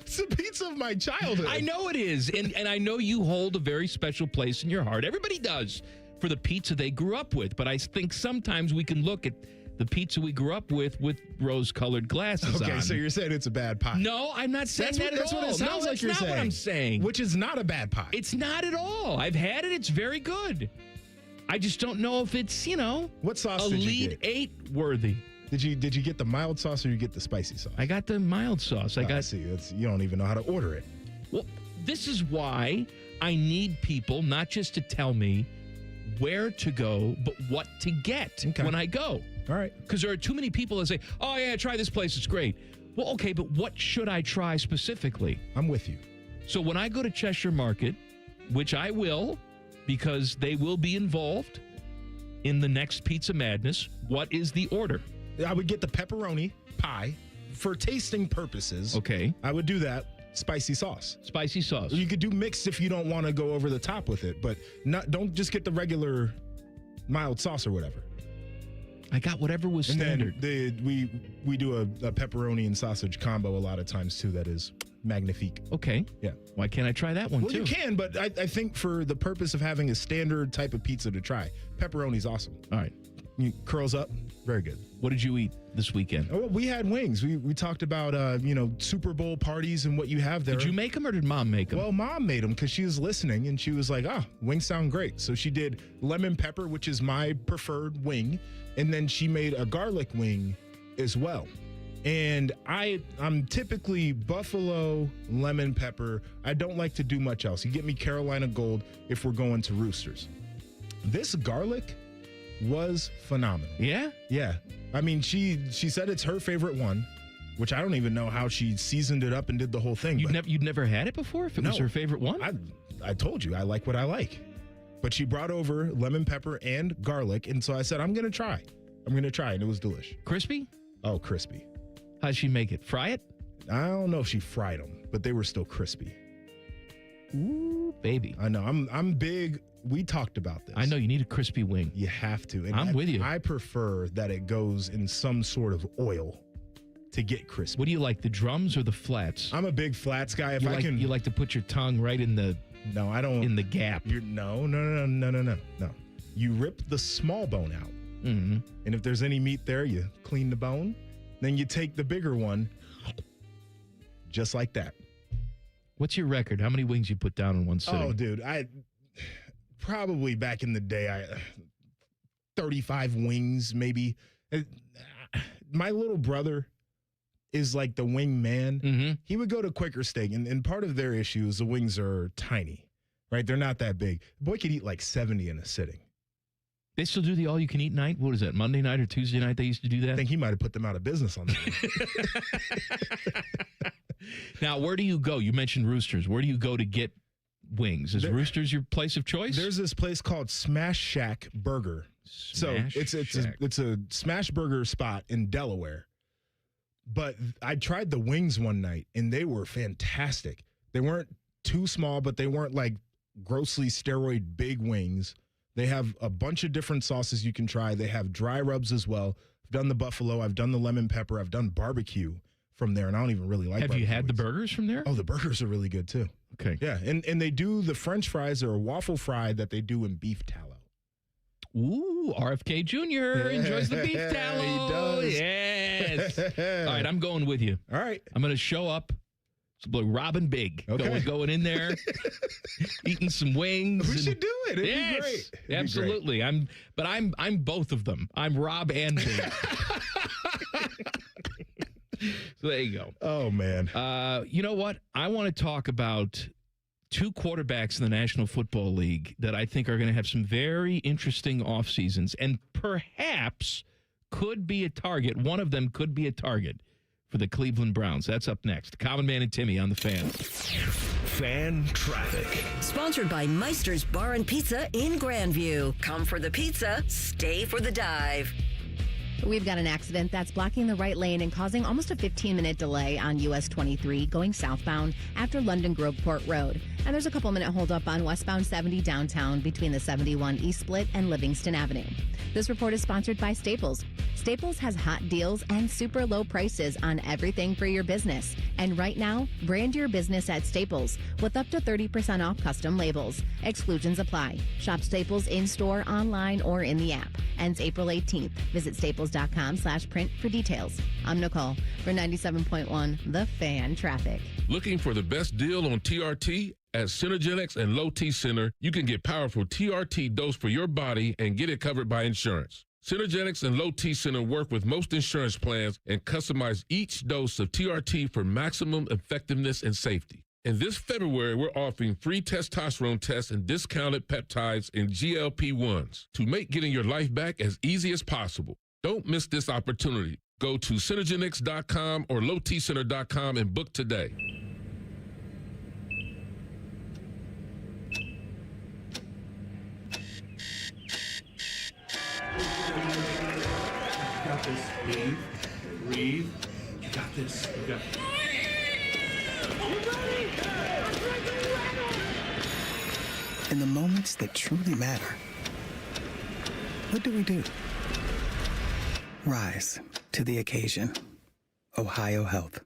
It's the pizza of my childhood. I know it is. And I know you hold a very special place in your heart. Everybody does for the pizza they grew up with. But I think sometimes we can look at the pizza we grew up with rose-colored glasses on. Okay, so you're saying it's a bad pie. No, I'm not saying that at all. That's what it sounds like you're saying. That's not what I'm saying. Which is not a bad pie. It's not at all. I've had it. It's very good. I just don't know if it's, what sauce did you get? Elite 8 worthy. Did you get the mild sauce or you get the spicy sauce? I got the mild sauce. I see. You don't even know how to order it. Well, this is why I need people not just to tell me where to go, but what to get when I go. All right. Because there are too many people that say, oh, yeah, try this place. It's great. Well, okay, but what should I try specifically? I'm with you. So when I go to Cheshire Market, which I will, because they will be involved in the next Pizza Madness, what is the order? I would get the pepperoni pie for tasting purposes. Okay. I would do that. Spicy sauce. Spicy sauce. You could do mixed if you don't want to go over the top with it, but don't just get the regular mild sauce or whatever. I got whatever was standard. And then we do a pepperoni and sausage combo a lot of times too. That is magnifique. Okay. Yeah. Why can't I try that one too? Well, you can, but I think for the purpose of having a standard type of pizza to try, pepperoni's awesome. All right. Curls up, very good. What did you eat this weekend? Oh, we had wings. We talked about Super Bowl parties and what you have there. Did you make them or did Mom make them? Well, Mom made them because she was listening and she was like, wings sound great. So she did lemon pepper, which is my preferred wing, and then she made a garlic wing as well. And I'm typically buffalo, lemon pepper. I don't like to do much else. You get me Carolina Gold if we're going to Roosters. This garlic was phenomenal. Yeah? Yeah. I mean, she said it's her favorite one, which I don't even know how she seasoned it up and did the whole thing. You'd never had it before if it was her favorite one? I told you, I like what I like. But she brought over lemon pepper and garlic, and so I said, I'm going to try. And it was delish. Crispy? Oh, crispy. How'd she make it? Fry it? I don't know if she fried them, but they were still crispy. Ooh, baby. I know. I'm big. We talked about this. I know you need a crispy wing. You have to. And I'm with you. I prefer that it goes in some sort of oil to get crispy. What do you like, the drums or the flats? I'm a big flats guy. You like to put your tongue right in the I don't. In the gap. No. You rip the small bone out. Mm-hmm. And if there's any meat there, you clean the bone. Then you take the bigger one, just like that. What's your record? How many wings you put down in one sitting? Oh, dude, probably back in the day, 35 wings, maybe. My little brother is like the wing man. Mm-hmm. He would go to Quaker Steak, and part of their issue is the wings are tiny, right? They're not that big. The boy could eat like 70 in a sitting. They still do the all-you-can-eat night? What is that, Monday night or Tuesday night they used to do that? I think he might have put them out of business on that. Now, where do you go? You mentioned Roosters. Where do you go to get wings? Is Roosters your place of choice? There's this place called Smash Shack Burger. It's a smash burger spot in Delaware. But I tried the wings one night, and they were fantastic. They weren't too small, but they weren't like grossly steroid big wings. They have a bunch of different sauces you can try. They have dry rubs as well. I've done the buffalo. I've done the lemon pepper. I've done barbecue from there, and I don't even really like Have you had wings. the burgers from there? Oh, the burgers are really good, too. Okay. Yeah, and they do the French fries or a waffle fry that they do in beef tallow. Ooh, RFK Jr. enjoys the beef tallow. He does. Yes. All right, I'm going with you. All right. I'm going to show up. It's like Robin Big. Okay. Going in there, eating some wings. We should do it. It'd yes, be great. It'd absolutely. Be great. I'm both of them. I'm Rob and Big. So there you go. Oh, man. You know what? I want to talk about two quarterbacks in the National Football League that I think are going to have some very interesting off seasons and perhaps could be a target. One of them could be a target for the Cleveland Browns. That's up next. Common Man and Timmy on the Fan. Fan traffic. Sponsored by Meister's Bar and Pizza in Grandview. Come for the pizza, stay for the dive. We've got an accident that's blocking the right lane and causing almost a 15-minute delay on US 23 going southbound after London Groveport Road. And there's a couple-minute holdup on westbound 70 downtown between the 71 East Split and Livingston Avenue. This report is sponsored by Staples. Staples has hot deals and super low prices on everything for your business. And right now, brand your business at Staples with up to 30% off custom labels. Exclusions apply. Shop Staples in-store, online, or in the app. Ends April 18th. Visit staples.com/print for details. I'm Nicole for 97.1 The Fan Traffic. Looking for the best deal on TRT? At Synergenics and Low T Center, you can get powerful TRT dose for your body and get it covered by insurance. Synergenics and Low T Center work with most insurance plans and customize each dose of TRT for maximum effectiveness and safety. And this February, we're offering free testosterone tests and discounted peptides and GLP-1s to make getting your life back as easy as possible. Don't miss this opportunity. Go to Synergenics.com or LowTCenter.com and book today. You got this. Breathe. You got this. You got this. In the moments that truly matter, what do? Rise to the occasion. Ohio Health.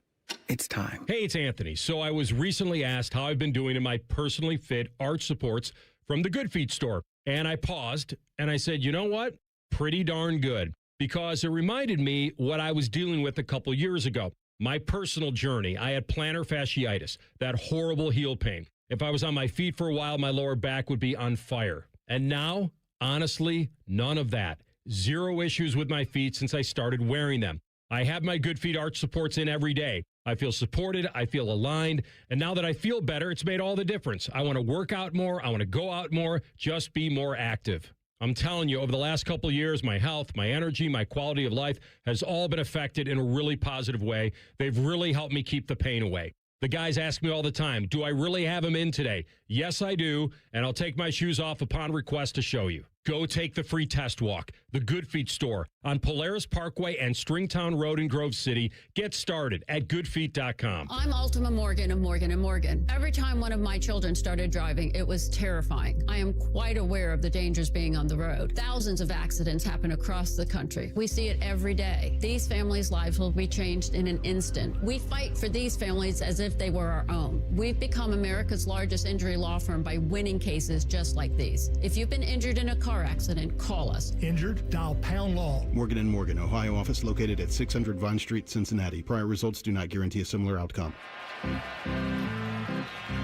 It's time. Hey, it's Anthony. So I was recently asked how I've been doing in my personally fit arch supports from the Good Feet store. And I paused and I said, you know what? Pretty darn good. Because it reminded me what I was dealing with a couple years ago. My personal journey. I had plantar fasciitis, that horrible heel pain. If I was on my feet for a while, my lower back would be on fire. And now, honestly, none of that. Zero issues with my feet since I started wearing them. I have my Good Feet arch supports in every day. I feel supported, I feel aligned, and now that I feel better, it's made all the difference. I want to work out more, I want to go out more, just be more active. I'm telling you, over the last couple of years, my health, my energy, my quality of life has all been affected in a really positive way. They've really helped me keep the pain away. The guys ask me all the time, do I really have them in today? Yes, I do, and I'll take my shoes off upon request to show you. Go take the free test walk. The Good Feet store on Polaris Parkway and Stringtown Road in Grove City. Get started at goodfeet.com. I'm Ultima Morgan of Morgan & Morgan. Every time one of my children started driving, it was terrifying. I am quite aware of the dangers being on the road. Thousands of accidents happen across the country. We see it every day. These families' lives will be changed in an instant. We fight for these families as if they were our own. We've become America's largest injury law firm by winning cases just like these. If you've been injured in a car accident, call us. Injured? Dial pound law. Morgan & Morgan, Ohio office located at 600 Vine Street, Cincinnati. Prior results do not guarantee a similar outcome.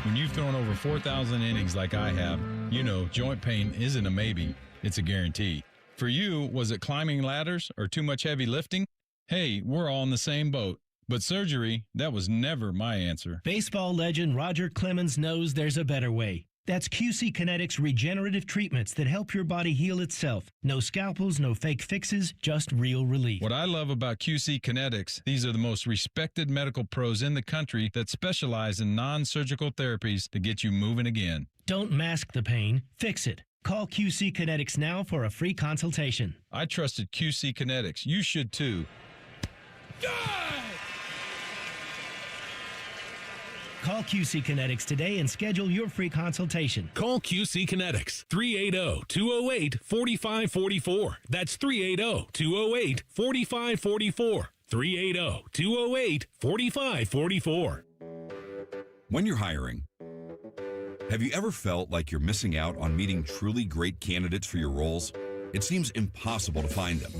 When you've thrown over 4,000 innings like I have, you know joint pain isn't a maybe, it's a guarantee. For you, was it climbing ladders or too much heavy lifting? Hey, we're all in the same boat. But surgery, that was never my answer. Baseball legend Roger Clemens knows there's a better way. That's QC Kinetics regenerative treatments that help your body heal itself. No scalpels, no fake fixes, just real relief. What I love about QC Kinetics, these are the most respected medical pros in the country that specialize in non-surgical therapies to get you moving again. Don't mask the pain, fix it. Call QC Kinetics now for a free consultation. I trusted QC Kinetics. You should too. Call QC Kinetics today and schedule your free consultation. Call QC Kinetics, 380-208-4544. That's 380-208-4544. 380-208-4544. When you're hiring, have you ever felt like you're missing out on meeting truly great candidates for your roles? It seems impossible to find them,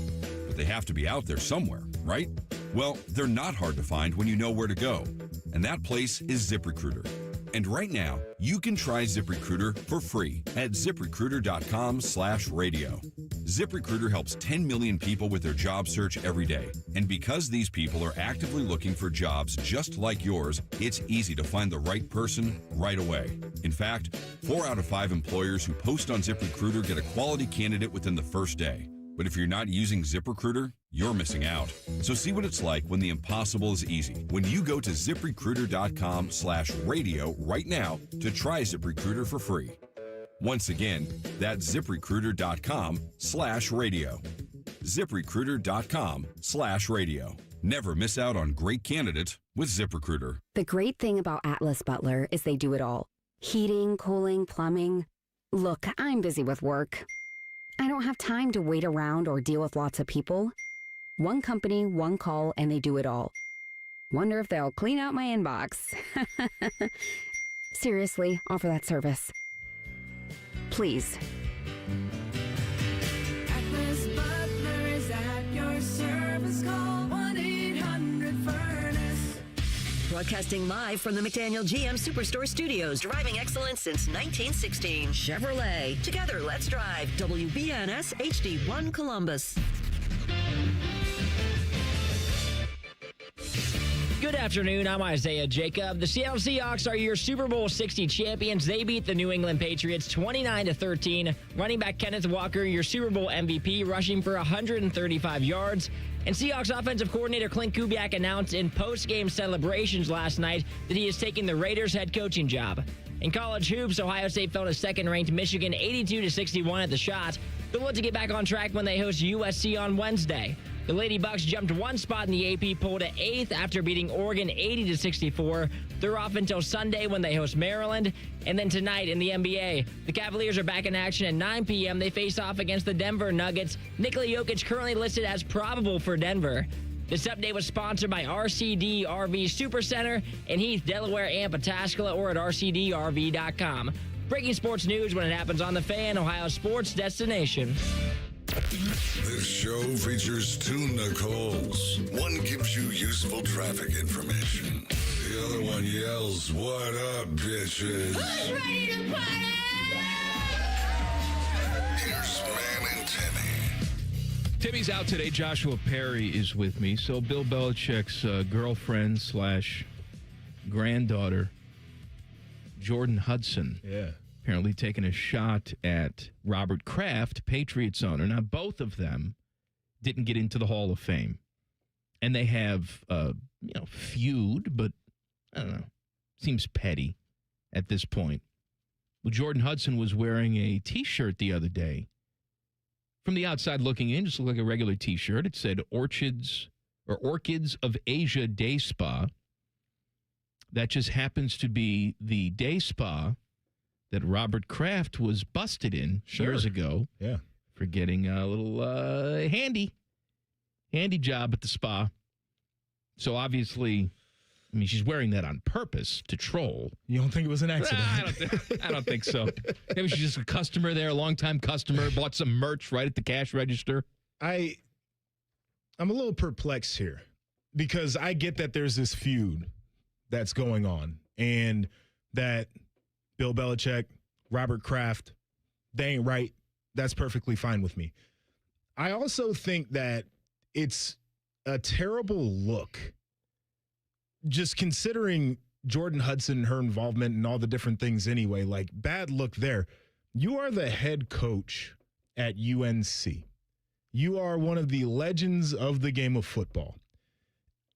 but they have to be out there somewhere, right? Well, they're not hard to find when you know where to go, and that place is ZipRecruiter. And right now, you can try ZipRecruiter for free at ZipRecruiter.com/radio. ZipRecruiter helps 10 million people with their job search every day. And because these people are actively looking for jobs just like yours, it's easy to find the right person right away. In fact, 4 out of 5 employers who post on ZipRecruiter get a quality candidate within the first day. But if you're not using ZipRecruiter, you're missing out. So see what it's like when the impossible is easy. When you go to ZipRecruiter.com/radio right now to try ZipRecruiter for free. Once again, that's ZipRecruiter.com/radio. ZipRecruiter.com/radio. Never miss out on great candidates with ZipRecruiter. The great thing about Atlas Butler is they do it all. Heating, cooling, plumbing. Look, I'm busy with work. I don't have time to wait around or deal with lots of people. One company, one call, and they do it all. Wonder if they'll clean out my inbox. Seriously, offer that service. Please. Atlas Butler is at your service. Call 1-800-FURNACE. Broadcasting live from the McDaniel GM Superstore Studios. Driving excellence since 1916. Chevrolet. Together, let's drive. WBNS HD1 Columbus. Good afternoon. I'm Isaiah Jacob. The Seattle Seahawks are your Super Bowl 60 champions. They beat the New England Patriots 29-13. Running back Kenneth Walker, your Super Bowl MVP, rushing for 135 yards. And Seahawks offensive coordinator Clint Kubiak announced in post-game celebrations last night that he is taking the Raiders head coaching job. In college hoops, Ohio State fell to second-ranked Michigan 82-61 at the shot. They'll look to get back on track when they host USC on Wednesday. The Lady Bucks jumped one spot in the AP poll to 8th after beating Oregon 80-64. They're off until Sunday when they host Maryland. And then tonight in the NBA, the Cavaliers are back in action at 9 p.m. They face off against the Denver Nuggets. Nikola Jokic currently listed as probable for Denver. This update was sponsored by RCD RV Supercenter in Heath, Delaware, and Pataskala, or at rcdrv.com. Breaking sports news when it happens on the Fan, Ohio sports destination. This show features 2 Nicoles. One gives you useful traffic information. The other one yells, "What up, bitches?" Who's ready to party? Here's Man and Timmy. Timmy's out today. Joshua Perry is with me. So Bill Belichick's girlfriend / granddaughter, Jordan Hudson, apparently taking a shot at Robert Kraft, Patriots owner. Now, both of them didn't get into the Hall of Fame. And they have, feud, but I don't know. Seems petty at this point. Well, Jordan Hudson was wearing a T-shirt the other day. From the outside looking in, just looked like a regular T-shirt. It said Orchids of Asia Day Spa. That just happens to be the day spa that Robert Kraft was busted in years ago. Yeah. For getting a little handy job at the spa. So obviously, I mean, she's wearing that on purpose to troll. You don't think it was an accident? I don't think so. Maybe she's just a customer there, a longtime customer, bought some merch right at the cash register. I'm a little perplexed here because I get that there's this feud that's going on and that Bill Belichick, Robert Kraft, they ain't right. That's perfectly fine with me. I also think that it's a terrible look. Just considering Jordan Hudson and her involvement and all the different things anyway, like bad look there. You are the head coach at UNC. You are one of the legends of the game of football.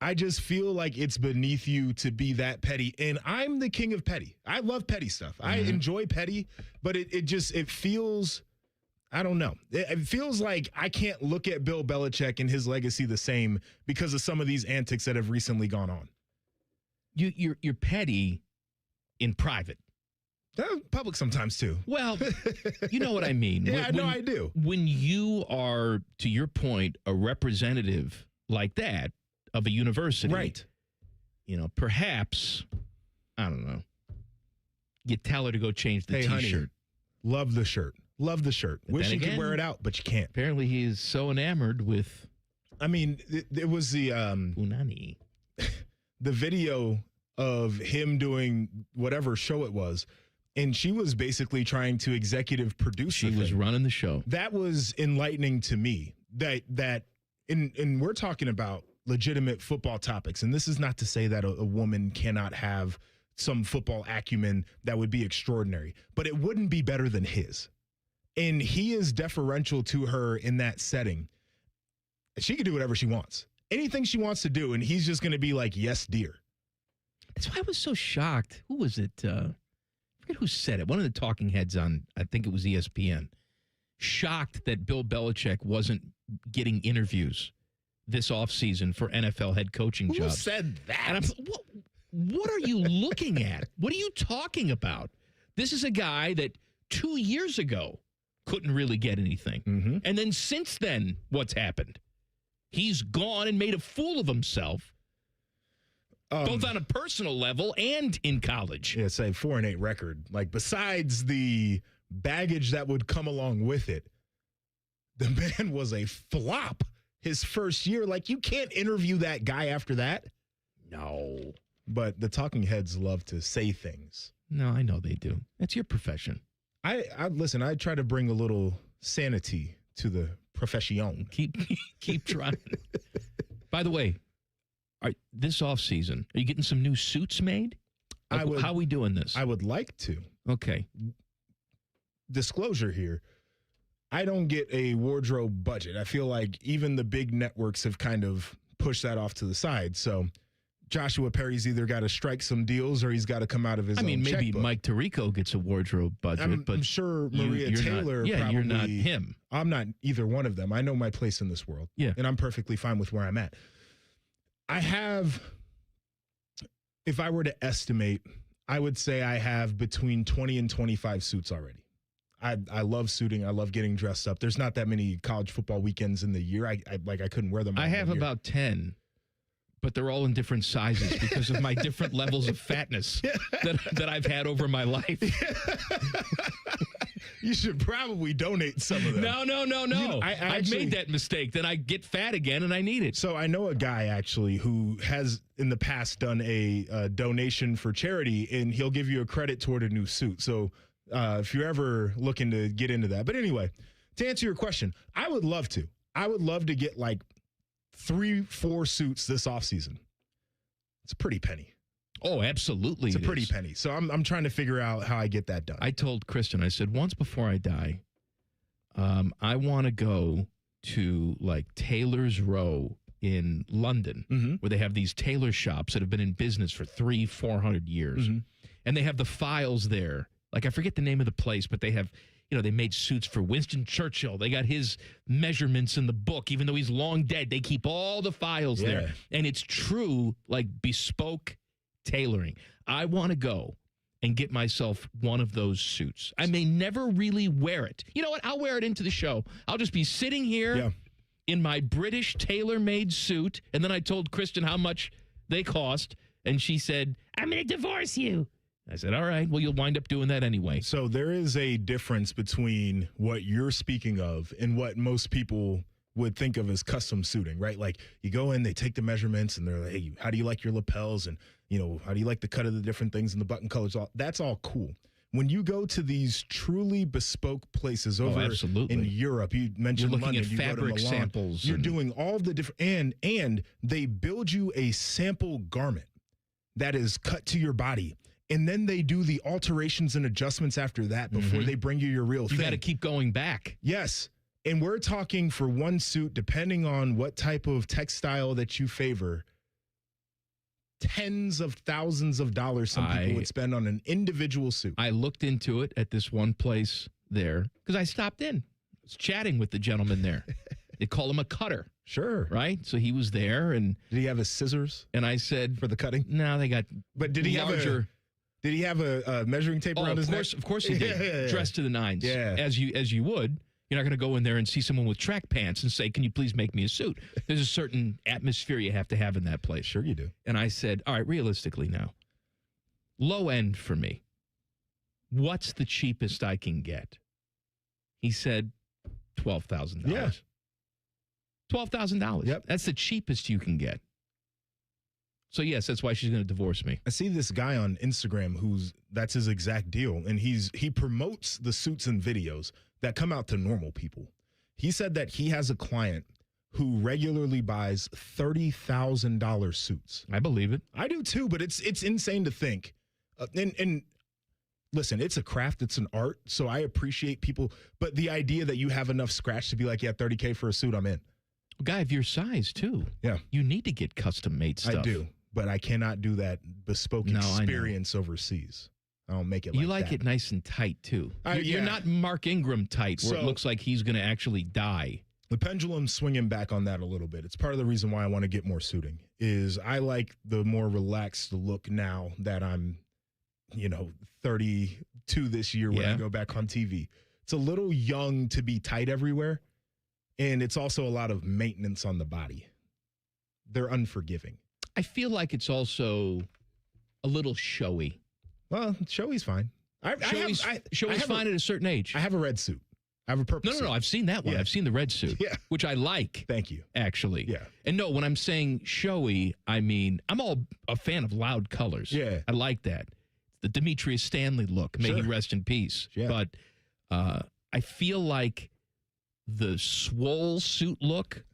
I just feel like it's beneath you to be that petty. And I'm the king of petty. I love petty stuff. I enjoy petty, but it feels, I don't know. It feels like I can't look at Bill Belichick and his legacy the same because of some of these antics that have recently gone on. You're petty in private. Public sometimes too. Well, you know what I mean. Yeah, I do. When you are, to your point, a representative like that of a university, right? Perhaps, I don't know. You tell her to go change the T-shirt. Honey, love the shirt. Love the shirt. But wish you could wear it out, but you can't. Apparently, he is so enamored with. I mean, it was the Unani. The video of him doing whatever show it was, and she was basically trying to executive produce. She was running the show. That was enlightening to me. And we're talking about legitimate football topics, and this is not to say that a woman cannot have some football acumen that would be extraordinary, but it wouldn't be better than his. And he is deferential to her in that setting. She can do whatever she wants. Anything she wants to do, and he's just going to be like, yes, dear. That's why I was so shocked. Who was it? I forget who said it. One of the talking heads on, I think it was ESPN, shocked that Bill Belichick wasn't getting interviews this offseason for NFL head coaching jobs. Who said that? And what are you looking at? What are you talking about? This is a guy that 2 years ago couldn't really get anything. Mm-hmm. And then since then, what's happened? He's gone and made a fool of himself, both on a personal level and in college. Yeah, it's a 4-8 record. Like, besides the baggage that would come along with it, the man was a flop his first year. Like, you can't interview that guy after that. No. But the talking heads love to say things. No, I know they do. That's your profession. I listen, I try to bring a little sanity to the profession. Keep trying. By the way, this offseason, are you getting some new suits made? Like, how are we doing this? I would like to. Okay. Disclosure here. I don't get a wardrobe budget. I feel like even the big networks have kind of pushed that off to the side. So Joshua Perry's either got to strike some deals or he's got to come out of his own maybe checkbook. Mike Tirico gets a wardrobe budget, but I'm sure Maria Taylor probably. You're not him. I'm not either one of them. I know my place in this world. Yeah. And I'm perfectly fine with where I'm at. I have, if I were to estimate, I would say I have between 20 and 25 suits already. I love suiting. I love getting dressed up. There's not that many college football weekends in the year. I couldn't wear them all I have year. about 10. But they're all in different sizes because of my different levels of fatness that I've had over my life. You should probably donate some of them. No. I've made that mistake. Then I get fat again and I need it. So I know a guy actually who has in the past done a donation for charity, and he'll give you a credit toward a new suit. So if you're ever looking to get into that. But anyway, to answer your question, I would love to. I would love to get like 3-4 suits this offseason. It's a pretty penny. Oh, absolutely. It's a pretty penny. So I'm trying to figure out how I get that done. I told Kristen, I said, once before I die, I want to go to like Taylor's Row in London, where they have these tailor shops that have been in business for 300-400 years. And they have the files there. Like, I forget the name of the place, but they have, they made suits for Winston Churchill. They got his measurements in the book, even though he's long dead. They keep all the files there. And it's true, like, bespoke tailoring. I want to go and get myself one of those suits. I may never really wear it. You know what? I'll wear it into the show. I'll just be sitting here in my British tailor-made suit. And then I told Kristen how much they cost. And she said, I'm going to divorce you. I said, all right, well, you'll wind up doing that anyway. So there is a difference between what you're speaking of and what most people would think of as custom suiting, right? Like you go in, they take the measurements and they're like, hey, how do you like your lapels? And, how do you like the cut of the different things and the button colors? That's all cool. When you go to these truly bespoke places over in Europe, you mentioned you're looking London, at you fabric go to Milan, samples. You're doing all the different, and they build you a sample garment that is cut to your body. And then they do the alterations and adjustments after that before they bring you your real thing. You got to keep going back. Yes. And we're talking for one suit, depending on what type of textile that you favor, tens of thousands of dollars some people would spend on an individual suit. I looked into it at this one place there because I stopped in. I was chatting with the gentleman there. They call him a cutter. Sure. Right? So he was there. And did he have his scissors? And I said, for the cutting? No, they got But did he larger. Did he have a measuring tape around his neck? Of course he did. Dressed to the nines. Yeah. As you would. You're not going to go in there and see someone with track pants and say, can you please make me a suit? There's a certain atmosphere you have to have in that place. Sure you do. And I said, all right, realistically now, low end for me, what's the cheapest I can get? He said $12,000. Yeah. $12,000. Yep. That's the cheapest you can get. So, yes, that's why she's going to divorce me. I see this guy on Instagram that's his exact deal. And he promotes the suits and videos that come out to normal people. He said that he has a client who regularly buys $30,000 suits. I believe it. I do too, but it's insane to think. And listen, it's a craft, it's an art, so I appreciate people. But the idea that you have enough scratch to be like, yeah, $30K for a suit, I'm in. A guy of your size, too. Yeah. You need to get custom-made stuff. I do, but I cannot do that bespoke experience overseas. I don't make it like that. You like it nice and tight, too. You're not Mark Ingram tight, where it looks like he's going to actually die. The pendulum's swinging back on that a little bit. It's part of the reason why I want to get more suiting, is I like the more relaxed look now that I'm, 32 this year when I go back on TV. It's a little young to be tight everywhere, and it's also a lot of maintenance on the body. They're unforgiving. I feel like it's also a little showy. Well, showy's fine. Showy's fine at a certain age. I have a red suit. I have a purple suit. No, I've seen that one. Yeah. I've seen the red suit, which I like. Thank you. Actually. Yeah. And no, when I'm saying showy, I mean, I'm all a fan of loud colors. Yeah. I like that. The Demetrius Stanley look. May he rest in peace. Yeah. But I feel like the swole suit look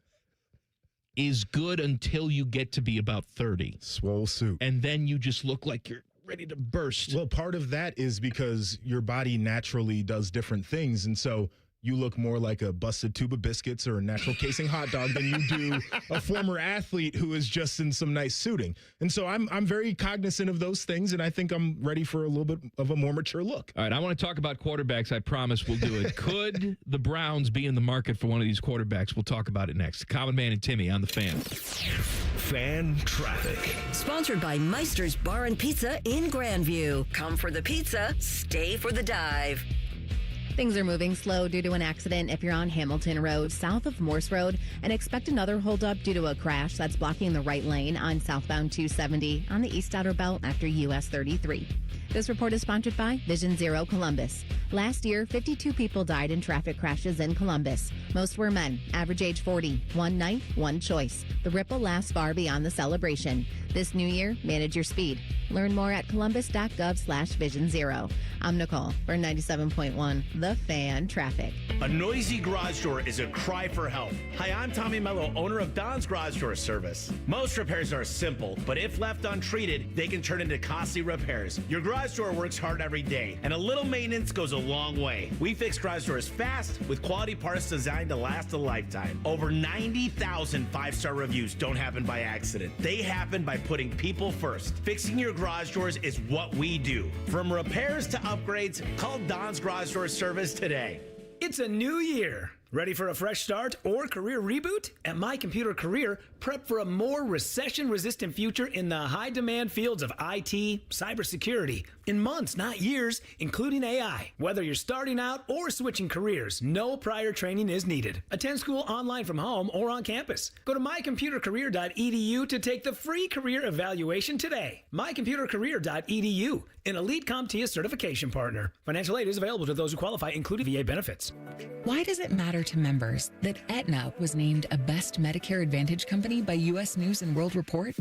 is good until you get to be about 30. Swole suit. And then you just look like you're ready to burst. Well, part of that is because your body naturally does different things. And so you look more like a busted tube of biscuits or a natural casing hot dog than you do a former athlete who is just in some nice suiting. And so I'm very cognizant of those things, and I think I'm ready for a little bit of a more mature look. All right, I want to talk about quarterbacks. I promise we'll do it. Could the Browns be in the market for one of these quarterbacks? We'll talk about it next. Common Man and Timmy on the Fan. Fan Traffic. Sponsored by Meister's Bar and Pizza in Grandview. Come for the pizza, stay for the dive. Things are moving slow due to an accident if you're on Hamilton Road, south of Morse Road, and expect another holdup due to a crash that's blocking the right lane on southbound 270 on the East Outer Belt after US 33. This report is sponsored by Vision Zero Columbus. Last year, 52 people died in traffic crashes in Columbus. Most were men, average age 40. One night, one choice. The ripple lasts far beyond the celebration. This new year, manage your speed. Learn more at columbus.gov/Vision Zero. I'm Nicole for 97.1 the Fan traffic. A noisy garage door is a cry for help. Hi, I'm Tommy Mello, owner of Don's Garage Door Service. Most repairs are simple, but if left untreated, they can turn into costly repairs. Your garage door works hard every day, and a little maintenance goes a long way. We fix garage doors fast with quality parts designed to last a lifetime. Over 90,000 five-star reviews don't happen by accident. They happen by putting people first. Fixing your garage doors is what we do. From repairs to upgrades, call Don's Garage Door Service today. It's a new year. Ready for a fresh start or career reboot? At My Computer Career, prep for a more recession-resistant future in the high-demand fields of IT, cybersecurity, in months, not years, including AI. Whether you're starting out or switching careers, no prior training is needed. Attend school online from home or on campus. Go to mycomputercareer.edu to take the free career evaluation today. mycomputercareer.edu, an elite CompTIA certification partner. Financial aid is available to those who qualify, including VA benefits. Why does it matter to members that Aetna was named a Best Medicare Advantage company by U.S. News & World Report?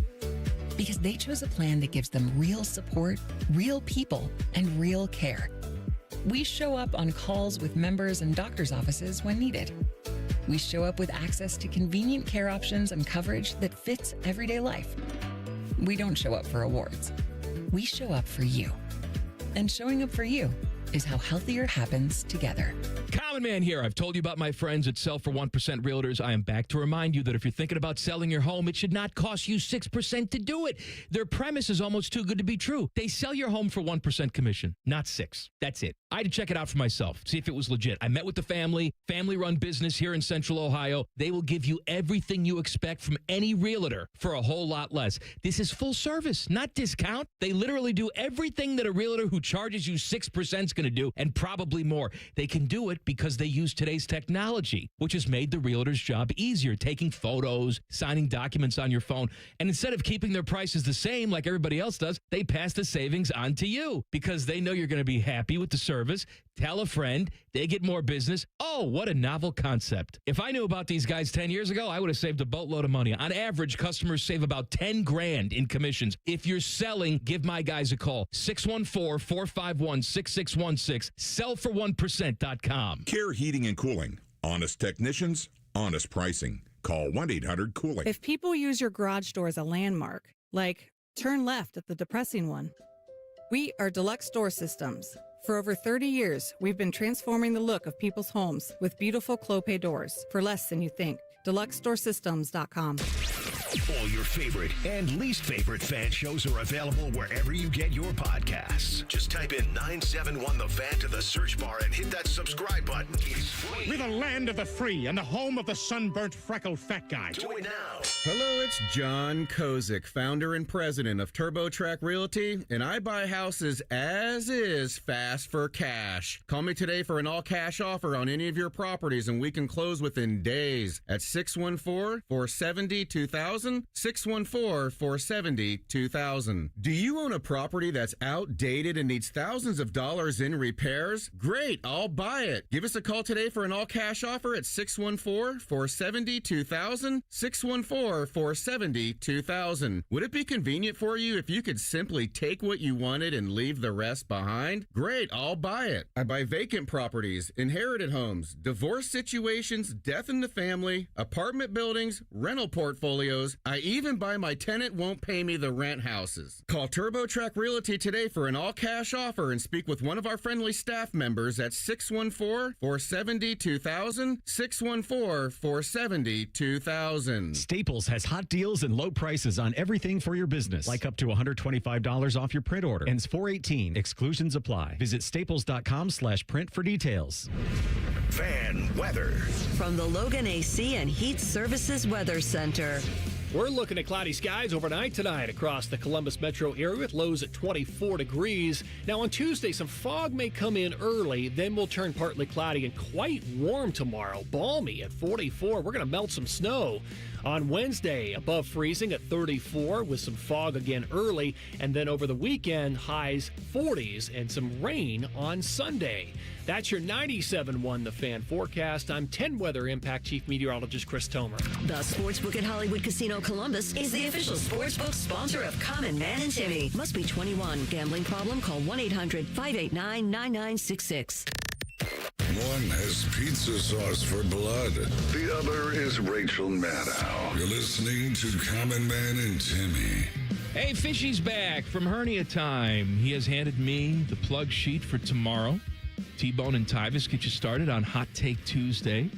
Because they chose a plan that gives them real support, real people, and real care. We show up on calls with members and doctors' offices when needed. We show up with access to convenient care options and coverage that fits everyday life. We don't show up for awards. We show up for you. And showing up for you is how healthier happens together. Common Man here. I've told you about my friends at Sell for 1% Realtors. I am back to remind you that if you're thinking about selling your home, it should not cost you 6% to do it. Their premise is almost too good to be true. They sell your home for 1% commission, not 6%. That's it. I had to check it out for myself, see if it was legit. I met with the family-run business here in Central Ohio. They will give you everything you expect from any realtor for a whole lot less. This is full service, not discount. They literally do everything that a realtor who charges you 6% is going to do, and probably more. They can do it because they use today's technology, which has made the realtor's job easier, taking photos, signing documents on your phone. And instead of keeping their prices the same like everybody else does, they pass the savings on to you because they know you're going to be happy with the service. Tell a friend, they get more business. Oh, what a novel concept. If I knew about these guys 10 years ago, I would have saved a boatload of money. On average, customers save about 10 grand in commissions. If you're selling, give my guys a call. 614-451-6616. Sellfor1%.com. Care Heating and Cooling. Honest technicians, honest pricing. Call 1-800-COOLING. If people use your garage door as a landmark, like turn left at the depressing one, we are Deluxe Door Systems. For over 30 years, we've been transforming the look of people's homes with beautiful Clopay doors for less than you think. DeluxeDoorSystems.com. All your favorite and least favorite fan shows are available wherever you get your podcasts. Just type in 971 The Fan to the search bar and hit that subscribe button. It's free. We're the land of the free and the home of the sunburnt, freckled fat guy. Do it now. Hello, it's John Kozik, founder and president of TurboTrack Realty, and I buy houses as is fast for cash. Call me today for an all-cash offer on any of your properties, and we can close within days at 614-470-2000. 614-470-2000. Do you own a property that's outdated and needs thousands of dollars in repairs? Great, I'll buy it. Give us a call today for an all-cash offer at 614-470-2000. 614-470-2000. Would it be convenient for you if you could simply take what you wanted and leave the rest behind? Great, I'll buy it. I buy vacant properties, inherited homes, divorce situations, death in the family, apartment buildings, rental portfolios. I even buy my tenant won't pay me the rent houses. Call TurboTrack Realty today for an all-cash offer and speak with one of our friendly staff members at 614-470-2000, 614-470-2000. Staples has hot deals and low prices on everything for your business, like up to $125 off your print order. Ends 4/18. Exclusions apply. Visit staples.com/print for details. Fan weather. From the Logan AC and Heat Services Weather Center. We're looking at cloudy skies overnight tonight across the Columbus metro area with lows at 24 degrees. Now on Tuesday, some fog may come in early, then we'll turn partly cloudy and quite warm tomorrow. Balmy at 44. We're going to melt some snow. On Wednesday, above freezing at 34 with some fog again early. And then over the weekend, highs 40s and some rain on Sunday. That's your 97.1 The Fan forecast. I'm 10 Weather Impact Chief Meteorologist Chris Tomer. The Sportsbook at Hollywood Casino Columbus is the official sportsbook sponsor of Common Man and Timmy. Must be 21. Gambling problem? Call 1-800-589-9966. One has pizza sauce for blood. The other is Rachel Maddow. You're listening to Common Man and Timmy. Hey, Fishy's back from hernia time. He has handed me the plug sheet for tomorrow. T-Bone and Tyvis get you started on Hot Take Tuesday.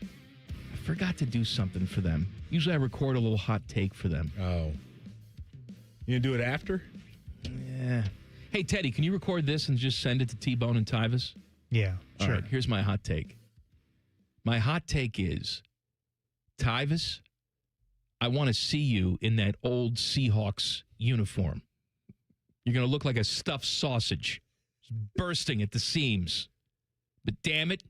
I forgot to do something for them. Usually I record a little hot take for them. Oh. You gonna do it after? Yeah. Hey, Teddy, can you record this and just send it to T-Bone and Tyvis? Yeah, All sure. right, here's my hot take. My hot take is, Tyvis, I want to see you in that old Seahawks uniform. You're going to look like a stuffed sausage, bursting at the seams. But damn it,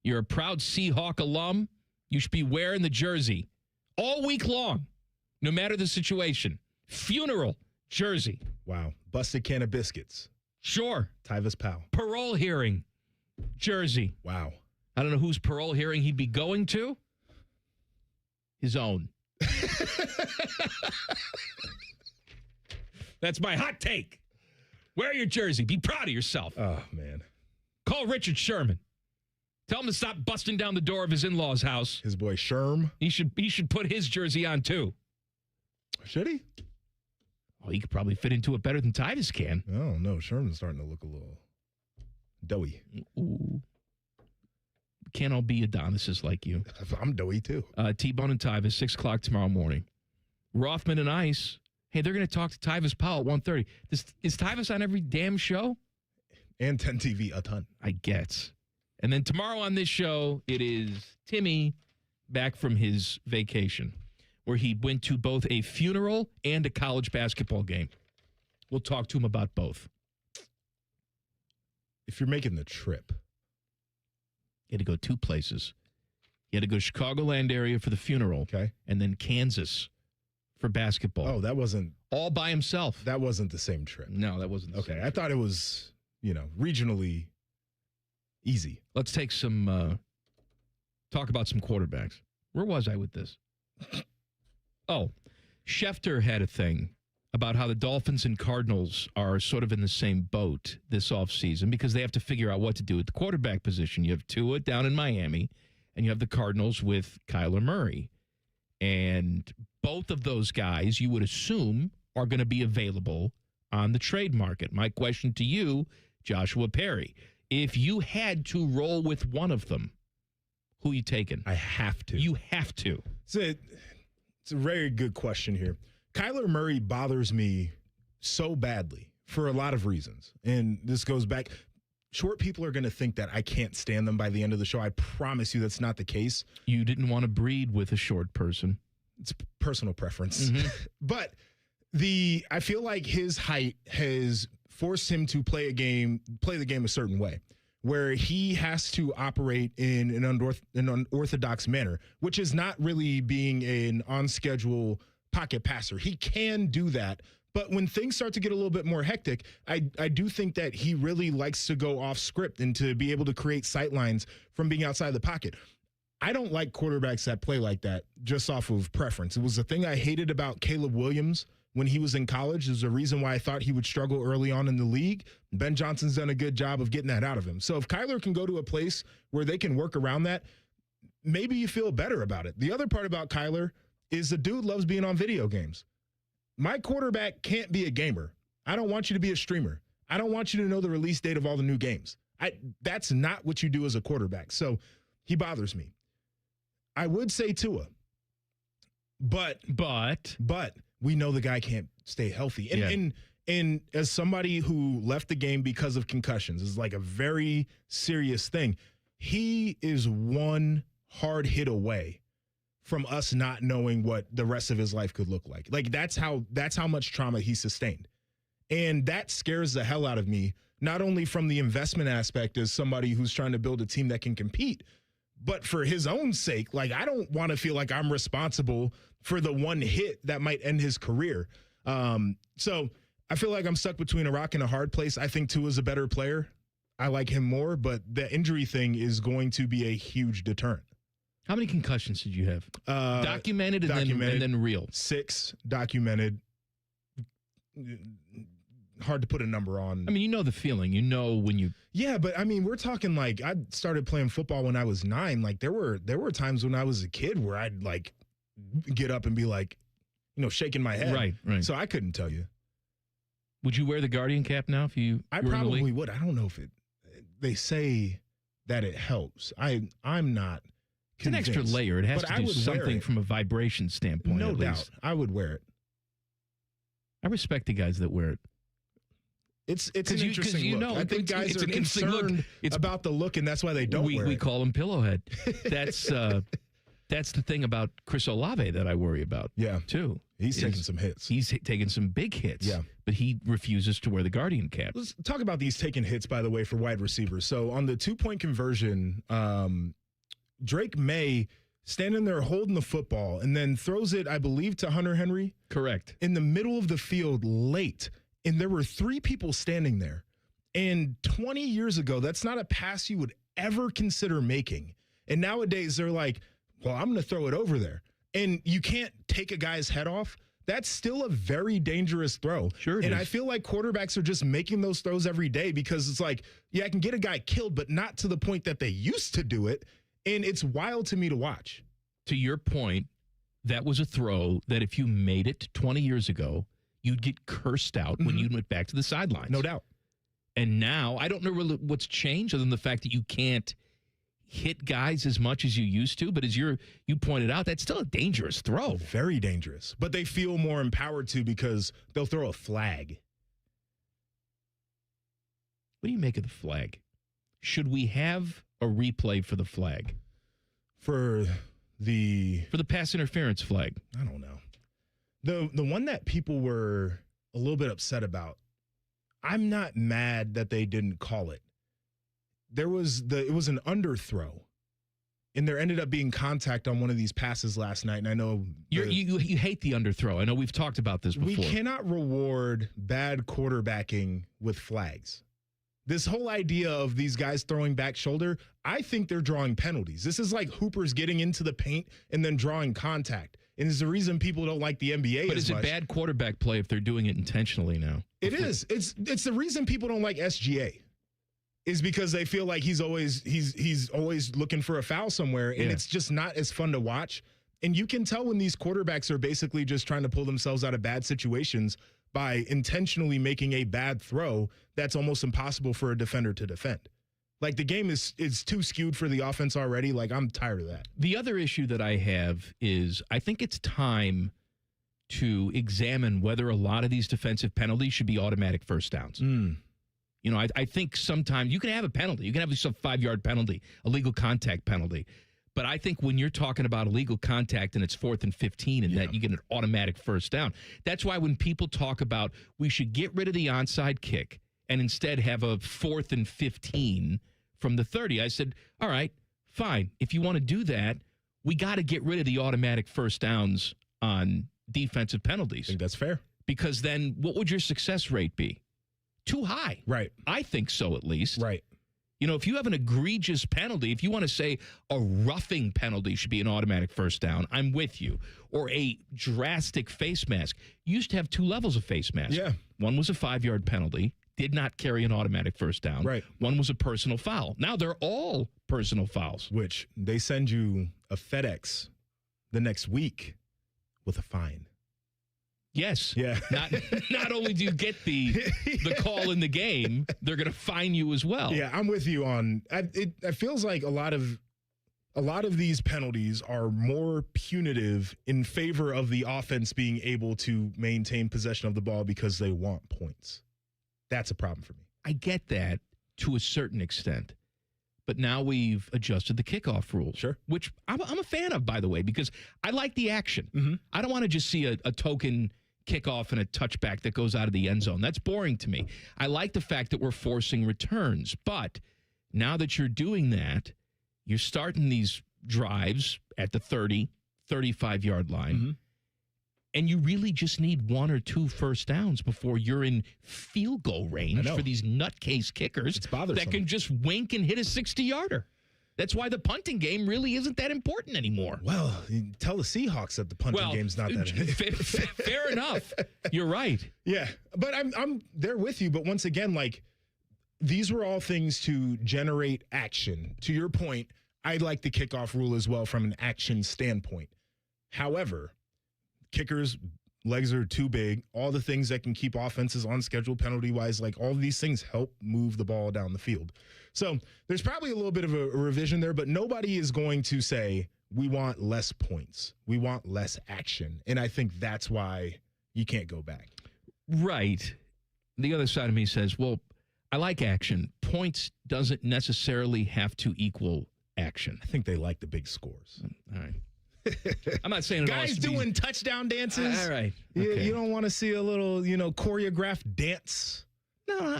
you're a proud Seahawk alum. You should be wearing the jersey all week long, no matter the situation. Funeral jersey. Wow. Busted can of biscuits. Sure. Tyvis Powell. Parole hearing jersey. Wow. I don't know whose parole hearing he'd be going to. His own. That's my hot take. Wear your jersey. Be proud of yourself. Oh, man. Call Richard Sherman. Tell him to stop busting down the door of his in-laws' house. His boy Sherm. He should put his jersey on, too. Should he? Oh, he could probably fit into it better than Titus can. Oh, no. Sherman's starting to look a little doughy. Ooh. Can't all be Adonises like you. I'm doughy, too. T-Bone and Tyvis, 6 o'clock tomorrow morning. Rothman and Ice. Hey, they're going to talk to Tyvis Powell at 1:30. Is Tyvis on every damn show? And 10 TV, a ton. I guess. And then tomorrow on this show, it is Timmy back from his vacation, where he went to both a funeral and a college basketball game. We'll talk to him about both. If you're making the trip. He had to go 2 places. He had to go to Chicagoland area for the funeral. Okay. And then Kansas for basketball. Oh, that wasn't. All by himself. That wasn't the same trip. No, that wasn't the same Okay, I trip. thought it was, regionally easy. Let's take some, talk about some quarterbacks. Where was I with this? Oh, Schefter had a thing about how the Dolphins and Cardinals are sort of in the same boat this offseason because they have to figure out what to do at the quarterback position. You have Tua down in Miami, and you have the Cardinals with Kyler Murray. And both of those guys, you would assume, are going to be available on the trade market. My question to you, Joshua Perry, if you had to roll with one of them, who you taking? I have to. You have to. It's a very good question here. Kyler Murray bothers me so badly for a lot of reasons. And this goes back. Short people are going to think that I can't stand them by the end of the show. I promise you that's not the case. You didn't want to breed with a short person. It's personal preference. Mm-hmm. But I feel like his height has forced him to play the game a certain way, where he has to operate in an unorthodox manner, which is not really being an on-schedule pocket passer. He can do that, but when things start to get a little bit more hectic, I do think that he really likes to go off script and to be able to create sightlines from being outside the pocket. I don't like quarterbacks that play like that just off of preference. It was the thing I hated about Caleb Williams when he was in college. There's a reason why I thought he would struggle early on in the league. Ben Johnson's done a good job of getting that out of him. So if Kyler can go to a place where they can work around that, maybe you feel better about it. The other part about Kyler is the dude loves being on video games. My quarterback can't be a gamer. I don't want you to be a streamer. I don't want you to know the release date of all the new games. That's not what you do as a quarterback. So he bothers me. I would say Tua, but we know the guy can't stay healthy. And as somebody who left the game because of concussions, is like a very serious thing. He is one hard hit away from us not knowing what the rest of his life could look like. Like that's how much trauma he sustained. And that scares the hell out of me, not only from the investment aspect as somebody who's trying to build a team that can compete, but for his own sake. Like, I don't want to feel like I'm responsible for the one hit that might end his career. So I feel like I'm stuck between a rock and a hard place. I think Tua's a better player. I like him more, but the injury thing is going to be a huge deterrent. How many concussions did you have? Documented and then real? 6 documented. hard to put a number on. I mean, you know the feeling. You know when you. Yeah, but I mean, we're talking like I started playing football when I was 9. Like there were times when I was a kid where I'd like get up and be like, shaking my head. Right. So I couldn't tell you. Would you wear the Guardian cap now if you? I probably would. I don't know if they say that it helps. I'm not convinced. It's an extra layer. It has to do something from a vibration standpoint. No at doubt. least. I would wear it. I respect the guys that wear it. It's an interesting look. I think guys are concerned about the look, and that's why they don't wear it. We call him Pillowhead. That's the thing about Chris Olave that I worry about. Yeah, too. He's taking some hits. He's taking some big hits. Yeah, but he refuses to wear the Guardian cap. Let's talk about these taking hits, by the way, for wide receivers. So on the 2-point conversion, Drake May standing there holding the football and then throws it, I believe, to Hunter Henry. Correct. In the middle of the field late. And there were 3 people standing there. And 20 years ago, that's not a pass you would ever consider making. And nowadays, they're like, well, I'm going to throw it over there. And you can't take a guy's head off. That's still a very dangerous throw. Sure it and is. I feel like quarterbacks are just making those throws every day because it's like, yeah, I can get a guy killed, but not to the point that they used to do it. And it's wild to me to watch. To your point, that was a throw that if you made it 20 years ago, you'd get cursed out when you went back to the sidelines. No doubt. And now, I don't know really what's changed other than the fact that you can't hit guys as much as you used to. But as you pointed out, that's still a dangerous throw. Very dangerous. But they feel more empowered to because they'll throw a flag. What do you make of the flag? Should we have a replay for the flag? For the pass interference flag? I don't know. The one that people were a little bit upset about, I'm not mad that they didn't call it. It was an underthrow, and there ended up being contact on one of these passes last night. And I know you hate the underthrow. I know we've talked about this before. We cannot reward bad quarterbacking with flags. This whole idea of these guys throwing back shoulder, I think they're drawing penalties. This is like hoopers getting into the paint and then drawing contact. And it's the reason people don't like the NBA But is it bad quarterback play if they're doing it intentionally now? It is. It's the reason people don't like SGA is because they feel like he's always looking for a foul somewhere, and it's just not as fun to watch. And you can tell when these quarterbacks are basically just trying to pull themselves out of bad situations by intentionally making a bad throw that's almost impossible for a defender to defend. Like, the game is too skewed for the offense already. Like, I'm tired of that. The other issue that I have is I think it's time to examine whether a lot of these defensive penalties should be automatic first downs. You know, I think sometimes you can have a penalty. You can have a 5-yard penalty, a legal contact penalty. But I think when you're talking about illegal contact and it's 4th and 15 and that you get an automatic first down, that's why when people talk about we should get rid of the onside kick and instead have a 4th and 15 from the 30, I said, all right, fine. If you want to do that, we got to get rid of the automatic first downs on defensive penalties. I think that's fair. Because then what would your success rate be? Too high. Right. I think so, at least. Right. You know, if you have an egregious penalty, if you want to say a roughing penalty should be an automatic first down, I'm with you. Or a drastic face mask. You used to have 2 levels of face mask. Yeah. One was a 5-yard penalty, did not carry an automatic first down. Right. One was a personal foul. Now they're all personal fouls. Which they send you a FedEx the next week with a fine. Yes. Yeah. Not only do you get the call in the game, they're going to fine you as well. Yeah, I'm with you on it. It feels like a lot of these penalties are more punitive in favor of the offense being able to maintain possession of the ball because they want points. That's a problem for me. I get that to a certain extent. But now we've adjusted the kickoff rules. Sure. Which I'm a fan of, by the way, because I like the action. I don't want to just see a token kickoff and a touchback that goes out of the end zone. That's boring to me. I like the fact that we're forcing returns. But now that you're doing that, you're starting these drives at the 30, 35-yard line. And you really just need 1 or 2 first downs before you're in field goal range for these nutcase kickers It's bothersome. that can just wink and hit a 60-yarder. That's why the punting game really isn't that important anymore. Well, you tell the Seahawks that the punting game's not that fair enough. You're right. Yeah, but I'm there with you. But once again, like, these were all things to generate action. To your point, I like the kickoff rule as well from an action standpoint. However, kickers' legs are too big. All the things that can keep offenses on schedule penalty-wise, like all of these things help move the ball down the field. So there's probably a little bit of a revision there, but nobody is going to say we want less points. We want less action. And I think that's why you can't go back. Right. The other side of me says, well, I like action. Points doesn't necessarily have to equal action. I think they like the big scores. All right. I'm not saying it guys doing touchdown dances. All right. Okay. You don't want to see a little, choreographed dance. No,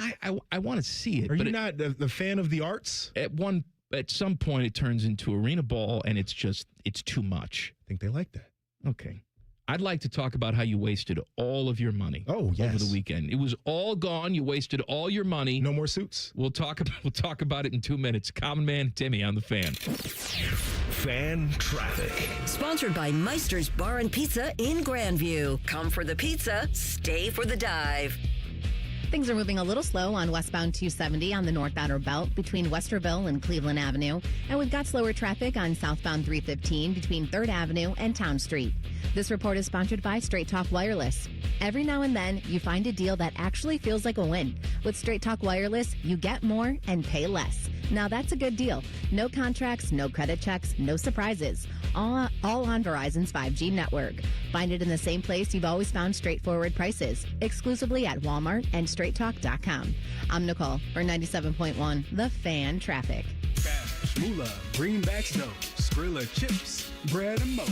I want to see it. Are you not the fan of the arts? At some point, it turns into arena ball, and it's too much. I think they like that. Okay. I'd like to talk about how you wasted all of your money over the weekend. It was all gone. You wasted all your money. No more suits. We'll talk about it in 2 minutes. Common Man Timmy on the Fan. Fan traffic. Sponsored by Meister's Bar and Pizza in Grandview. Come for the pizza, stay for the dive. Things are moving a little slow on westbound 270 on the North Outer Belt between Westerville and Cleveland Avenue. And we've got slower traffic on southbound 315 between 3rd Avenue and Town Street. This report is sponsored by Straight Talk Wireless. Every now and then, you find a deal that actually feels like a win. With Straight Talk Wireless, you get more and pay less. Now that's a good deal. No contracts, no credit checks, no surprises. All on Verizon's 5G network. Find it in the same place you've always found straightforward prices, exclusively at Walmart and StraightTalk.com. I'm Nicole for 97.1 The Fan Traffic. Cash, moolah, greenbacks dough, Skrilla chips, bread and mo.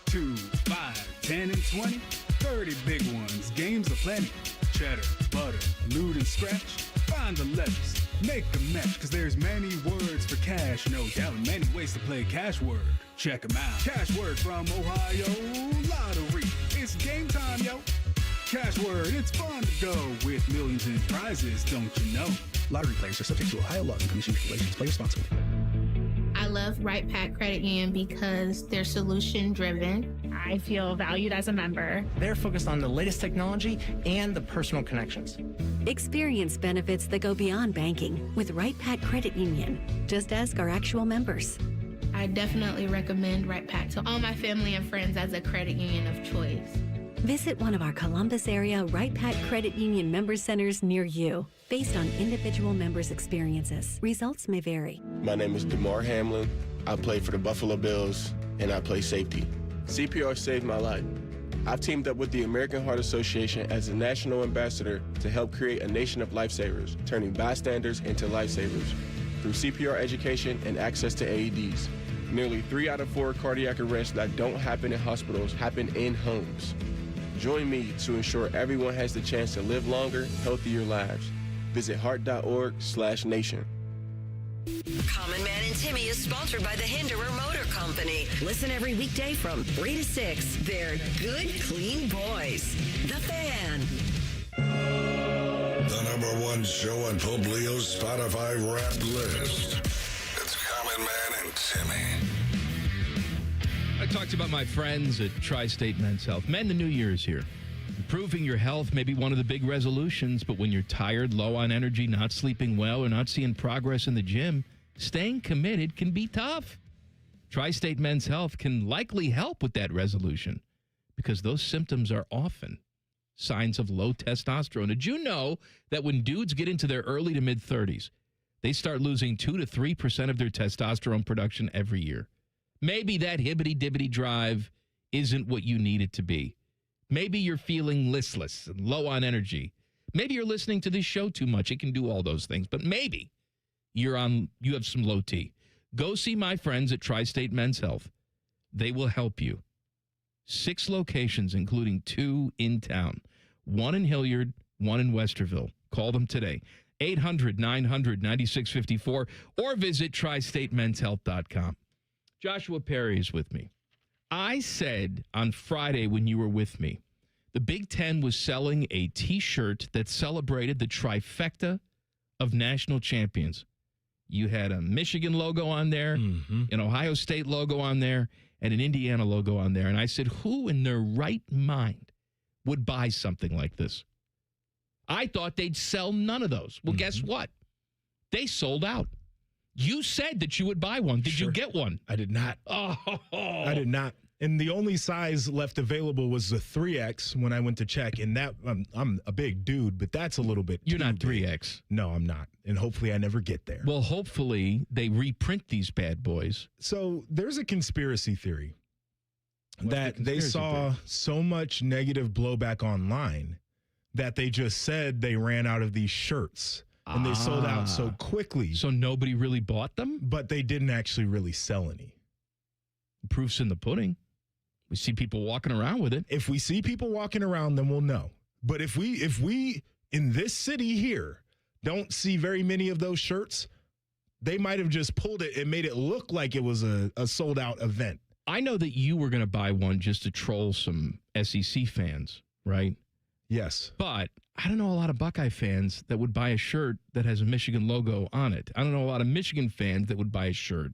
2, 5, 10 and 20, 30 big ones, games aplenty. Cheddar, butter, loot and scratch, find the letters, make them match, cause there's many words for cash, no doubt, and many ways to play cash word. Check them out. Cash word from Ohio Lottery. It's game time, yo. Cash word, it's fun to go with millions in prizes, don't you know? Lottery players are subject to Ohio laws and commission regulations. Play responsibly. I love Right Pack Credit Union because they're solution driven. I feel valued as a member. They're focused on the latest technology and the personal connections. Experience benefits that go beyond banking with Right Pack Credit Union. Just ask our actual members. I definitely recommend Right Pack to all my family and friends as a credit union of choice. Visit one of our Columbus area Right Pack Credit Union member centers near you. Based on individual members' experiences, results may vary. My name is DeMar Hamlin. I play for the Buffalo Bills, and I play safety. CPR saved my life. I've teamed up with the American Heart Association as a national ambassador to help create a nation of lifesavers, turning bystanders into lifesavers. Through CPR education and access to AEDs, nearly 3 out of 4 cardiac arrests that don't happen in hospitals happen in homes. Join me to ensure everyone has the chance to live longer, healthier lives. Visit heart.org/nation. Common Man and Timmy is sponsored by the Hinderer Motor Company. Listen every weekday from 3 to 6. They're good, clean boys. The Fan. The #1 show on Pope Leo's Spotify rap list. It's Common Man and Timmy. I talked about my friends at Tri-State Men's Health. Men, the new year is here. Improving your health may be one of the big resolutions, but when you're tired, low on energy, not sleeping well, or not seeing progress in the gym, staying committed can be tough. Tri-State Men's Health can likely help with that resolution because those symptoms are often signs of low testosterone. Did you know that when dudes get into their early to mid-30s, they start losing 2 to 3% of their testosterone production every year? Maybe that hibbity-dibbity drive isn't what you need it to be. Maybe you're feeling listless and low on energy. Maybe you're listening to this show too much. It can do all those things. But maybe you have some low T. Go see my friends at Tri-State Men's Health. They will help you. 6 locations, including 2 in town. 1 in Hilliard, 1 in Westerville. Call them today. 800-900-9654 or visit tristatemenshealth.com. Joshua Perry is with me. I said on Friday when you were with me, the Big Ten was selling a T-shirt that celebrated the trifecta of national champions. You had a Michigan logo on there, an Ohio State logo on there, and an Indiana logo on there. And I said, who in their right mind would buy something like this? I thought they'd sell none of those. Well, guess what? They sold out. You said that you would buy one. Did you get one? I did not. Oh, I did not. And the only size left available was the 3X when I went to check. And that I'm a big dude, but that's a little bit You're not big. 3X. No, I'm not. And hopefully I never get there. Well, hopefully they reprint these bad boys. So there's a conspiracy theory that they saw so much negative blowback online that they just said they ran out of these shirts. And they sold out so quickly. So nobody really bought them? But they didn't actually really sell any. Proof's in the pudding. We see people walking around with it. If we see people walking around, then we'll know. But if we in this city here don't see very many of those shirts, they might have just pulled it and made it look like it was a sold out event. I know that you were going to buy one just to troll some SEC fans, right? Yes. But I don't know a lot of Buckeye fans that would buy a shirt that has a Michigan logo on it. I don't know a lot of Michigan fans that would buy a shirt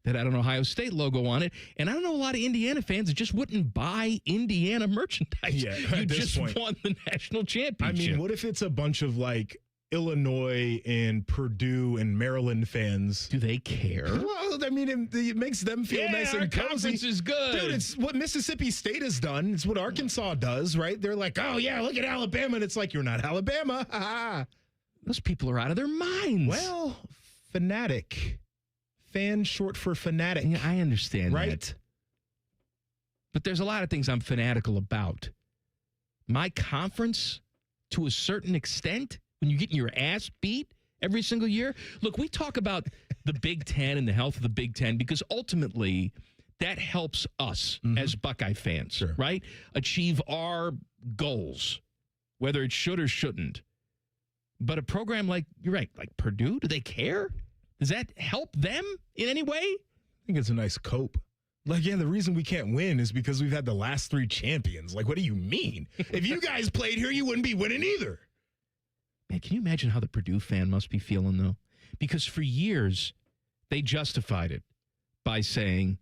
that had an Ohio State logo on it. And I don't know a lot of Indiana fans that just wouldn't buy Indiana merchandise. Yeah, you just won the national championship. I mean, what if it's a bunch of like Illinois and Purdue and Maryland fans? Do they care? Well, I mean, it makes them feel nice and cozy. Conference is good. Dude, it's what Mississippi State has done. It's what Arkansas does, right? They're like, oh, yeah, look at Alabama. And it's like, you're not Alabama. Those people are out of their minds. Well, fanatic. Fan short for fanatic. Yeah, I understand right? that. But there's a lot of things I'm fanatical about. My conference, to a certain extent, when you're getting your ass beat every single year. Look, we talk about the Big Ten and the health of the Big Ten because ultimately that helps us as Buckeye fans, right? Achieve our goals, whether it should or shouldn't. But a program like, you're right, like Purdue, do they care? Does that help them in any way? I think it's a nice cope. Like, yeah, the reason we can't win is because we've had the last 3 champions. Like, what do you mean? If you guys played here, you wouldn't be winning either. Man, can you imagine how the Purdue fan must be feeling, though? Because for years, they justified it by saying,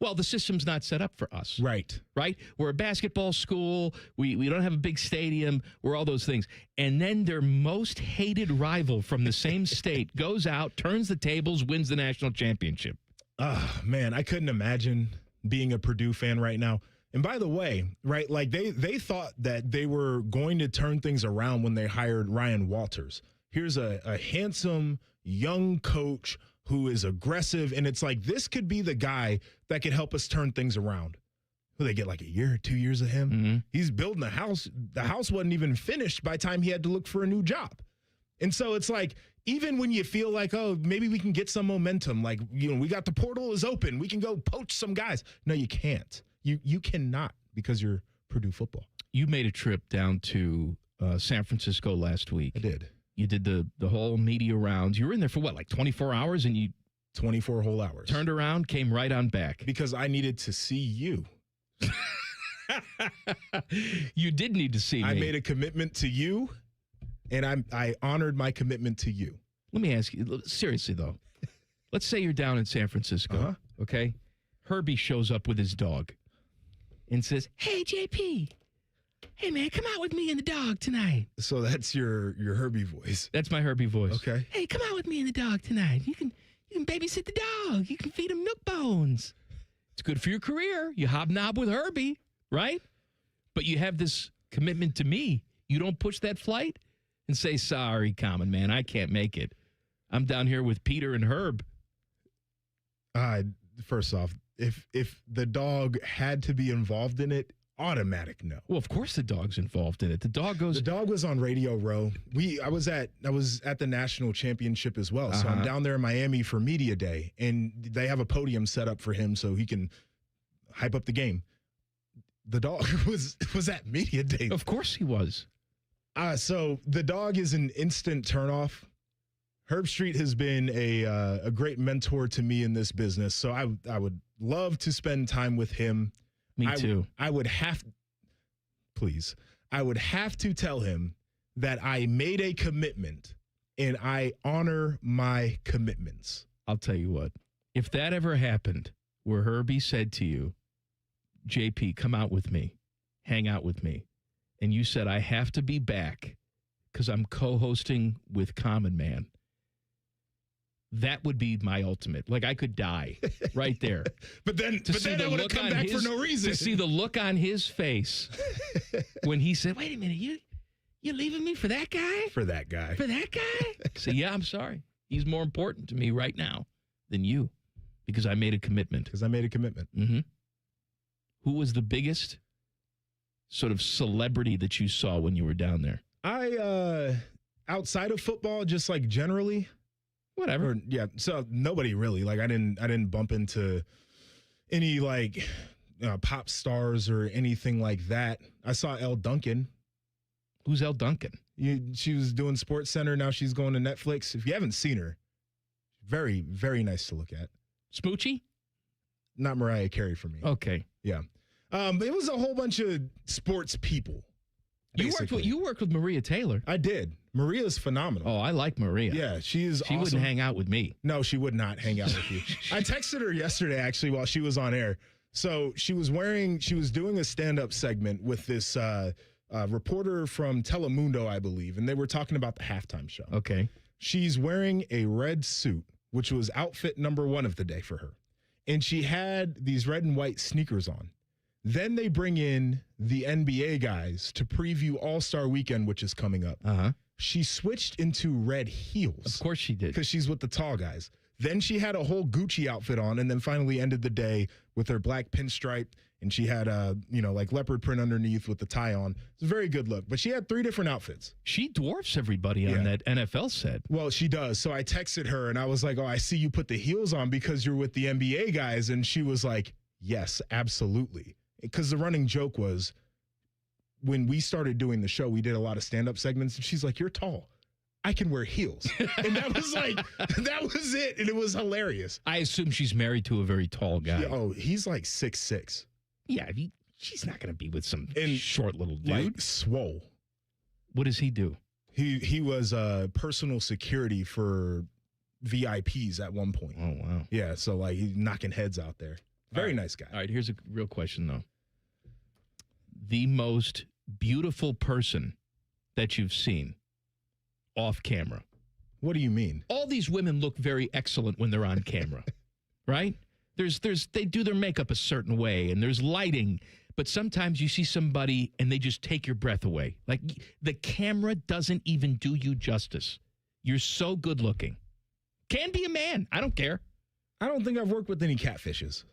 well, the system's not set up for us. Right. Right? We're a basketball school. We don't have a big stadium. We're all those things. And then their most hated rival from the same state goes out, turns the tables, wins the national championship. Oh, man, I couldn't imagine being a Purdue fan right now. And by the way, right, like they thought that they were going to turn things around when they hired Ryan Walters. Here's a handsome young coach who is aggressive, and it's like this could be the guy that could help us turn things around. Will they get like a year or 2 years of him? He's building a house. The house wasn't even finished by the time he had to look for a new job. And so it's like, even when you feel like, oh, maybe we can get some momentum, like, you know, we got the portal is open, we can go poach some guys. No, you can't. You cannot because you're Purdue football. You made a trip down to San Francisco last week. I did. You did the whole media rounds. You were in there for what, like 24 hours? And you 24 whole hours. Turned around, came right on back. Because I needed to see you. You did need to see me. I made a commitment to you, and I honored my commitment to you. Let me ask you, seriously, though. Let's say you're down in San Francisco, okay? Herbie shows up with his dog and says, hey, JP, hey, man, come out with me and the dog tonight. So that's your Herbie voice. That's my Herbie voice. Okay. Hey, come out with me and the dog tonight. You can babysit the dog. You can feed him milk bones. It's good for your career. You hobnob with Herbie, right? But you have this commitment to me. You don't push that flight and say, sorry, Common Man, I can't make it. I'm down here with Peter and Herb. First off, if the dog had to be involved in it, automatic no. Well, of course the dog's involved in it. The dog was on Radio Row. I was at the national championship as well. So I'm down there in Miami for media day, and they have a podium set up for him so he can hype up the game. The dog was at media day. Of course he was. So the dog is an instant turnoff. Herb Street has been a great mentor to me in this business. So I would love to spend time with him. Me too. I would have to tell him that I made a commitment and I honor my commitments. I'll tell you what. If that ever happened, where Herbie said to you, JP, come out with me, hang out with me, and you said, I have to be back because I'm co-hosting with Common Man, that would be my ultimate. Like, I could die right there. but then I would have come back for no reason. To see the look on his face when he said, wait a minute, you leaving me for that guy? For that guy. For that guy? So, yeah, I'm sorry. He's more important to me right now than you because I made a commitment. Mm-hmm. Who was the biggest sort of celebrity that you saw when you were down there? Outside of football, just like generally. Whatever. Yeah. So nobody really. Like I didn't bump into any like pop stars or anything like that. I saw Elle Duncan. Who's Elle Duncan? She was doing Sports Center. Now she's going to Netflix. If you haven't seen her, very, very nice to look at. Smoochie? Not Mariah Carey for me. Okay. Yeah. It was a whole bunch of sports people. You worked with Maria Taylor. I did. Maria's phenomenal. Oh, I like Maria. Yeah, she awesome. Wouldn't hang out with me. No, she would not hang out with you. I texted her yesterday, actually, while she was on air. So she was doing a stand-up segment with this reporter from Telemundo, I believe, and they were talking about the halftime show. Okay. She's wearing a red suit, which was outfit number 1 of the day for her. And she had these red and white sneakers on. Then they bring in the NBA guys to preview All-Star Weekend, which is coming up. Uh-huh. She switched into red heels. Of course she did. Because she's with the tall guys. Then she had a whole Gucci outfit on and then finally ended the day with her black pinstripe. And she had like leopard print underneath with the tie on. It's a very good look. But she had 3 different outfits. She dwarfs everybody on that NFL set. Well, she does. So I texted her and I was like, oh, I see you put the heels on because you're with the NBA guys. And she was like, yes, absolutely. Because the running joke was when we started doing the show, we did a lot of stand-up segments. And she's like, you're tall. I can wear heels. And that was that was it. And it was hilarious. I assume she's married to a very tall guy. Yeah, oh, he's like 6'6". Yeah, she's not going to be with some short little dude. Like swole. What does he do? He was personal security for VIPs at one point. Oh, wow. Yeah, so like he's knocking heads out there. Very nice guy. All right, here's a real question, though. The most beautiful person that you've seen off camera. What do you mean? All these women look very excellent when they're on camera, right? They do their makeup a certain way, and there's lighting, but sometimes you see somebody and they just take your breath away. Like the camera doesn't even do you justice. You're so good looking. Can be a man. I don't care. I don't think I've worked with any catfishes.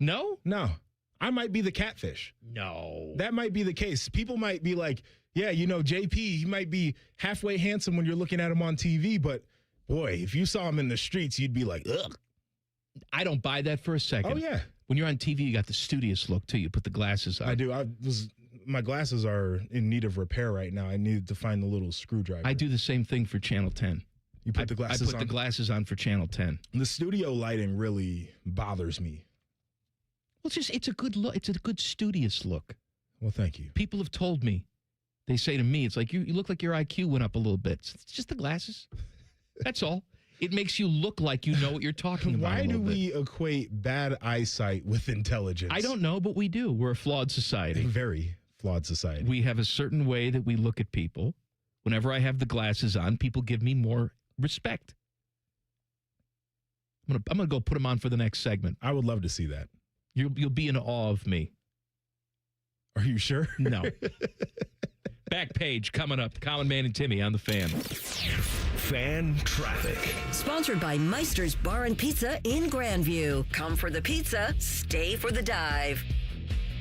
No? No. I might be the catfish. No. That might be the case. People might be like, yeah, JP, he might be halfway handsome when you're looking at him on TV, but boy, if you saw him in the streets, you'd be like, ugh. I don't buy that for a second. Oh, yeah. When you're on TV, you got the studious look, too. You put the glasses on. I do. My glasses are in need of repair right now. I needed to find the little screwdriver. I do the same thing for Channel 10. You put the glasses on? I put the glasses on for Channel 10. The studio lighting really bothers me. Well, it's a good look. It's a good studious look. Well, thank you. People have told me. They say to me, it's like, you look like your IQ went up a little bit. It's just the glasses. That's all. It makes you look like you know what you're talking about. Why do we equate bad eyesight with intelligence? I don't know, but we do. We're a flawed society. A very flawed society. We have a certain way that we look at people. Whenever I have the glasses on, people give me more respect. I'm gonna go put them on for the next segment. I would love to see that. You'll be in awe of me. Are you sure? No. Back page coming up. Common Man and Timmy on the Fan. Fan Traffic. Sponsored by Meister's Bar and Pizza in Grandview. Come for the pizza, stay for the dive.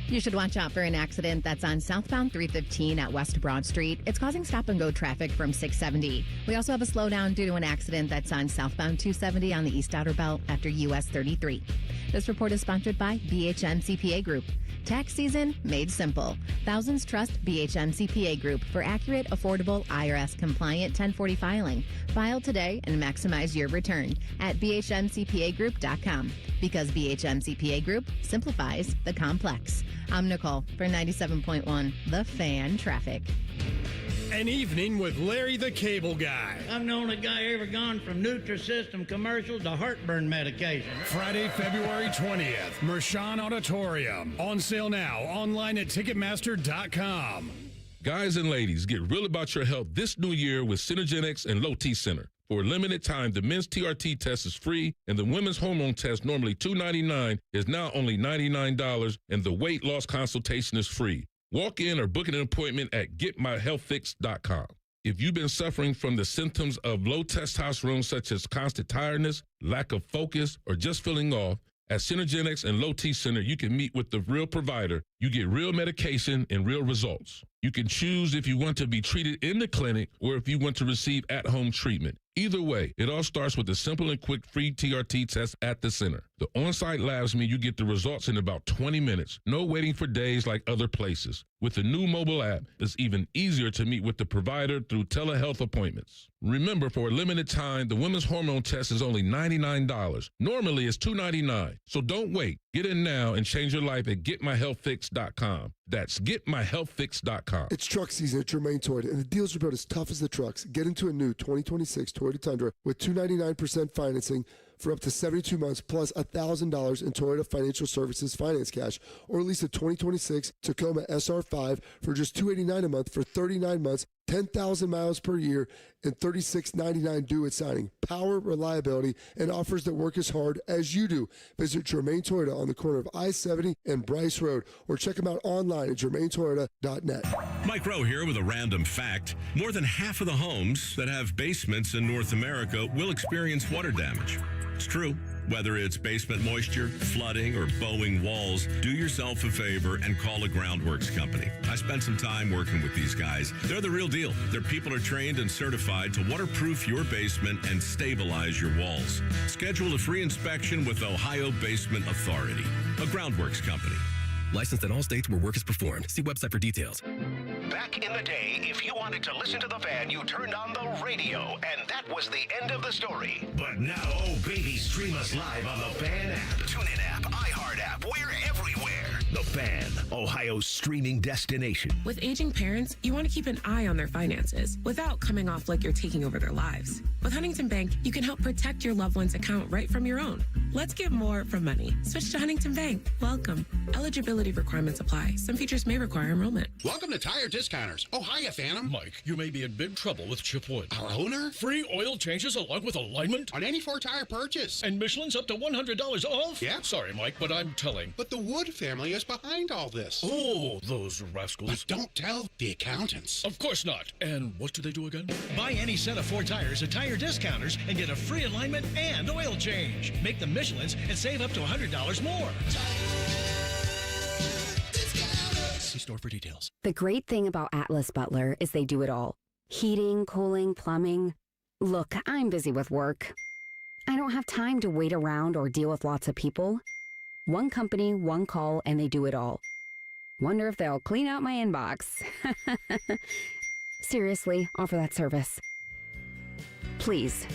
You should watch out for an accident that's on southbound 315 at West Broad Street. It's causing stop-and-go traffic from 670. We also have a slowdown due to an accident that's on southbound 270 on the East Outer Belt after US 33. This report is sponsored by BHM CPA Group. Tax season made simple. Thousands trust BHM CPA Group for accurate, affordable, IRS-compliant 1040 filing. File today and maximize your return at bhmcpagroup.com. Because BHM CPA Group simplifies the complex. I'm Nicole for 97.1 The Fan Traffic. An evening with Larry the Cable Guy. I've known a guy ever gone from Nutrisystem commercials to heartburn medication. Friday, February 20th, Mershon Auditorium. On sale now, online at Ticketmaster.com. Guys and ladies, get real about your health this new year with Synergenics and Low T Center. For a limited time, the men's TRT test is free, and the women's hormone test, normally $299, is now only $99, and the weight loss consultation is free. Walk in or book an appointment at getmyhealthfix.com. If you've been suffering from the symptoms of low testosterone, such as constant tiredness, lack of focus, or just feeling off, at Synergenics and Low T Center, you can meet with the real provider. You get real medication and real results. You can choose if you want to be treated in the clinic or if you want to receive at-home treatment. Either way, it all starts with a simple and quick free TRT test at the center. The on-site labs mean you get the results in about 20 minutes. No waiting for days like other places. With the new mobile app, it's even easier to meet with the provider through telehealth appointments. Remember, for a limited time, the women's hormone test is only $99. Normally, it's $299. So don't wait. Get in now and change your life at getmyhealthfix.com. That's getmyhealthfix.com. It's truck season at Germain Toyota, and the deals are about as tough as the trucks. Get into a new 2026 Toyota Tundra with 299% financing for up to 72 months plus $1,000 in Toyota Financial Services finance cash, or lease a 2026 Tacoma SR5 for just $289 a month for 39 months, 10,000 miles per year, and $36.99 due at signing. Power, reliability, and offers that work as hard as you do. Visit Germain Toyota on the corner of I-70 and Bryce Road, or check them out online at germaintoyota.net. Mike Rowe here with a random fact. More than half of the homes that have basements in North America will experience water damage. It's true. Whether it's basement moisture, flooding, or bowing walls, do yourself a favor and call a groundworks company. I spent some time working with these guys. They're the real deal. Their people are trained and certified to waterproof your basement and stabilize your walls. Schedule a free inspection with Ohio Basement Authority, a groundworks company. Licensed in all states where work is performed. See website for details. Back in the day, if you wanted to listen to the fan, you turned on the radio, and that was the end of the story. But now, oh baby, stream us live on the Fan app, TuneIn app, iHeart app, we're everywhere. The Fan, Ohio's streaming destination. With aging parents, you want to keep an eye on their finances without coming off like you're taking over their lives. With Huntington Bank, you can help protect your loved one's account right from your own. Let's get more from money. Switch to Huntington Bank. Welcome. Eligibility requirements apply. Some features may require enrollment. Welcome to Tire Discounters. Oh, hiya, Phantom. Mike, you may be in big trouble with Chip Wood. Our owner? Free oil changes along with alignment on any 4-tire purchase. And Michelin's up to $100 off? Yeah. Sorry, Mike, but I'm telling. But the Wood family is behind all this. Oh, those rascals. But don't tell the accountants. Of course not. And what do they do again? Buy any set of 4 tires at Tire Discounters and get a free alignment and oil change. Make them Michelin's and save up to $100 more. See store for details. The great thing about Atlas Butler is they do it all. Heating, cooling, plumbing. Look, I'm busy with work. I don't have time to wait around or deal with lots of people. One company, one call, and they do it all. Wonder if they'll clean out my inbox. Seriously, offer that service. Please.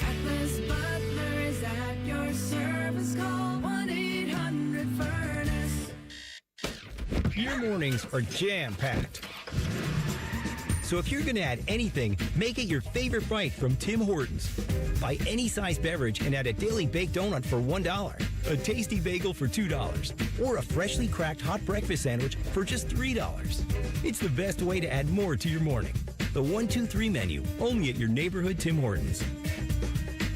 Atlas Butler is at your service. Call 1-800-FURNACE. Your mornings are jam-packed. So if you're going to add anything, make it your favorite bite from Tim Hortons. Buy any size beverage and add a daily baked donut for $1, a tasty bagel for $2, or a freshly cracked hot breakfast sandwich for just $3. It's the best way to add more to your morning. The 1-2-3 menu, only at your neighborhood Tim Hortons.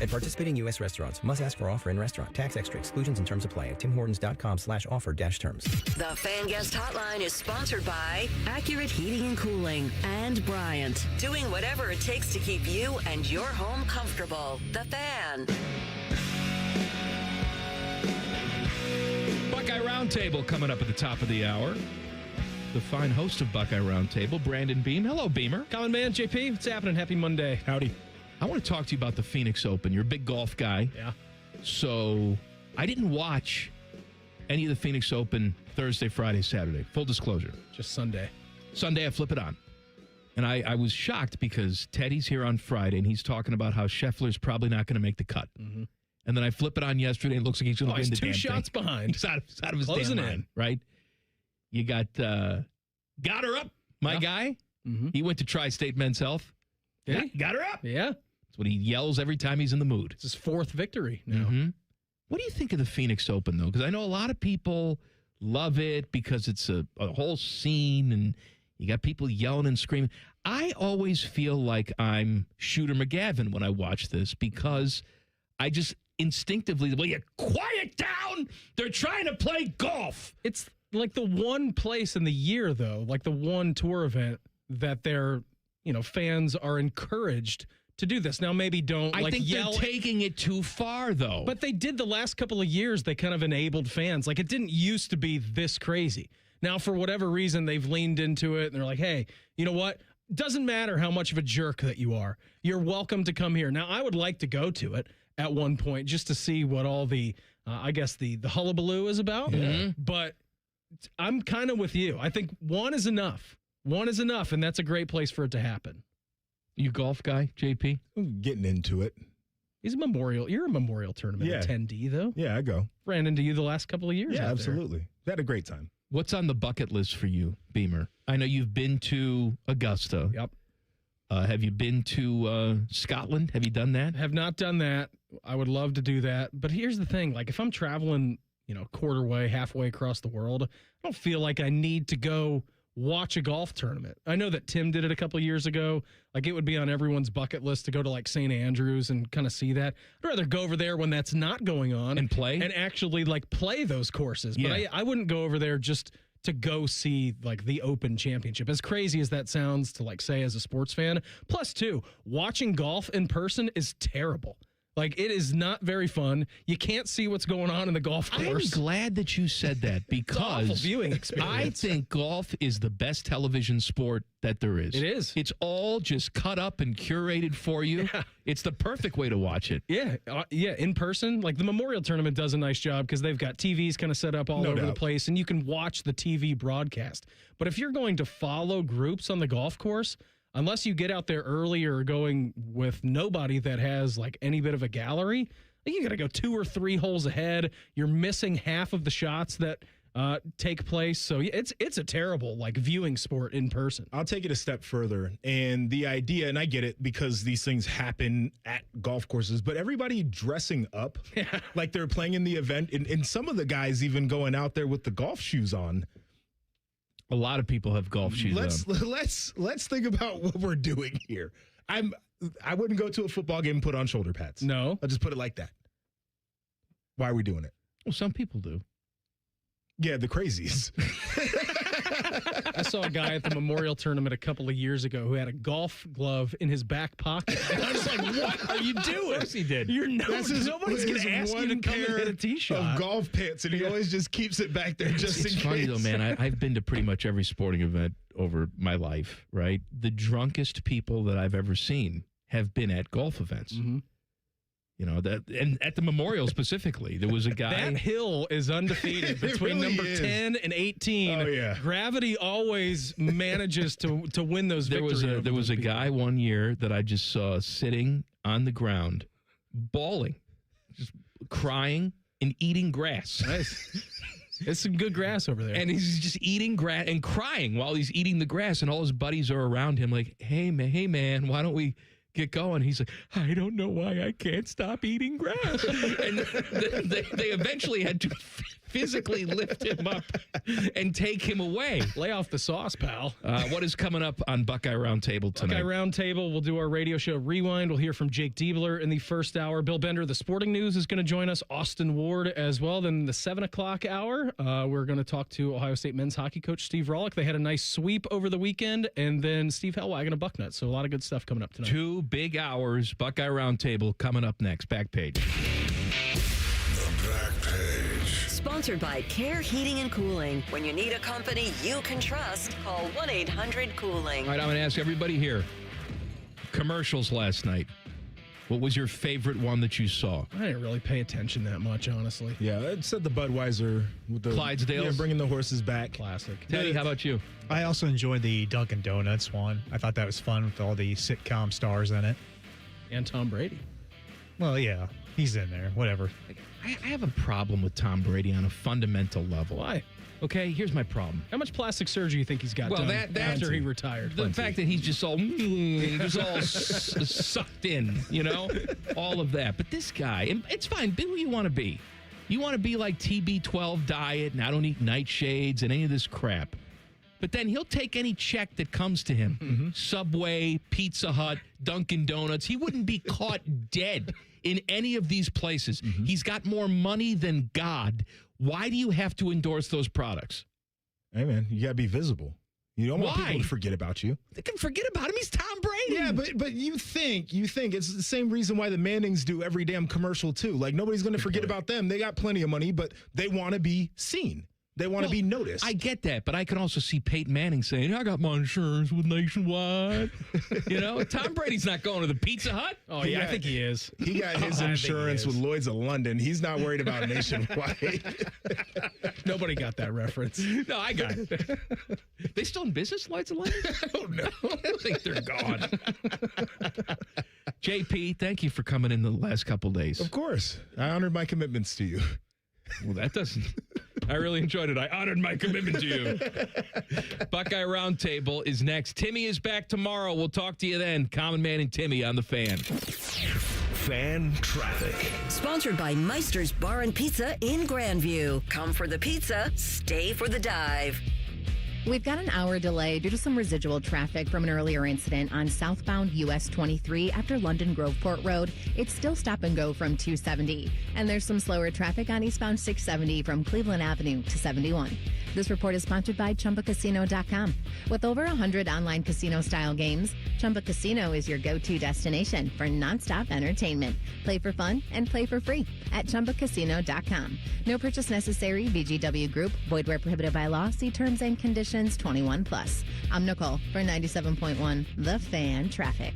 At participating U.S. restaurants, must ask for offer in restaurant. Tax extra exclusions and terms apply at timhortons.com/offer-terms. The Fan Guest Hotline is sponsored by Accurate Heating and Cooling and Bryant, doing whatever it takes to keep you and your home comfortable. The Fan. Buckeye Roundtable coming up at the top of the hour. The fine host of Buckeye Roundtable, Brandon Beam. Hello, Beamer. Common man, JP. What's happening? Happy Monday. Howdy. I want to talk to you about the Phoenix Open. You're a big golf guy. Yeah. So I didn't watch any of the Phoenix Open Thursday, Friday, Saturday. Full disclosure. Just Sunday. Sunday, I flip it on. And I was shocked because Teddy's here on Friday, and he's talking about how Scheffler's probably not going to make the cut. Mm-hmm. And then I flip it on yesterday, and it looks like he's going to win the damn thing. He's 2 shots behind. He's out of his Closing damn mind, in. right? You got her up. My guy, he went to Tri-State Men's Health. Did he? Got her up. Yeah. That's what he yells every time he's in the mood. It's his 4th victory now. What do you think of the Phoenix Open, though? Because I know a lot of people love it because it's a whole scene and you got people yelling and screaming. I always feel like I'm Shooter McGavin when I watch this because I just instinctively, will you quiet down? They're trying to play golf. It's like the one place in the year, though, like the one tour event that their fans are encouraged to do this. Now, maybe don't I think yell. They're taking it too far, though. But they did the last couple of years. They kind of enabled fans. Like, it didn't used to be this crazy. Now, for whatever reason, they've leaned into it, and they're like, hey, you know what? Doesn't matter how much of a jerk that you are. You're welcome to come here. Now, I would like to go to it at one point just to see what all the, the hullabaloo is about. But I'm kind of with you. I think one is enough. One is enough, and that's a great place for it to happen. You golf guy, JP? I'm getting into it. You're a memorial tournament attendee, though. Yeah, I go. Ran into you the last couple of years. Yeah, absolutely. Had a great time. What's on the bucket list for you, Beamer? I know you've been to Augusta. Yep. Have you been to Scotland? Have you done that? Have not done that. I would love to do that. But here's the thing. Like, if I'm traveling, quarter way, halfway across the world, I don't feel like I need to go watch a golf tournament. I know that Tim did it a couple of years ago. Like, it would be on everyone's bucket list to go to, like, St. Andrews and kind of see that. I'd rather go over there when that's not going on. And play? And actually, like, play those courses. But I wouldn't go over there just to go see, like, the Open Championship. As crazy as that sounds to, like, say as a sports fan. Plus, too, watching golf in person is terrible. Like, it is not very fun. You can't see what's going on in the golf course. I'm glad that you said that because it's an awful viewing experience. I think golf is the best television sport that there is. It is. It's all just cut up and curated for you. Yeah. It's the perfect way to watch it. Yeah, in person. Like, the Memorial Tournament does a nice job because they've got TVs kind of set up all over the place, and you can watch the TV broadcast. But if you're going to follow groups on the golf course, unless you get out there early or going with nobody that has like any bit of a gallery, you got to go 2 or 3 holes ahead. You're missing half of the shots that take place. So it's a terrible like viewing sport in person. I'll take it a step further. And the idea, and I get it because these things happen at golf courses, but everybody dressing up like they're playing in the event, and some of the guys even going out there with the golf shoes on. A lot of people have golf shoes on. Let's think about what we're doing here. I wouldn't go to a football game and put on shoulder pads. No. I'll just put it like that. Why are we doing it? Well, some people do. Yeah, the crazies. I saw a guy at the Memorial Tournament a couple of years ago who had a golf glove in his back pocket. I was like, what are you doing? Of course he did. Nobody's going to ask you to come and hit a tee shot. Of golf pants, and he always just keeps it back there just in case. It's funny, though, man. I've been to pretty much every sporting event over my life, right? The drunkest people that I've ever seen have been at golf events. Mm-hmm. You know, and at the Memorial specifically, there was a guy. That hill is undefeated between really number 10 and 18. Oh, yeah. Gravity always manages to win those victories. There was a guy one year that I just saw sitting on the ground, bawling, just crying and eating grass. Nice. It's some good grass over there. And he's just eating grass and crying while he's eating the grass, and all his buddies are around him like, hey, man, why don't we get going? He's like, I don't know why I can't stop eating grass. And they eventually had to physically lift him up and take him away. Lay off the sauce, pal. What is coming up on Buckeye Roundtable tonight? Buckeye Roundtable, we'll do our radio show Rewind. We'll hear from Jake Diebler in the first hour. Bill Bender, the Sporting News, is going to join us. Austin Ward as well. Then the 7 o'clock hour, we're going to talk to Ohio State men's hockey coach Steve Rollick. They had a nice sweep over the weekend. And then Steve Hellwagon of Bucknut. So a lot of good stuff coming up tonight. 2 big hours. Buckeye Roundtable coming up next. Back page. The back page. Sponsored by Care Heating and Cooling. When you need a company you can trust, call 1-800-COOLING. All right, I'm going to ask everybody here. Commercials last night. What was your favorite one that you saw? I didn't really pay attention that much, honestly. Yeah, it said the Budweiser with the Clydesdales. Yeah, bringing the horses back. Classic. Teddy, how about you? I also enjoyed the Dunkin' Donuts one. I thought that was fun with all the sitcom stars in it. And Tom Brady. Well, yeah, he's in there. Whatever. I have a problem with Tom Brady on a fundamental level. Why? Okay, here's my problem. How much plastic surgery do you think he's got Well, done after he retired? The fact that he's just all sucked in, all of that. But this guy, and it's fine, be who you want to be. You want to be like TB12 diet, and I don't eat nightshades and any of this crap. But then he'll take any check that comes to him. Subway, Pizza Hut, Dunkin' Donuts. He wouldn't be caught dead in any of these places. He's got more money than God. Why do you have to endorse those products? Hey, man, you got to be visible. You don't want Why? people to forget about you. They can forget about him. He's Tom Brady. Yeah, but you think it's the same reason why the Mannings do every damn commercial, too. Like, nobody's going to forget about them. They got plenty of money, but they want to be seen. They want to be noticed. I get that, but I can also see Peyton Manning saying, I got my insurance with Nationwide. Tom Brady's not going to the Pizza Hut. Oh, yeah, I think he is. He got his insurance with Lloyd's of London. He's not worried about Nationwide. Nobody got that reference. No, I got it. They still in business, Lloyd's of London? I don't know. I think they're gone. JP, thank you for coming in the last couple days. Of course. I honored my commitments to you. Well, that doesn't. I really enjoyed it. I honored my commitment to you. Buckeye Roundtable is next. Timmy is back tomorrow. We'll talk to you then. Common Man and Timmy on the Fan. Fan traffic. Sponsored by Meister's Bar and Pizza in Grandview. Come for the pizza, stay for the dive. We've got an hour delay due to some residual traffic from an earlier incident on southbound US 23 after London Groveport Road. It's still stop and go from 270. And there's some slower traffic on eastbound 670 from Cleveland Avenue to 71. This report is sponsored by ChumbaCasino.com. With over 100 online casino-style games, Chumba Casino is your go-to destination for nonstop entertainment. Play for fun and play for free at ChumbaCasino.com. No purchase necessary. VGW Group. Void where prohibited by law. See terms and conditions 21+. I'm Nicole for 97.1 The Fan Traffic.